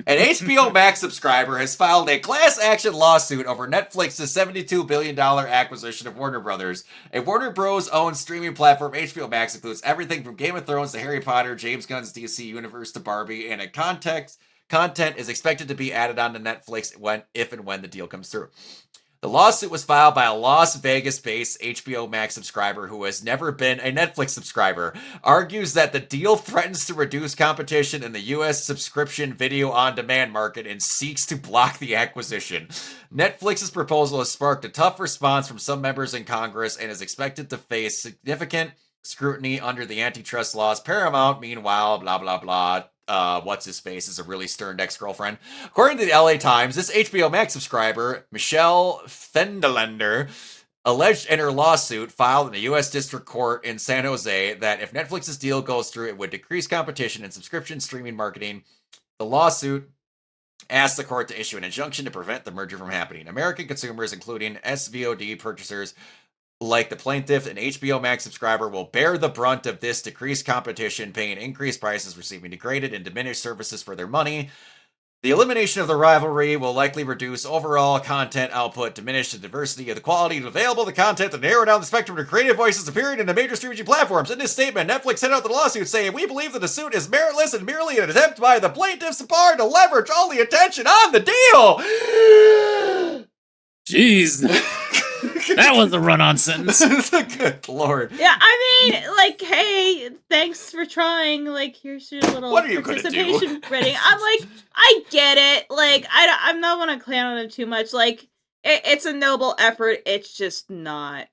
S3: An HBO Max subscriber has filed a class action lawsuit over Netflix's $72 billion acquisition of Warner Brothers. A Warner Bros. Owned streaming platform, HBO Max includes everything from Game of Thrones to Harry Potter, James Gunn's DC Universe to Barbie, and content is expected to be added onto Netflix if and when the deal comes through. The lawsuit was filed by a Las Vegas-based HBO Max subscriber who has never been a Netflix subscriber, argues that the deal threatens to reduce competition in the U.S. subscription video-on-demand market and seeks to block the acquisition. Netflix's proposal has sparked a tough response from some members in Congress and is expected to face significant scrutiny under the antitrust laws. Paramount, meanwhile, blah, blah, blah. What's-his-face is a really stern ex-girlfriend. According to the LA Times, this HBO Max subscriber, Michelle Fendelender, alleged in her lawsuit filed in the U.S. District Court in San Jose that if Netflix's deal goes through, it would decrease competition in subscription streaming marketing. The lawsuit asked the court to issue an injunction to prevent the merger from happening. American consumers, including SVOD purchasers like the plaintiff, an HBO Max subscriber, will bear the brunt of this decreased competition, paying increased prices, receiving degraded and diminished services for their money. The elimination of the rivalry will likely reduce overall content output, diminish the diversity of the quality of available the content, and narrow down the spectrum of creative voices appearing in the major streaming platforms. In this statement, Netflix sent out the lawsuit saying, "We believe that the suit is meritless and merely an attempt by the plaintiff's bar to leverage all the attention on the deal."
S2: Jeez. That was a run-on sentence.
S3: Good lord.
S1: Yeah, I mean, like, hey, thanks for trying. Like, here's your little
S3: What are you gonna
S1: participation rating. I'm like, I get it. Like, I'm not want to clown on it too much. Like, it's a noble effort. It's just not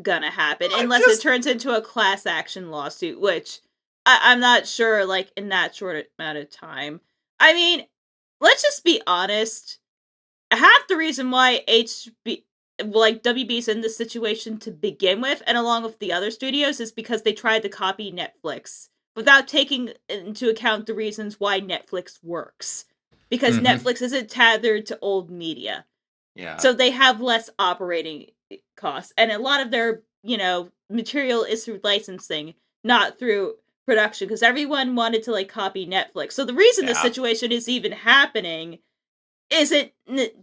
S1: gonna happen unless it turns into a class action lawsuit, which I'm not sure. Like, in that short amount of time. I mean, let's just be honest. Half the reason why WB's in this situation to begin with, and along with the other studios, is because they tried to copy Netflix without taking into account the reasons why Netflix works. Because Netflix isn't tethered to old media.
S3: Yeah.
S1: So they have less operating costs. And a lot of their, material is through licensing, not through production. Because everyone wanted to, copy Netflix. So the reason this situation is even happening isn't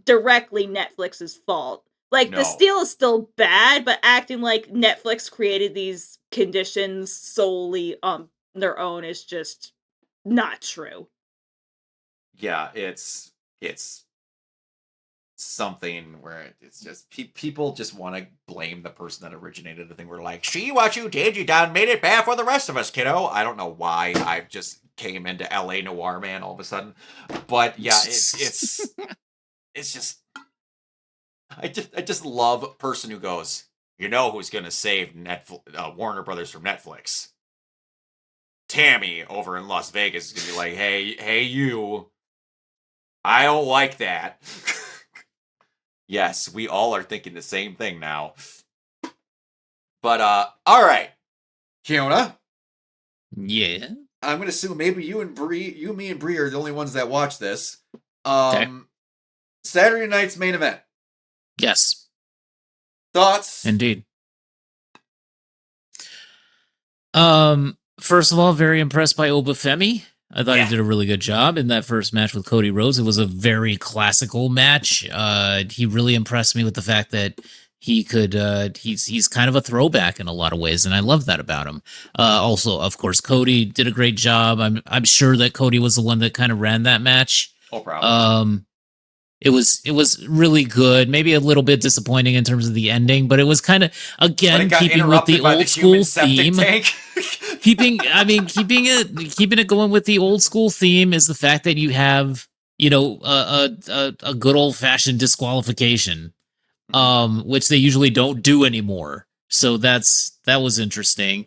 S1: directly Netflix's fault. The steal is still bad, but acting like Netflix created these conditions solely on their own is just not true.
S3: Yeah, it's something where it's just people just want to blame the person that originated the thing. We're like, "See what you did? You done made it bad for the rest of us, kiddo." I don't know why I just came into LA Noir Man all of a sudden, but yeah, it's just. I just love a person who goes, "You know who's gonna save Warner Brothers from Netflix? Tammy over in Las Vegas is gonna be like, hey you, I don't like that." Yes, we all are thinking the same thing now. But all right, Kiona.
S2: Yeah.
S3: I'm gonna assume maybe me, and Bree are the only ones that watch this. Saturday night's main event.
S2: Yes.
S3: Thoughts?
S2: Indeed. First of all, very impressed by Obafemi. I thought he did a really good job in that first match with Cody Rhodes. It was a very classical match. He really impressed me with the fact that he could he's kind of a throwback in a lot of ways, and I love that about him. Also, of course, Cody did a great job. I'm sure that Cody was the one that kind of ran that match.
S3: Oh, probably.
S2: It was really good. Maybe a little bit disappointing in terms of the ending, but it was kind of, again, keeping with the old school theme. keeping it going with the old school theme is the fact that you have, a good old fashioned disqualification, which they usually don't do anymore. So that was interesting.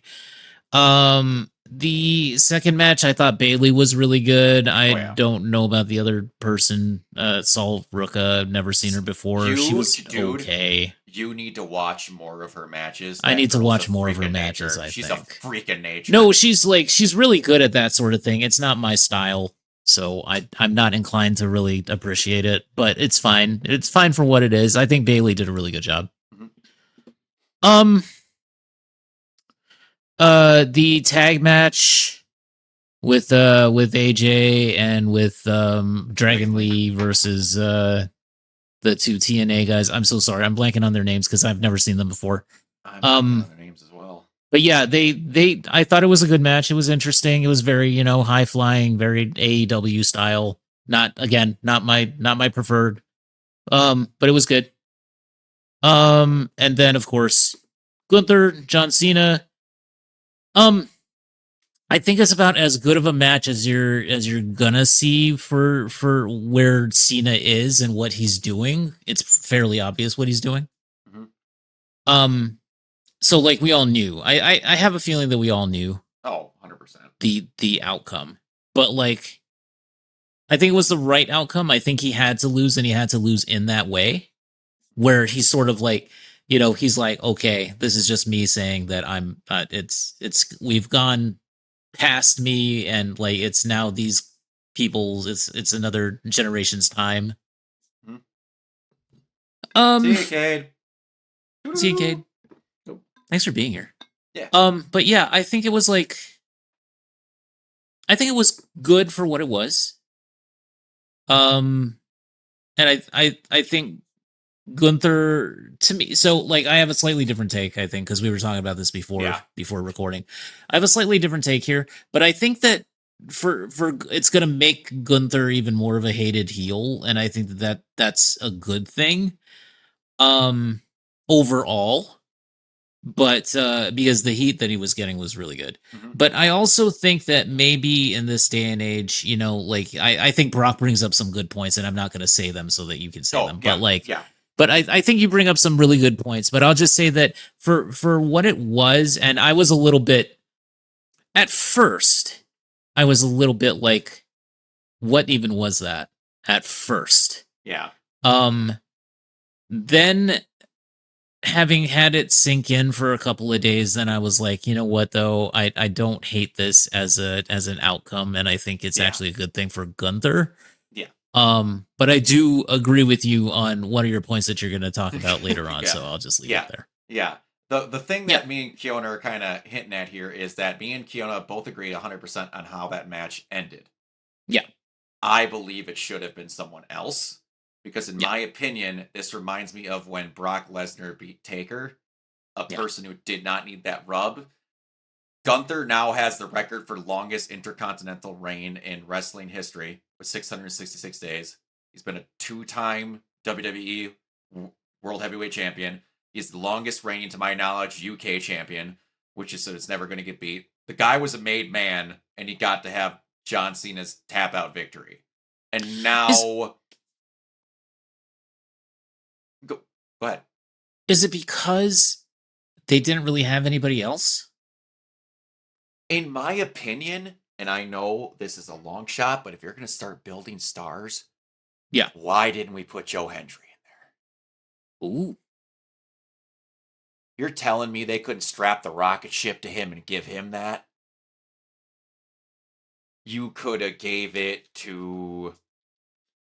S2: The second match, I thought Bailey was really good. I don't know about the other person, Sol Ruka. I've never seen her before. She was okay.
S3: You need to watch more of her matches.
S2: I need to watch more of her matches.
S3: She's a freaking nature.
S2: No, she's really good at that sort of thing. It's not my style, so I'm not inclined to really appreciate it. But it's fine. It's fine for what it is. I think Bailey did a really good job. The tag match with AJ and with Dragon Lee versus the two TNA guys. I'm so sorry, I'm blanking on their names because I've never seen them before.
S3: I'm blanking on their names as well.
S2: But yeah, I thought it was a good match. It was interesting. It was very, high flying, very AEW style. Not my preferred. But it was good. And then of course, Gunther, John Cena. I think it's about as good of a match as you're gonna see for where Cena is and what he's doing. It's fairly obvious what he's doing. So like we all knew. I have a feeling that we all knew.
S3: Oh, 100%.
S2: The outcome. But like I think it was the right outcome. I think he had to lose, and he had to lose in that way, where he's sort of like, he's like, okay, this is just me saying that I'm we've gone past me, and like it's now these people's, it's another generation's time.
S3: See you, Cade.
S2: See you, Cade. Thanks for being here.
S3: Yeah.
S2: But yeah, I think it was good for what it was. And I think Gunther, to me, so like I have a slightly different take, I think, because we were talking about this before recording. I have a slightly different take here, but I think that for it's gonna make Gunther even more of a hated heel, and I think that's a good thing. Overall. But because the heat that he was getting was really good.
S3: Mm-hmm.
S2: But I also think that maybe in this day and age, like I think Brock brings up some good points, and I'm not going to say them so that you can say them. But but I think you bring up some really good points. But I'll just say that for what it was, and I was a little bit at first, I was a little bit like, what even was that at first?
S3: Yeah.
S2: Then having had it sink in for a couple of days, then I was like, you know what though, I don't hate this as an outcome, and I think it's actually a good thing for Gunther.
S3: Yeah.
S2: But I do agree with you on one of your points that you're going to talk about later on, so I'll just leave it there.
S3: Yeah. The thing that me and Kiona are kind of hinting at here is that me and Kiona both agree 100% on how that match ended.
S2: Yeah.
S3: I believe it should have been someone else. Because in my opinion, this reminds me of when Brock Lesnar beat Taker, a person who did not need that rub. Gunther now has the record for longest intercontinental reign in wrestling history with 666 days. He's been a 2-time WWE World Heavyweight Champion. He's the longest reigning, to my knowledge, UK champion, which is so it's never going to get beat. The guy was a made man, and he got to have John Cena's tap-out victory. And now... Go ahead.
S2: Is it because they didn't really have anybody else?
S3: In my opinion, and I know this is a long shot, but if you're going to start building stars, why didn't we put Joe Hendry in there?
S2: Ooh.
S3: You're telling me they couldn't strap the rocket ship to him and give him that? You could have gave it to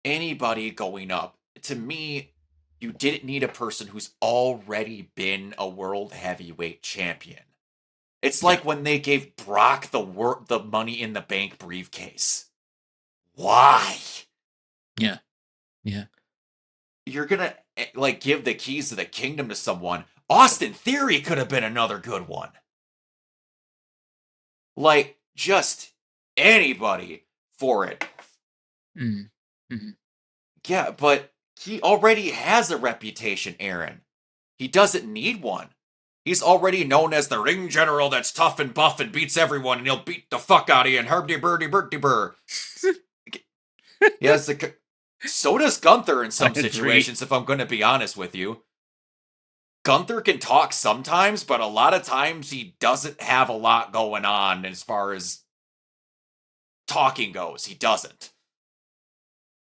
S3: anybody going up. To me, you didn't need a person who's already been a world heavyweight champion. It's like when they gave Brock the Money in the Bank briefcase. Why?
S2: Yeah.
S3: You're gonna give the keys to the kingdom to someone. Austin Theory could have been another good one. Just anybody for it.
S2: Mm-hmm.
S3: Yeah, but he already has a reputation, Aaron. He doesn't need one. He's already known as the ring general that's tough and buff and beats everyone, and he'll beat the fuck out of you and herdy-birdy burr. Yes, so does Gunther in some situations, if I'm going to be honest with you. Gunther can talk sometimes, but a lot of times he doesn't have a lot going on as far as talking goes. He doesn't.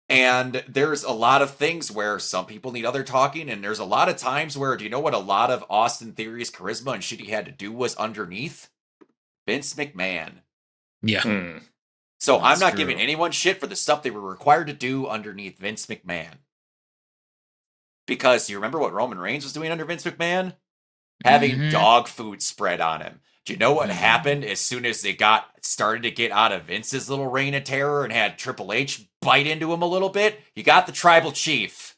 S3: And there's a lot of things where some people need other talking, and there's a lot of times where, do you know what a lot of Austin Theory's charisma and shit he had to do was underneath? Vince McMahon.
S2: Yeah.
S3: So I'm not giving anyone shit for the stuff they were required to do underneath Vince McMahon. Because you remember what Roman Reigns was doing under Vince McMahon? Having dog food spread on him. Do you know what happened as soon as they started to get out of Vince's little reign of terror and had Triple H bite into him a little bit? You got the tribal chief.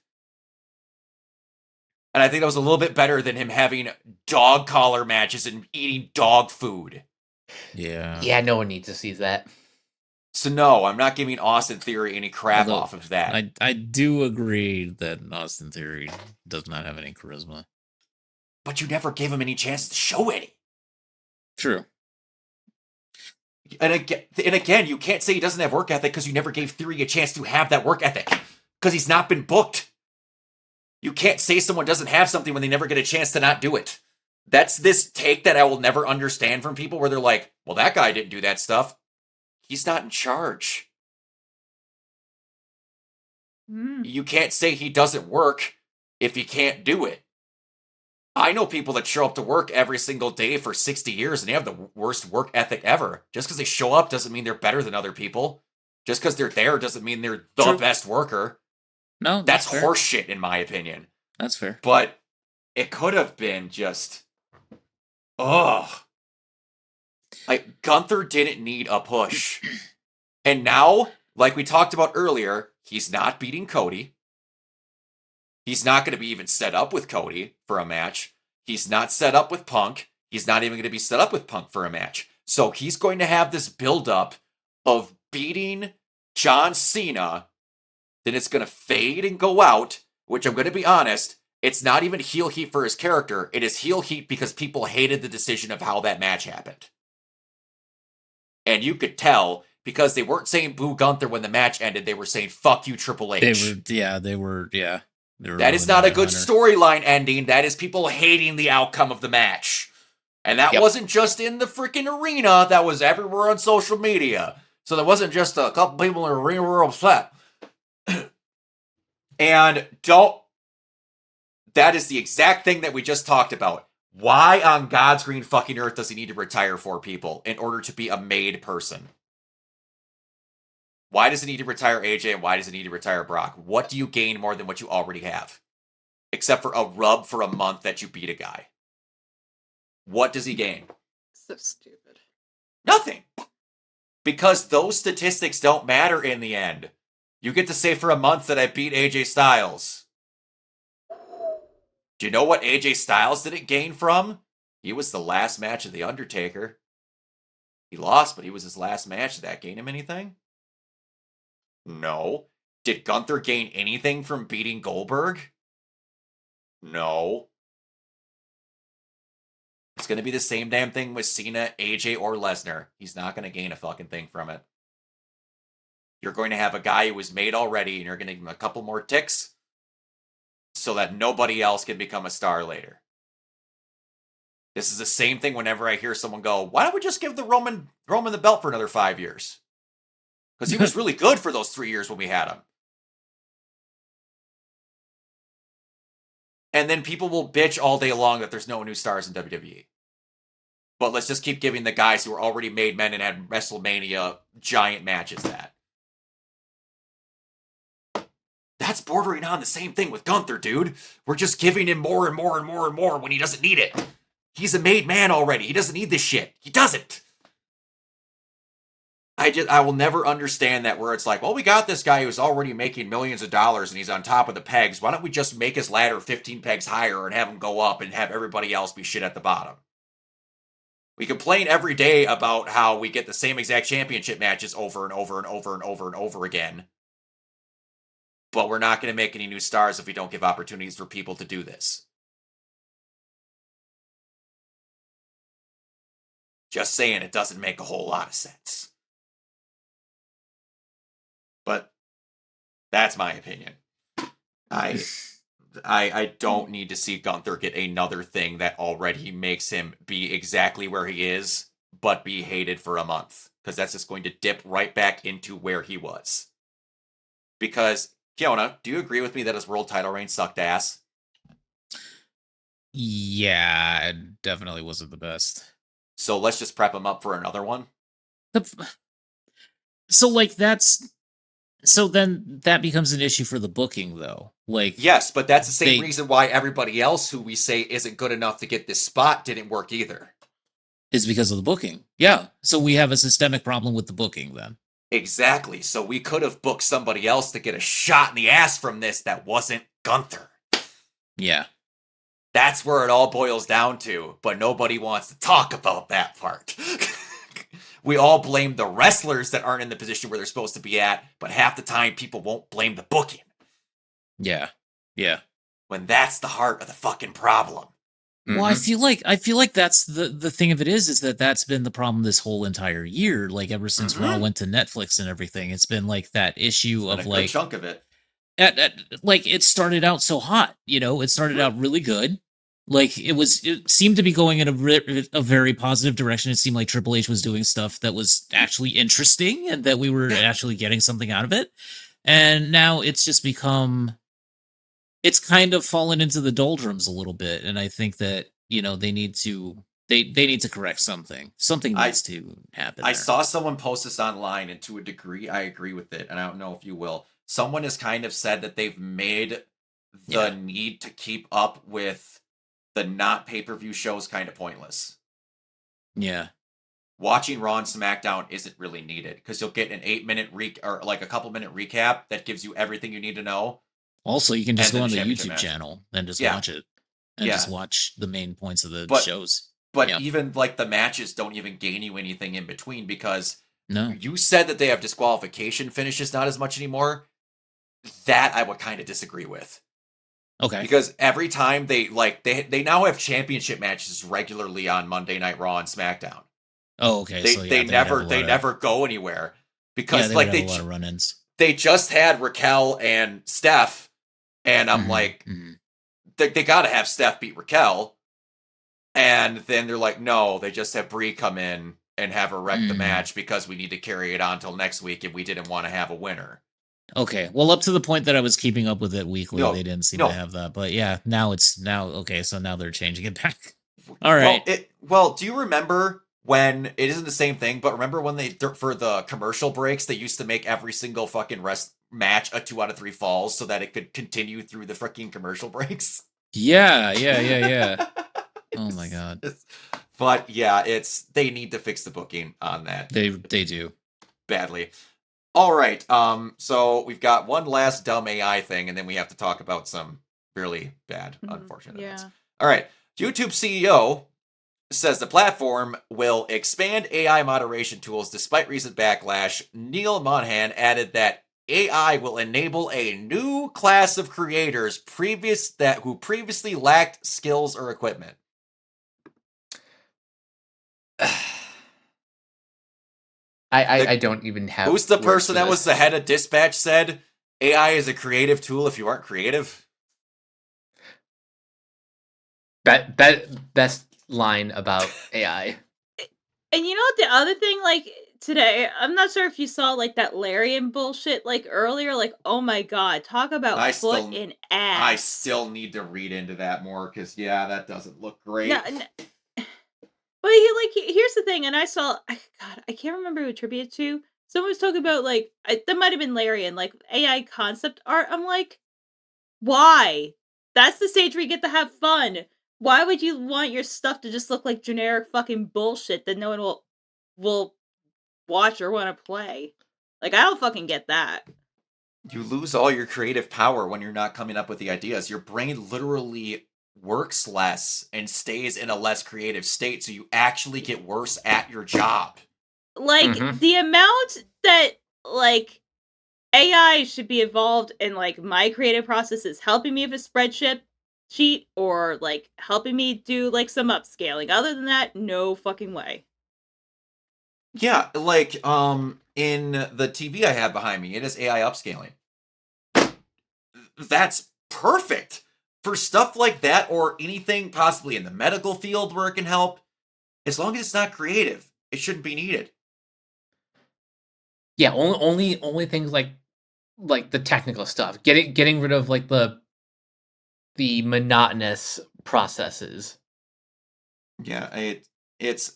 S3: And I think that was a little bit better than him having dog collar matches and eating dog food.
S2: Yeah.
S4: Yeah, no one needs to see that.
S3: So no, I'm not giving Austin Theory any crap off of that.
S2: I do agree that Austin Theory does not have any charisma.
S3: But you never gave him any chance to show any.
S2: True.
S3: And again, you can't say he doesn't have work ethic because you never gave Theory a chance to have that work ethic. Because he's not been booked. You can't say someone doesn't have something when they never get a chance to not do it. That's this take that I will never understand from people where they're like, well, that guy didn't do that stuff. He's not in charge. You can't say he doesn't work if he can't do it. I know people that show up to work every single day for 60 years and they have the worst work ethic ever. Just because they show up doesn't mean they're better than other people. Just because they're there doesn't mean they're the best worker.
S2: No,
S3: that's horse shit, in my opinion.
S2: That's fair.
S3: But it could have been just, like, Gunther didn't need a push. And now, like we talked about earlier, he's not beating Cody. He's not going to be even set up with Cody for a match. He's not set up with Punk. He's not even going to be set up with Punk for a match. So he's going to have this buildup of beating John Cena. Then it's going to fade and go out, which I'm going to be honest, it's not even heel heat for his character. It is heel heat because people hated the decision of how that match happened. And you could tell because they weren't saying boo Gunther when the match ended. They were saying fuck you, Triple H.
S2: They were.
S3: That is not a good storyline ending. That is people hating the outcome of the match. And that wasn't just in the freaking arena. That was everywhere on social media. So there wasn't just a couple people in the arena who were upset. And that is the exact thing that we just talked about. Why on God's green fucking earth does he need to retire 4 people in order to be a made person? Why does he need to retire AJ and why does he need to retire Brock? What do you gain more than what you already have? Except for a rub for a month that you beat a guy. What does he gain?
S1: So stupid.
S3: Nothing. Because those statistics don't matter in the end. You get to say for a month that I beat AJ Styles. Do you know what AJ Styles didn't gain from? He was the last match of The Undertaker. He lost, but he was his last match. Did that gain him anything? No. Did Gunther gain anything from beating Goldberg? No. It's going to be the same damn thing with Cena, AJ, or Lesnar. He's not going to gain a fucking thing from it. You're going to have a guy who was made already, and you're going to give him a couple more ticks so that nobody else can become a star later. This is the same thing whenever I hear someone go, why don't we just give the Roman the belt for another 5 years? Because he was really good for those 3 years when we had him. And then people will bitch all day long that there's no new stars in WWE. But let's just keep giving the guys who are already made men and had WrestleMania giant matches that. That's bordering on the same thing with Gunther, dude. We're just giving him more and more and more and more when he doesn't need it. He's a made man already. He doesn't need this shit. He doesn't. I will never understand that where it's like, well, we got this guy who's already making millions of dollars and he's on top of the pegs. Why don't we just make his ladder 15 pegs higher and have him go up and have everybody else be shit at the bottom? We complain every day about how we get the same exact championship matches over and over and over and over and over again. But we're not going to make any new stars if we don't give opportunities for people to do this. Just saying, it doesn't make a whole lot of sense. But that's my opinion. I don't need to see Gunther get another thing that already makes him be exactly where he is, but be hated for a month. Because that's just going to dip right back into where he was. Because, Kiona, do you agree with me that his world title reign sucked ass?
S2: Yeah, it definitely wasn't the best.
S3: So let's just prep him up for another one?
S2: So then that becomes an issue for the booking, though.
S3: Yes, but that's the same reason why everybody else who we say isn't good enough to get this spot didn't work either.
S2: Is because of the booking. Yeah, so we have a systemic problem with the booking then.
S3: Exactly, so we could have booked somebody else to get a shot in the ass from this that wasn't Gunther.
S2: Yeah.
S3: That's where it all boils down to, but nobody wants to talk about that part. We all blame the wrestlers that aren't in the position where they're supposed to be at, but half the time people won't blame the booking.
S2: Yeah.
S3: When that's the heart of the fucking problem.
S2: Well, I feel like that's the thing of it is that that's been the problem this whole entire year. Like ever since Raw went to Netflix and everything, it's been like that issue of like
S3: a chunk of it.
S2: Like it started out so hot, it started out really good. Like it seemed to be going in a very positive direction. It seemed like Triple H was doing stuff that was actually interesting and that we were actually getting something out of it. And now it's just become, it's kind of fallen into the doldrums a little bit. And I think that, they need to, they need to correct something. Something needs to happen.
S3: I saw someone post this online, and to a degree, I agree with it. And I don't know if you will. Someone has kind of said that they've made the need to keep up with the not pay-per-view shows kind of pointless.
S2: Yeah.
S3: Watching Raw and SmackDown isn't really needed because you'll get an 8-minute or like a couple-minute recap that gives you everything you need to know.
S2: Also, you can just go on the YouTube channel and just watch it. And just watch the main points of the shows.
S3: But even like the matches don't even gain you anything in between because
S2: no,
S3: you said that they have disqualification finishes not as much anymore. That I would kind of disagree with.
S2: Okay.
S3: Because every time they now have championship matches regularly on Monday Night Raw and SmackDown.
S2: Oh, okay.
S3: They never go anywhere because
S2: they
S3: like
S2: have a lot of run-ins.
S3: They just had Raquel and Steph, and I'm like, they got to have Steph beat Raquel, and then they're like, no, they just have Brie come in and have her wreck the match because we need to carry it on till next week, and we didn't want to have a winner.
S2: Okay, well, up to the point that I was keeping up with it weekly, they didn't seem to have that. But yeah, now okay. So now they're changing it back. All right.
S3: Well, do you remember when it isn't the same thing? But remember when for the commercial breaks, they used to make every single fucking match a 2 out of 3 falls so that it could continue through the freaking commercial breaks.
S2: Yeah. Oh my god.
S3: But yeah, they need to fix the booking on that.
S2: They do
S3: badly. All right, so we've got one last dumb AI thing, and then we have to talk about some really bad, unfortunate events. All right, YouTube CEO says the platform will expand AI moderation tools despite recent backlash. Neil Monahan added that AI will enable a new class of creators who previously lacked skills or equipment.
S4: I don't even have.
S3: Who's the person that was the head of Dispatch said AI is a creative tool if you aren't creative?
S4: Best line about AI.
S1: And you know what? The other thing, like today, I'm not sure if you saw like that Larian bullshit like earlier. Like, oh my god, talk about foot in ass.
S3: I still need to read into that more because that doesn't look great.
S1: But here's the thing, and I saw, God, I can't remember who attributed to. Someone was talking about like that might have been Larian, like AI concept art. I'm like, why? That's the stage where you get to have fun. Why would you want your stuff to just look like generic fucking bullshit that no one will watch or want to play? Like, I don't fucking get that.
S3: You lose all your creative power when you're not coming up with the ideas. Your brain literally works less and stays in a less creative state, so you actually get worse at your job.
S1: Like, the amount that, like, AI should be involved in, like, my creative processes, helping me with a spreadsheet or, like, helping me do, like, some upscaling. Other than that, no fucking way.
S3: Yeah, like, in the TV I have behind me, it is AI upscaling. That's perfect for stuff like that, or anything possibly in the medical field where it can help. As long as it's not creative, it shouldn't be needed.
S4: Yeah, only things like the technical stuff. Getting rid of like the monotonous processes.
S3: Yeah, it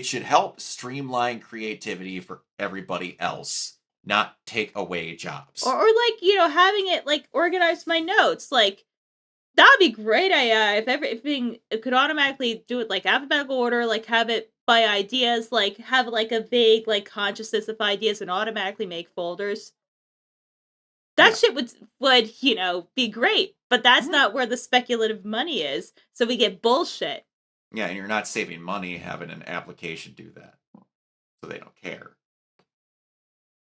S3: should help streamline creativity for everybody else, not take away jobs.
S1: Or like, having it, like, organize my notes. Like, that'd be great AI if everything it could automatically do it, like, alphabetical order, like, have it by ideas, like, have, like, a vague, like, consciousness of ideas and automatically make folders. That shit would, be great. But that's not where the speculative money is. So we get bullshit.
S3: Yeah, and you're not saving money having an application do that. So they don't care.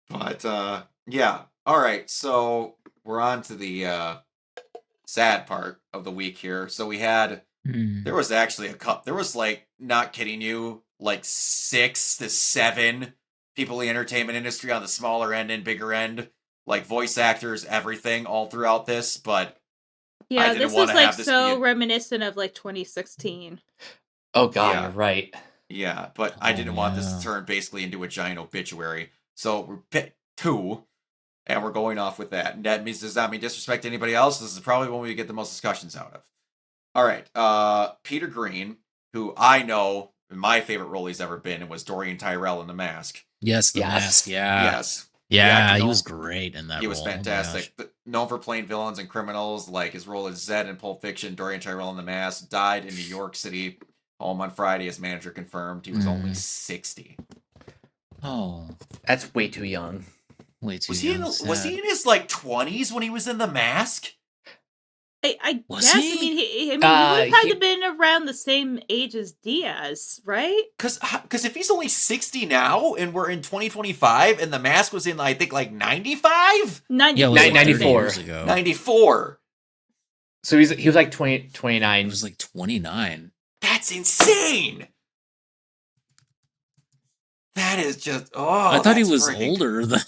S3: But, yeah. All right, so we're on to the sad part of the week here. So we had, there was actually there was, like, not kidding you, like 6 to 7 people in the entertainment industry on the smaller end and bigger end, like voice actors, everything, all throughout this. But
S1: Yeah,
S3: didn't
S1: this
S3: wanna
S1: is like
S3: have this
S1: so
S3: be
S1: reminiscent of like 2016.
S4: Oh god,
S3: Yeah.
S4: you're right.
S3: Yeah, but I
S2: Oh,
S3: didn't want this
S2: yeah.
S3: to turn basically into a giant obituary. So we're picked 2, and we're going off with that. And that does not mean disrespect to anybody else. This is probably one we get the most discussions out of. All right, Peter Green, who I know my favorite role he's ever been, and was Dorian Tyrell in The Mask.
S2: Yes, the
S4: Yes.
S2: mask. Yeah.
S3: Yes,
S2: Yeah,
S3: actor
S2: he
S3: known-
S2: was great in that
S3: he
S2: role.
S3: was
S2: Oh my
S3: fantastic.
S2: gosh.
S3: Known for playing villains and criminals, like his role as Zed in Pulp Fiction, Dorian Tyrell in The Mask, died in New York City. Home on Friday, his manager confirmed he was only 60.
S2: Oh,
S4: That's way too young.
S2: way too
S3: Was he
S2: young.
S3: was he
S2: sad.
S3: in his like 20s when he was in The Mask?
S1: I
S2: Was
S1: guess.
S2: he?
S1: I mean, he would have had
S4: he-
S1: to been around the same age as Diaz, right?
S3: Because if he's only 60 now and we're in 2025 and The Mask was in I think like 95,
S1: 94.
S2: Yeah, it was like 30
S4: 94.
S2: years ago.
S3: 94.
S4: So he was like 20,
S2: He
S4: 29.
S2: was like 29.
S3: That's insane. That is just
S2: I thought he
S3: that's
S2: was
S3: freaking-
S2: older than.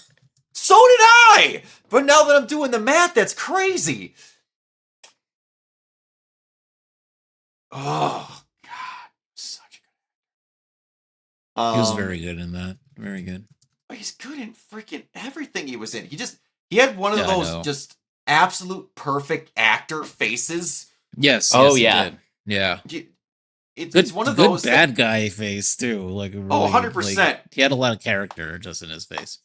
S3: So did I. But now that I'm doing the math, that's crazy. Oh God, such a good.
S2: He was very good in that. Very good.
S3: He's good in freaking everything he was in. He had one of
S2: Yeah, I know.
S3: those just absolute perfect actor faces.
S2: Yes.
S4: Oh,
S2: yes, he
S4: yeah.
S2: did. Yeah.
S3: It's
S2: Good,
S3: one of
S2: good
S3: those
S2: bad guy face too. Like really,
S3: 100%.
S2: like, he had a lot of character just in his face.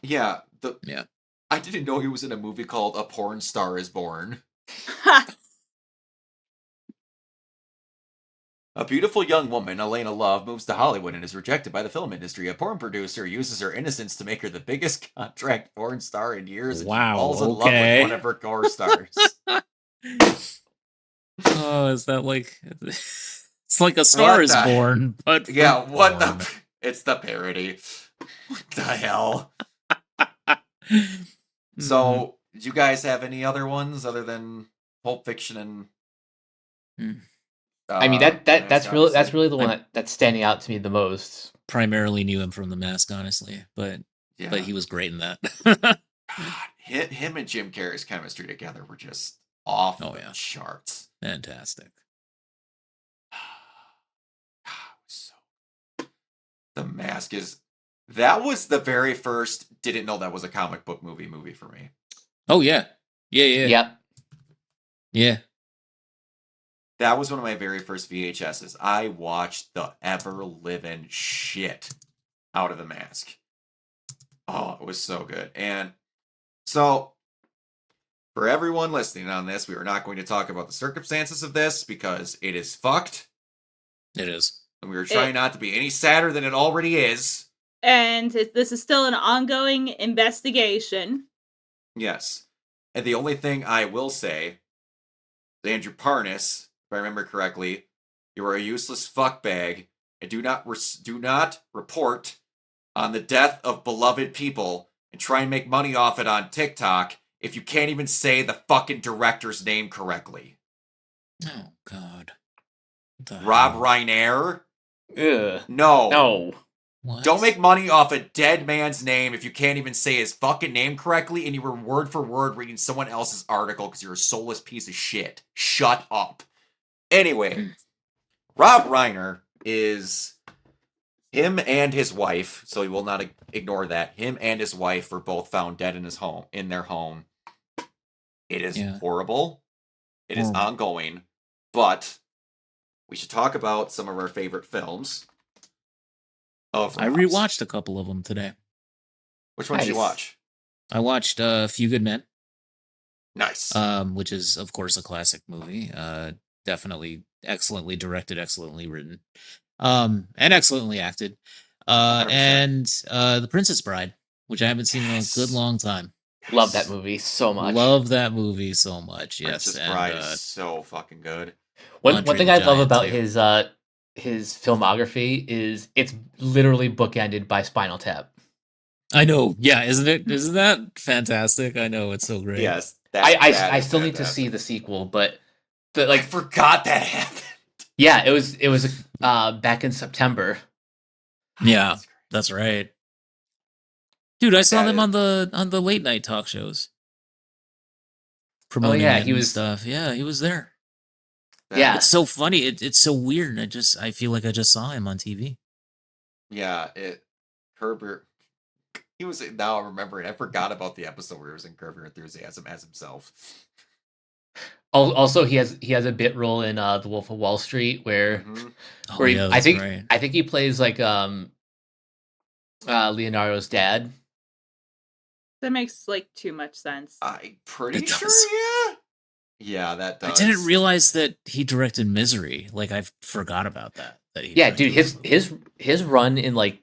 S3: Yeah.
S2: Yeah.
S3: I didn't know he was in a movie called A Porn Star Is Born. A beautiful young woman, Elena Love, moves to Hollywood and is rejected by the film industry. A porn producer uses her innocence to make her the biggest contract porn star in years, and
S2: Wow,
S3: she falls in love
S2: okay.
S3: with one of her co-stars.
S2: Oh, is that like? It's like A Star
S3: What
S2: Is
S3: the-
S2: Born, but for
S3: Yeah, what
S2: porn.
S3: the? It's the parody. What the hell?
S2: Mm-hmm.
S3: So, do you guys have any other ones other than Pulp Fiction and?
S2: Hmm.
S4: I mean
S3: Mask,
S4: that's
S3: obviously?
S4: really the one that's standing out to me the most.
S2: primarily knew him from The Mask, honestly, but
S3: Yeah.
S2: he was great in that.
S3: God, him and Jim Carrey's chemistry together were just off
S2: Oh,
S3: the
S2: yeah.
S3: charts.
S2: Fantastic.
S3: The Mask that was the very first didn't know that was a comic book movie for me.
S2: Oh yeah, yeah.
S4: Yep.
S2: Yeah.
S3: That was one of my very first VHSs. I watched the ever living shit out of The Mask. Oh, it was so good. And so, for everyone listening on this, we are not going to talk about the circumstances of this because it is fucked.
S2: It is.
S3: And we are trying not to be any sadder than it already is.
S1: And this is still an ongoing investigation.
S3: Yes. And the only thing I will say, Andrew Parnas, if I remember correctly, you are a useless fuckbag and do not report on the death of beloved people and try and make money off it on TikTok if you can't even say the fucking director's name correctly.
S2: Oh God. What the
S3: Rob
S2: hell?
S3: Reiner?
S4: Ugh.
S3: No.
S4: No.
S2: What?
S3: Don't make money off a dead man's name if you can't even say his fucking name correctly and you were word for word reading someone else's article because you're a soulless piece of shit. Shut up. Anyway, Rob Reiner is him and his wife, so you will not ignore that. Him and his wife were both found dead in their home. It is horrible. It is ongoing, but we should talk about some of our favorite films.
S2: I rewatched a couple of them today.
S3: Which one did you
S4: Nice.
S3: watch?
S2: I watched A Few Good Men,
S3: Nice.
S2: which is of course a classic movie. Definitely excellently directed, excellently written, and excellently acted.
S3: 100%.
S2: And The Princess Bride, which I haven't seen in a
S3: Yes.
S2: good long time.
S4: Love that movie so much.
S2: Love that movie so much. Yes,
S3: Princess
S2: and
S3: Bride is so fucking good.
S4: One
S2: Andre
S4: thing
S2: the
S4: I love
S2: Giant,
S4: about
S2: too.
S4: his filmography is it's literally bookended by Spinal Tap.
S2: I know. Yeah, isn't it? Isn't that fantastic? I know it's so great.
S3: Yes.
S4: I still need to see the sequel, but
S3: I
S4: like
S3: forgot that happened.
S4: yeah, it was back in September.
S2: Yeah, that's right. Dude, I saw
S3: That
S2: them
S3: is-
S2: on the late night talk shows. promoting
S4: yeah,
S2: it
S4: he
S2: and
S4: was-
S2: stuff. Yeah, he was there.
S4: Yeah.
S2: It's so funny. It's so weird. I feel like I just saw him on TV.
S3: Yeah, Herbert. He was now I'm remembering. I forgot about the episode where he was in Curb Your Enthusiasm as himself.
S4: Also, he has a bit role in The Wolf of Wall Street where
S3: Mhm.
S2: Oh
S4: where he,
S2: yeah,
S4: I
S2: that's
S4: think
S2: right.
S4: I think he plays like Leonardo's dad.
S1: That makes like too much sense.
S3: I'm pretty
S2: It
S3: sure.
S2: does.
S3: Yeah. Yeah, that
S2: I
S3: does.
S2: didn't realize that he directed Misery. Like I forgot about that. That he
S4: Yeah, dude,
S2: directed
S4: his run in like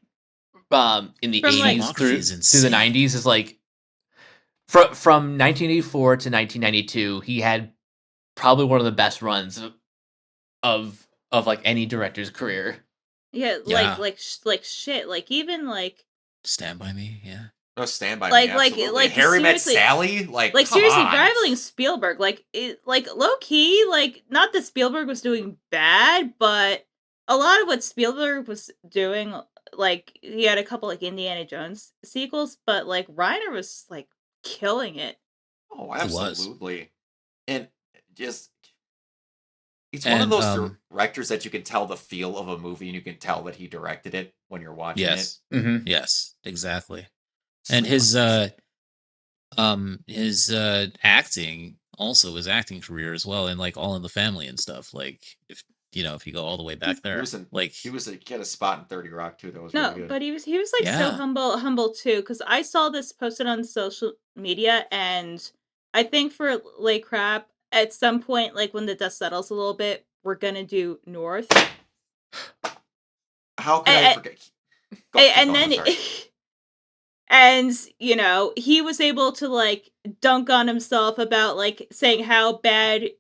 S4: in the
S1: From, like-
S4: 80s through
S2: Filmography is
S4: the
S2: insane.
S4: 90s is like from 1984 to 1992, he had probably one of the best runs of like any director's career.
S1: Yeah,
S2: Yeah.
S1: like shit. Like even like
S2: Stand by Me. Yeah.
S3: No, Stand By
S1: Like-
S3: Me.
S1: like-
S3: Absolutely.
S1: like,
S3: Harry Met
S1: seriously-
S3: Sally. Like come
S1: seriously,
S3: on.
S1: rivaling Spielberg. Like low key. Like not that Spielberg was doing bad, but a lot of what Spielberg was doing, like he had a couple like Indiana Jones sequels, but like Reiner was like killing it.
S3: Oh,
S2: was.
S3: absolutely. And just he's one of
S2: And,
S3: those directors that you can tell the feel of a movie and you can tell that he directed it when you're watching
S2: Yes.
S4: Mm-hmm.
S2: Yes. Exactly.
S3: it.
S2: And
S3: So
S2: his acting also his acting career as well, and like All in the Family and stuff. Like if you go all the way back there,
S3: was in-
S2: like
S3: he had a spot in 30 Rock too that was
S1: No,
S3: really good.
S1: but he was like so
S2: Yeah.
S1: humble too. Because I saw this posted on social media, and I think for Lay Crap at some point, like when the dust settles a little bit, we're gonna do North.
S3: How could I
S1: and-
S3: forget?
S1: And then and he was able to like dunk on himself about like saying how bad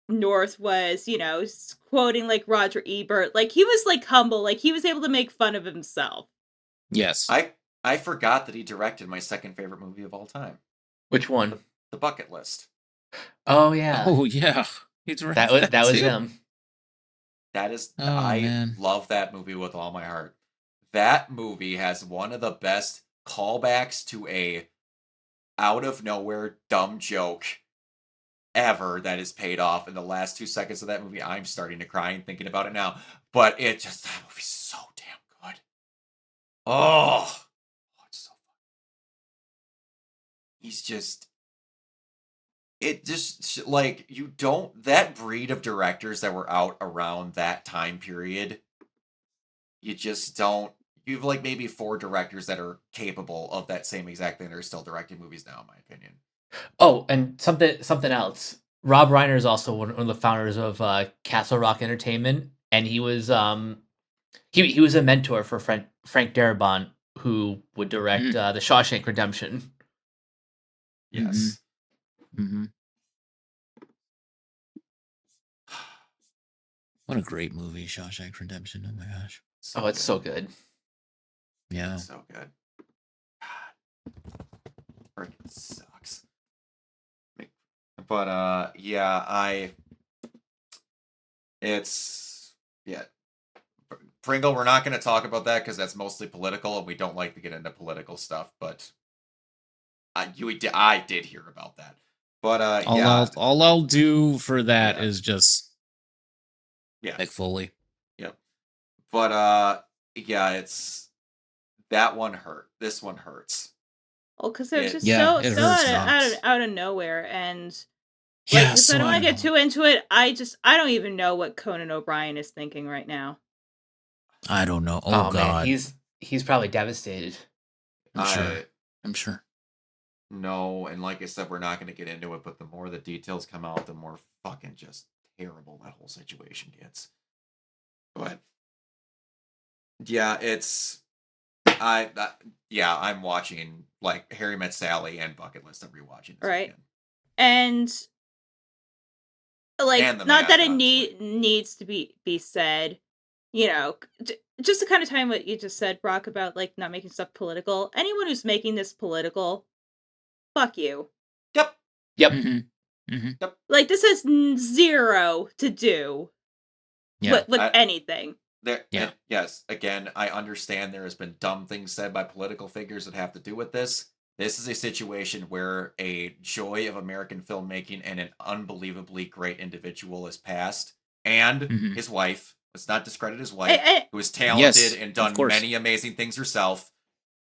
S1: North was, quoting like Roger Ebert. Like he was like humble, like he was able to make fun of himself.
S2: yes.
S3: I forgot that he directed my second favorite movie of all time,
S4: Which one?
S3: The Bucket List.
S4: Oh yeah,
S2: Oh yeah. He's right.
S4: that was
S2: too.
S4: him.
S3: That is
S2: Oh,
S3: I
S2: man.
S3: love that movie with all my heart. That movie has one of the best callbacks to a out of nowhere dumb joke ever that is paid off in the last 2 seconds of that movie. I'm starting to cry and thinking about it now. But that movie's so damn good. Oh, it's so fun. He's just like that breed of directors that were out around that time period, you just don't. You've like maybe 4 directors that are capable of that same exact thing that are still directing movies now, in my opinion.
S4: Oh, and something else. Rob Reiner is also one of the founders of Castle Rock Entertainment, and he was he was a mentor for Frank Darabont, who would direct The Shawshank Redemption.
S3: Yes.
S2: Mm-hmm. What a great movie, Shawshank Redemption. Oh my gosh.
S4: Oh, it's so good.
S2: Yeah.
S3: So good. God. Freaking sucks. But Pringle, we're not going to talk about that because that's mostly political and we don't like to get into political stuff, but I did hear about that. But
S2: All I'll do for that
S3: Yeah.
S2: is just
S3: Yeah.
S2: Mick Foley.
S3: Yep. But it's that one hurt. This one hurts.
S1: Well, because it was just
S2: Yeah,
S1: so
S2: it
S1: so
S2: hurts
S1: out of nowhere, and
S2: Yeah,
S1: because I
S2: so
S1: don't want
S2: I
S1: to get
S2: know.
S1: too into it. I don't even know what Conan O'Brien is thinking right now.
S2: I don't know. Oh,
S4: Man,
S2: God.
S4: he's probably devastated.
S2: I'm sure.
S3: No, and like I said, we're not going to get into it, but the more the details come out, the more fucking just terrible that whole situation gets. But yeah, I'm watching like Harry Met Sally and Bucket List. I'm rewatching this
S1: Right.
S3: weekend.
S1: And like,
S3: And the
S1: not that
S3: Mask,
S1: it
S3: honestly.
S1: needs to be said, just to kind of tie in what you just said, Brock, about like not making stuff political. Anyone who's making this political, fuck you.
S3: Yep.
S4: Yep.
S2: Mm-hmm.
S1: Like, this has zero to do
S2: Yeah.
S1: with anything.
S3: Yes. Again, I understand there has been dumb things said by political figures that have to do with this. This is a situation where a joy of American filmmaking and an unbelievably great individual is passed, and his wife. Let's not discredit his wife, who is talented and done many amazing things herself.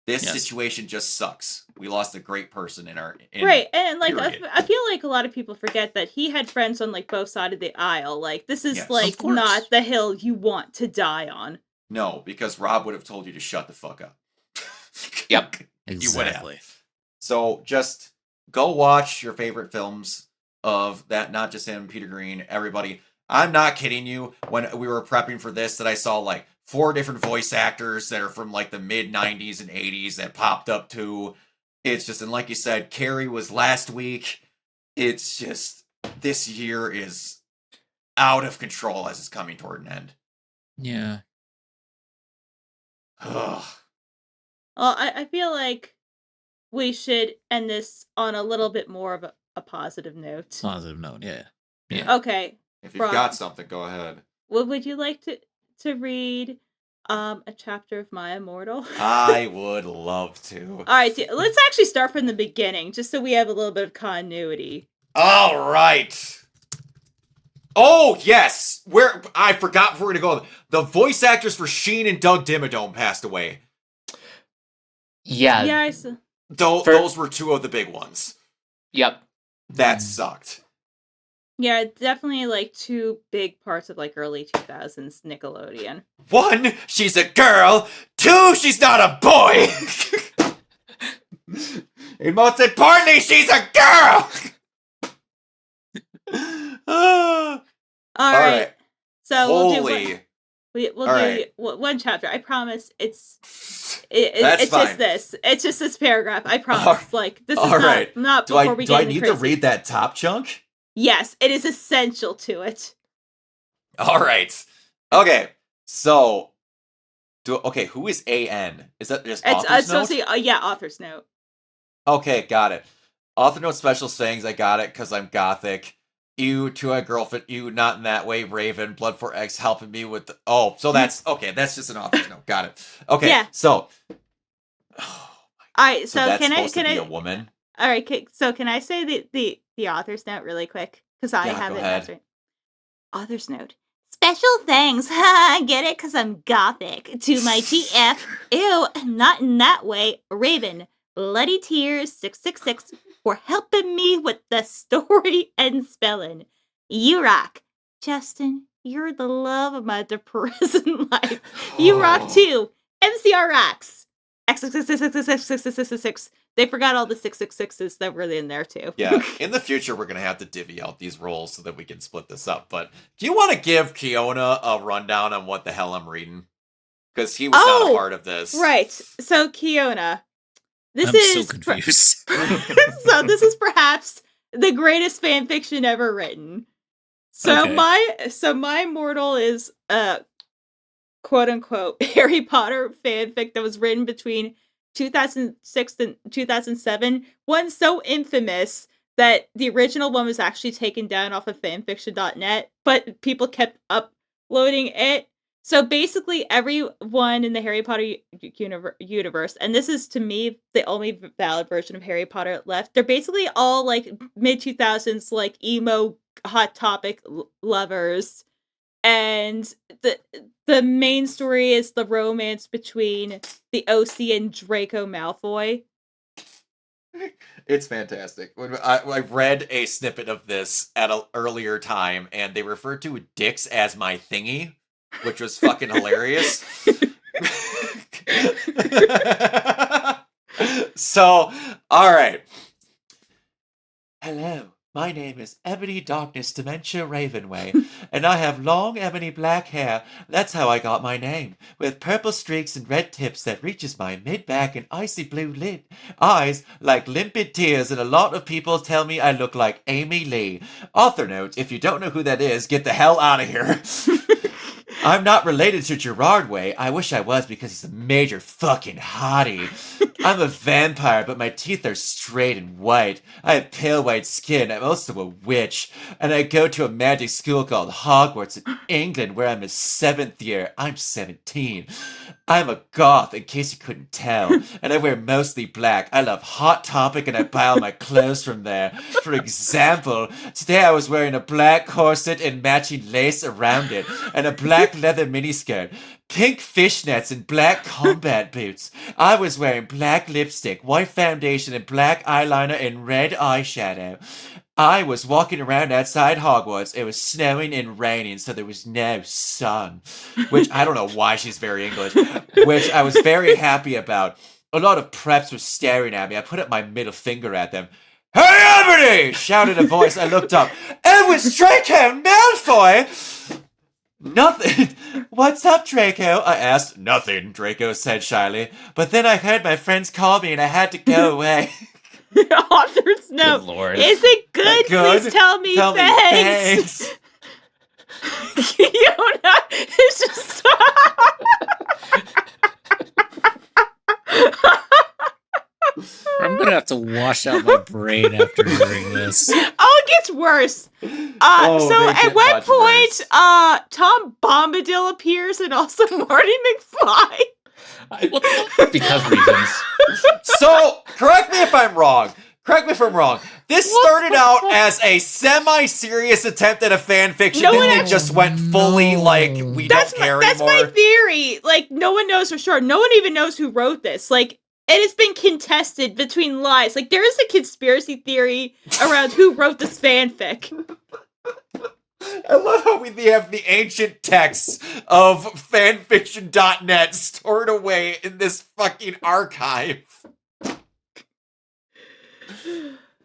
S3: This situation just sucks. We lost a great person in our
S1: right, and like I feel like a lot of people forget that he had friends on like both sides of the aisle. Like this is like not the hill you want to die on.
S3: No, because Rob would have told you to shut the fuck up.
S4: Yep,
S3: exactly. You would have. So just go watch your favorite films of that. Not just him, Peter Green, everybody. I'm not kidding you. When we were prepping for this, that I saw like 4 different voice actors that are from like the mid 90s and 80s that popped up too. It's just, and like you said, Carrie was last week. It's just, this year is out of control as it's coming toward an end.
S2: Yeah.
S1: Well, I feel like we should end this on a little bit more of a positive note.
S2: Positive note, yeah.
S1: Okay.
S3: If you've got something, go ahead.
S1: Would you like to read a chapter of My Immortal?
S3: I would love to.
S1: All right, let's actually start from the beginning, just so we have a little bit of continuity.
S3: All right. Oh, yes. I forgot before we go. The voice actors for Sheen and Doug Dimmadome passed away.
S4: Yeah.
S1: Yeah, I saw.
S3: Those were 2 of the big ones.
S4: Yep.
S3: That sucked.
S1: Yeah, definitely like 2 big parts of like early 2000s Nickelodeon.
S3: 1, she's a girl. 2, she's not a boy. And most importantly, she's a girl.
S1: All right. So we'll do 1 chapter. I promise. It's fine. Just this. It's just this paragraph. I promise. Like this is not before we get into crazy.
S3: Do I need to read that top chunk?
S1: Yes, it is essential to it.
S3: All right. Okay. So, who is AN? Is that just author's note?
S1: Author's note.
S3: Okay, got it. Author note special sayings, I got it, because I'm gothic. You, to a girlfriend, you, not in that way, Raven, Blood for X, helping me with so that's, okay, that's just an author's note. Got it. Okay, yeah. So.
S1: All right, so
S3: that's supposed to be a woman?
S1: All right, so can I say the author's note really quick? Because I have it. Right. Author's note. Special thanks. Get it? Because I'm gothic. To my TF. Ew, not in that way. Raven. Bloody Tears 666 for helping me with the story and spelling. You rock. Justin, you're the love of my prison life. You rock too. MCR rocks. X666. They forgot all the 666s that were in there too.
S3: Yeah, in the future we're gonna have to divvy out these roles so that we can split this up. But do you want to give Kiona a rundown on what the hell I'm reading? Because he was not a part of this.
S1: Right. So Kiona,
S2: I'm so confused.
S1: So this is perhaps the greatest fan fiction ever written. So my Immortal is quote unquote Harry Potter fanfic that was written between 2006 and 2007. One so infamous that the original one was actually taken down off of fanfiction.net, but people kept uploading it. So basically everyone in the Harry Potter universe, and this is to me the only valid version of Harry Potter left, they're basically all like mid-2000s like emo hot topic lovers. And the main story is the romance between the OC and Draco Malfoy.
S3: It's fantastic. I read a snippet of this at an earlier time, and they referred to dicks as my thingy, which was fucking hilarious. So, all right. Hello. My name is Ebony Darkness Dementia Ravenway, and I have long ebony black hair. That's how I got my name, with purple streaks and red tips that reaches my mid-back and icy blue lid. Eyes like limpid tears, and a lot of people tell me I look like Amy Lee. Author note, if you don't know who that is, get the hell out of here. I'm not related to Gerard Way. I wish I was because he's a major fucking hottie. I'm a vampire, but my teeth are straight and white. I have pale white skin. I'm also a witch. And I go to a magic school called Hogwarts in England where I'm a 7th year. I'm 17. I'm a goth, in case you couldn't tell, and I wear mostly black. I love Hot Topic, and I buy all my clothes from there. For example, today I was wearing a black corset and matching lace around it, and a black leather miniskirt, pink fishnets, and black combat boots. I was wearing black lipstick, white foundation, and black eyeliner and red eyeshadow. I was walking around outside Hogwarts. It was snowing and raining, so there was no sun. Which, I don't know why she's very English. Which I was very happy about. A lot of preps were staring at me. I put up my middle finger at them. "Hey, everybody!" shouted a voice. I looked up. It was Draco Malfoy! "Nothing." "What's up, Draco?" I asked. "Nothing," Draco said shyly. But then I heard my friends call me and I had to go away.
S1: Author's note.
S4: Good Lord.
S1: Is it good? Please tell me thanks. Fiona is just.
S2: I'm gonna have to wash out my brain after hearing this.
S1: Oh, it gets worse. So at one point, Tom Bombadil appears and also Marty McFly.
S4: Because reasons.
S3: So, correct me if I'm wrong. This started out as a semi-serious attempt at a fan fiction, and then just went fully like we don't care
S1: That's
S3: anymore.
S1: my theory. Like, no one knows for sure. No one even knows who wrote this. Like, it has been contested between lies. Like, there is a conspiracy theory around who wrote this fanfic.
S3: I love how we have the ancient texts of fanfiction.net stored away in this fucking archive.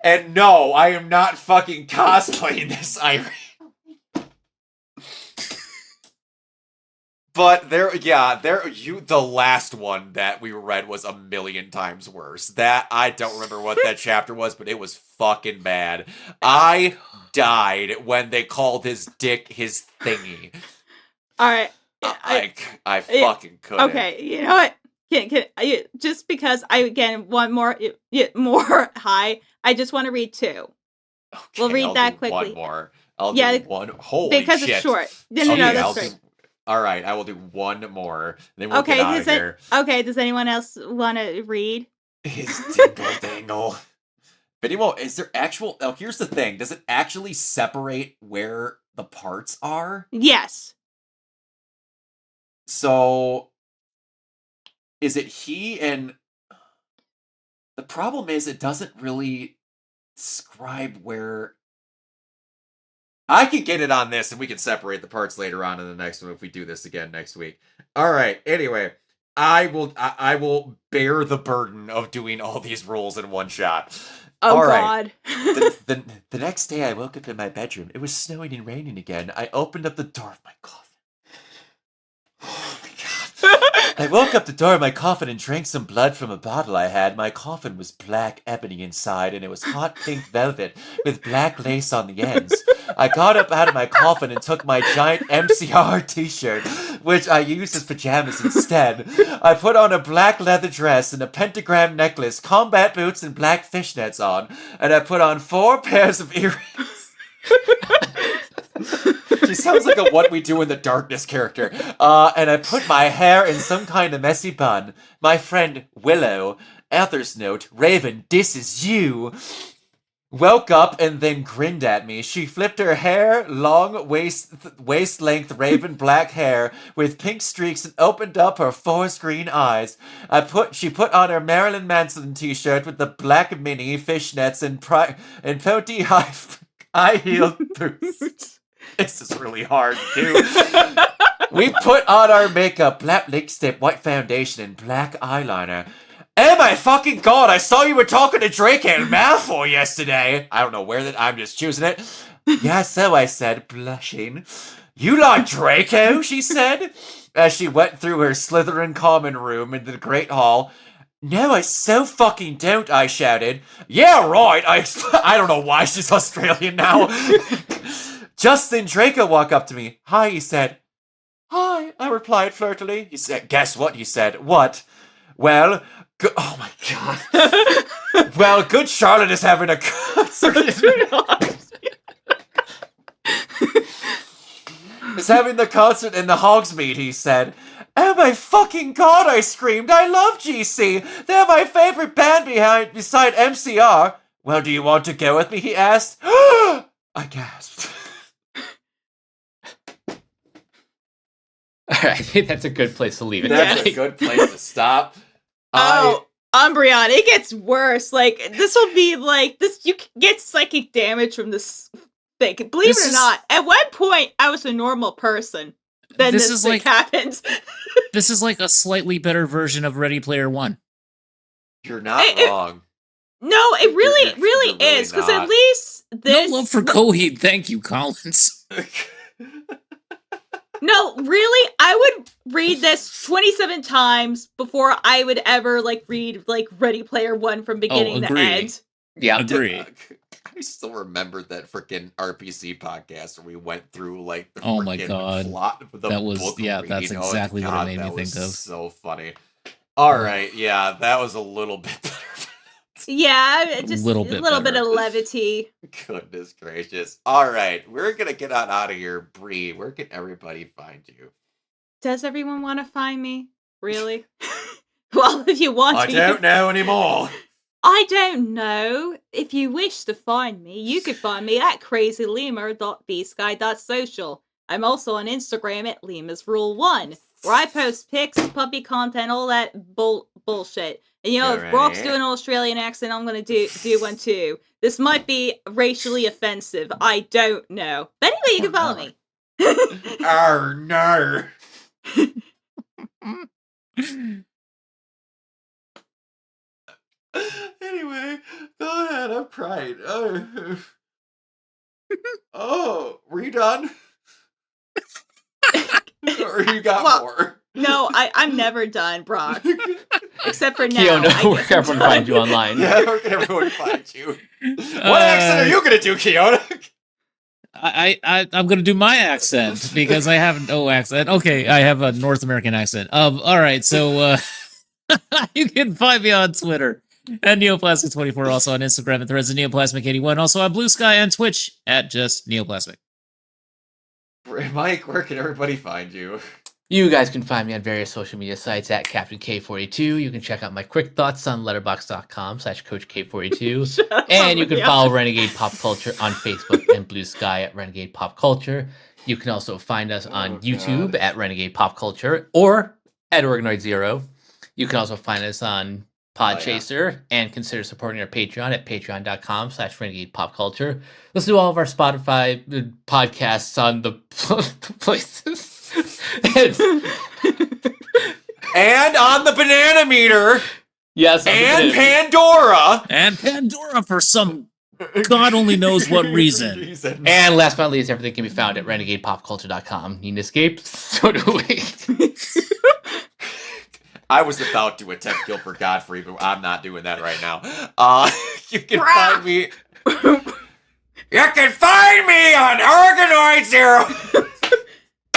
S3: And no, I am not fucking cosplaying this, Irene. But the last one that we read was a million times worse. That, I don't remember what that chapter was, but it was fucking bad. I died when they called his dick his thingy.
S1: Alright.
S3: I fucking couldn't.
S1: Okay, you know what? Just because I, again, want more high, I just want to read 2.
S3: Okay,
S1: we'll read
S3: I'll
S1: that
S3: do
S1: quickly.
S3: One more. I'll do one. Holy
S1: because
S3: shit.
S1: It's short. No,
S3: Okay,
S1: that's right.
S3: All right, I will do one more. Then we'll get out of here.
S1: Okay, does anyone else want to read?
S3: His dingle dangle. But is there actual... Oh, here's the thing. Does it actually separate where the parts are?
S1: Yes.
S3: So... Is it he and... The problem is it doesn't really describe where... I can get it on this, and we can separate the parts later on in the next one if we do this again next week. All right. Anyway, I will bear the burden of doing all these rules in one shot.
S1: Oh,
S3: all
S1: God.
S3: Right. The next day, I woke up in my bedroom. It was snowing and raining again. I opened up the door of my coffin. Oh my God. I woke up the door of my coffin and drank some blood from a bottle I had. My coffin was black ebony inside, and it was hot pink velvet with black lace on the ends. I got up out of my coffin and took my giant MCR t-shirt, which I used as pajamas instead. I put on a black leather dress and a pentagram necklace, combat boots, and black fishnets on, and I put on 4 pairs of earrings. She sounds like a What We Do in the Darkness character. And I put my hair in some kind of messy bun. My friend Willow, author's note, Raven, this is you, woke up and then grinned at me. She flipped her hair, long waist-length raven black hair with pink streaks, and opened up her 4 green eyes. She put on her Marilyn Manson t-shirt with the black mini fishnets and pouty high-heeled boots. This is really hard, dude. We put on our makeup, black lipstick, white foundation, and black eyeliner. Oh my fucking God, I saw you were talking to Drake and Malfoy yesterday. I don't know where that, I'm just choosing it. Yeah, so I said, blushing. You like Draco, she said, as she went through her Slytherin common room into the Great Hall. No, I so fucking don't, I shouted. Yeah, right, I don't know why she's Australian now. Just then Draco walked up to me. Hi, he said. Hi, I replied flirtily. He said, guess what, he said. What? Well, oh my God. Well, Good Charlotte is having a concert. Is having the concert in the Hogsmeade, he said. Oh my fucking god, I screamed. I love GC. They're my favorite band beside MCR. Well, do you want to go with me, he asked. I gasped.
S4: All right, I think that's a good place to leave it.
S3: That's
S4: today.
S3: a good place to stop.
S1: Umbreon, it gets worse. Like, this will be like, this. You can get psychic damage from this thing. Believe it or not, at one point, I was a normal person. Then this thing happens.
S2: This is like a slightly better version of Ready Player One.
S3: You're not wrong.
S1: No, it really is. Because at least this...
S2: No love for Coheed, thank you, Collins.
S1: No, really, I would read this 27 times before I would ever, like, read, like, Ready Player One from beginning to end.
S4: Yeah,
S2: agree.
S3: I still remember that freaking RPC podcast where we went through, like, the
S2: my god,
S3: plot of the book.
S2: That's exactly what it made me think of.
S3: So funny. All right, yeah, that was a little bit better.
S1: Yeah, just a little bit of levity.
S3: Goodness gracious. All right, we're going to get on out of here. Bree, where can everybody find you?
S1: Does everyone want to find me? Really? Well, if you want
S3: I don't know anymore.
S1: I don't know. If you wish to find me, you can find me at crazylemur.bsky.social. I'm also on Instagram at lemusrule1, where I post pics, puppy content, all that bullshit. And you know, if Brock's doing an Australian accent, I'm gonna do one too. This might be racially offensive. I don't know. But anyway, you can follow me.
S3: Oh no. Anyway, go ahead. I'm crying. Oh, were you done? Or you got more?
S1: No, I'm never done, Brock. Except for now.
S4: Kiona, where can everyone find you online?
S3: Yeah, where can everyone find you? What accent are you gonna do, Kiona?
S2: I'm gonna do my accent because I have no accent. Okay, I have a North American accent. All right, so you can find me on Twitter at Neoplasmic24, also on Instagram at Threads of Neoplasmic81, also on Blue Sky and Twitch at just Neoplasmic.
S3: Mike, where can everybody find you?
S4: You guys can find me on various social media sites at Captain K42. You can check out my quick thoughts on letterboxd.com/Coach K42. And you can follow Renegade Pop Culture on Facebook and Blue Sky at Renegade Pop Culture. You can also find us on YouTube at Renegade Pop Culture or at Organoid Zero. You can also find us on Podchaser and consider supporting our Patreon at patreon.com/Renegade Pop Culture. Listen to all of our Spotify podcasts on the places.
S3: And on the Banana Meter.
S4: Yes.
S3: And Pandora.
S2: And Pandora for some God only knows what reason.
S4: And last but not least, everything can be found at renegadepopculture.com. Need an escape? So do we.
S3: I was about to attempt Gilbert Godfrey, but I'm not doing that right now. You can find me. You can find me on Organoid Zero.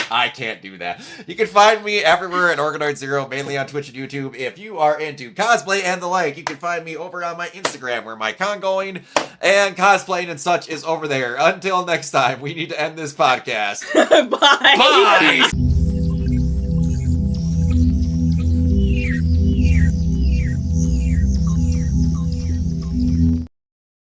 S3: I can't do that. You can find me everywhere at Organoid Zero, mainly on Twitch and YouTube. If you are into cosplay and the like, you can find me over on my Instagram, where my congoing and cosplaying and such is over there. Until next time, we need to end this podcast.
S1: Bye.
S3: Bye.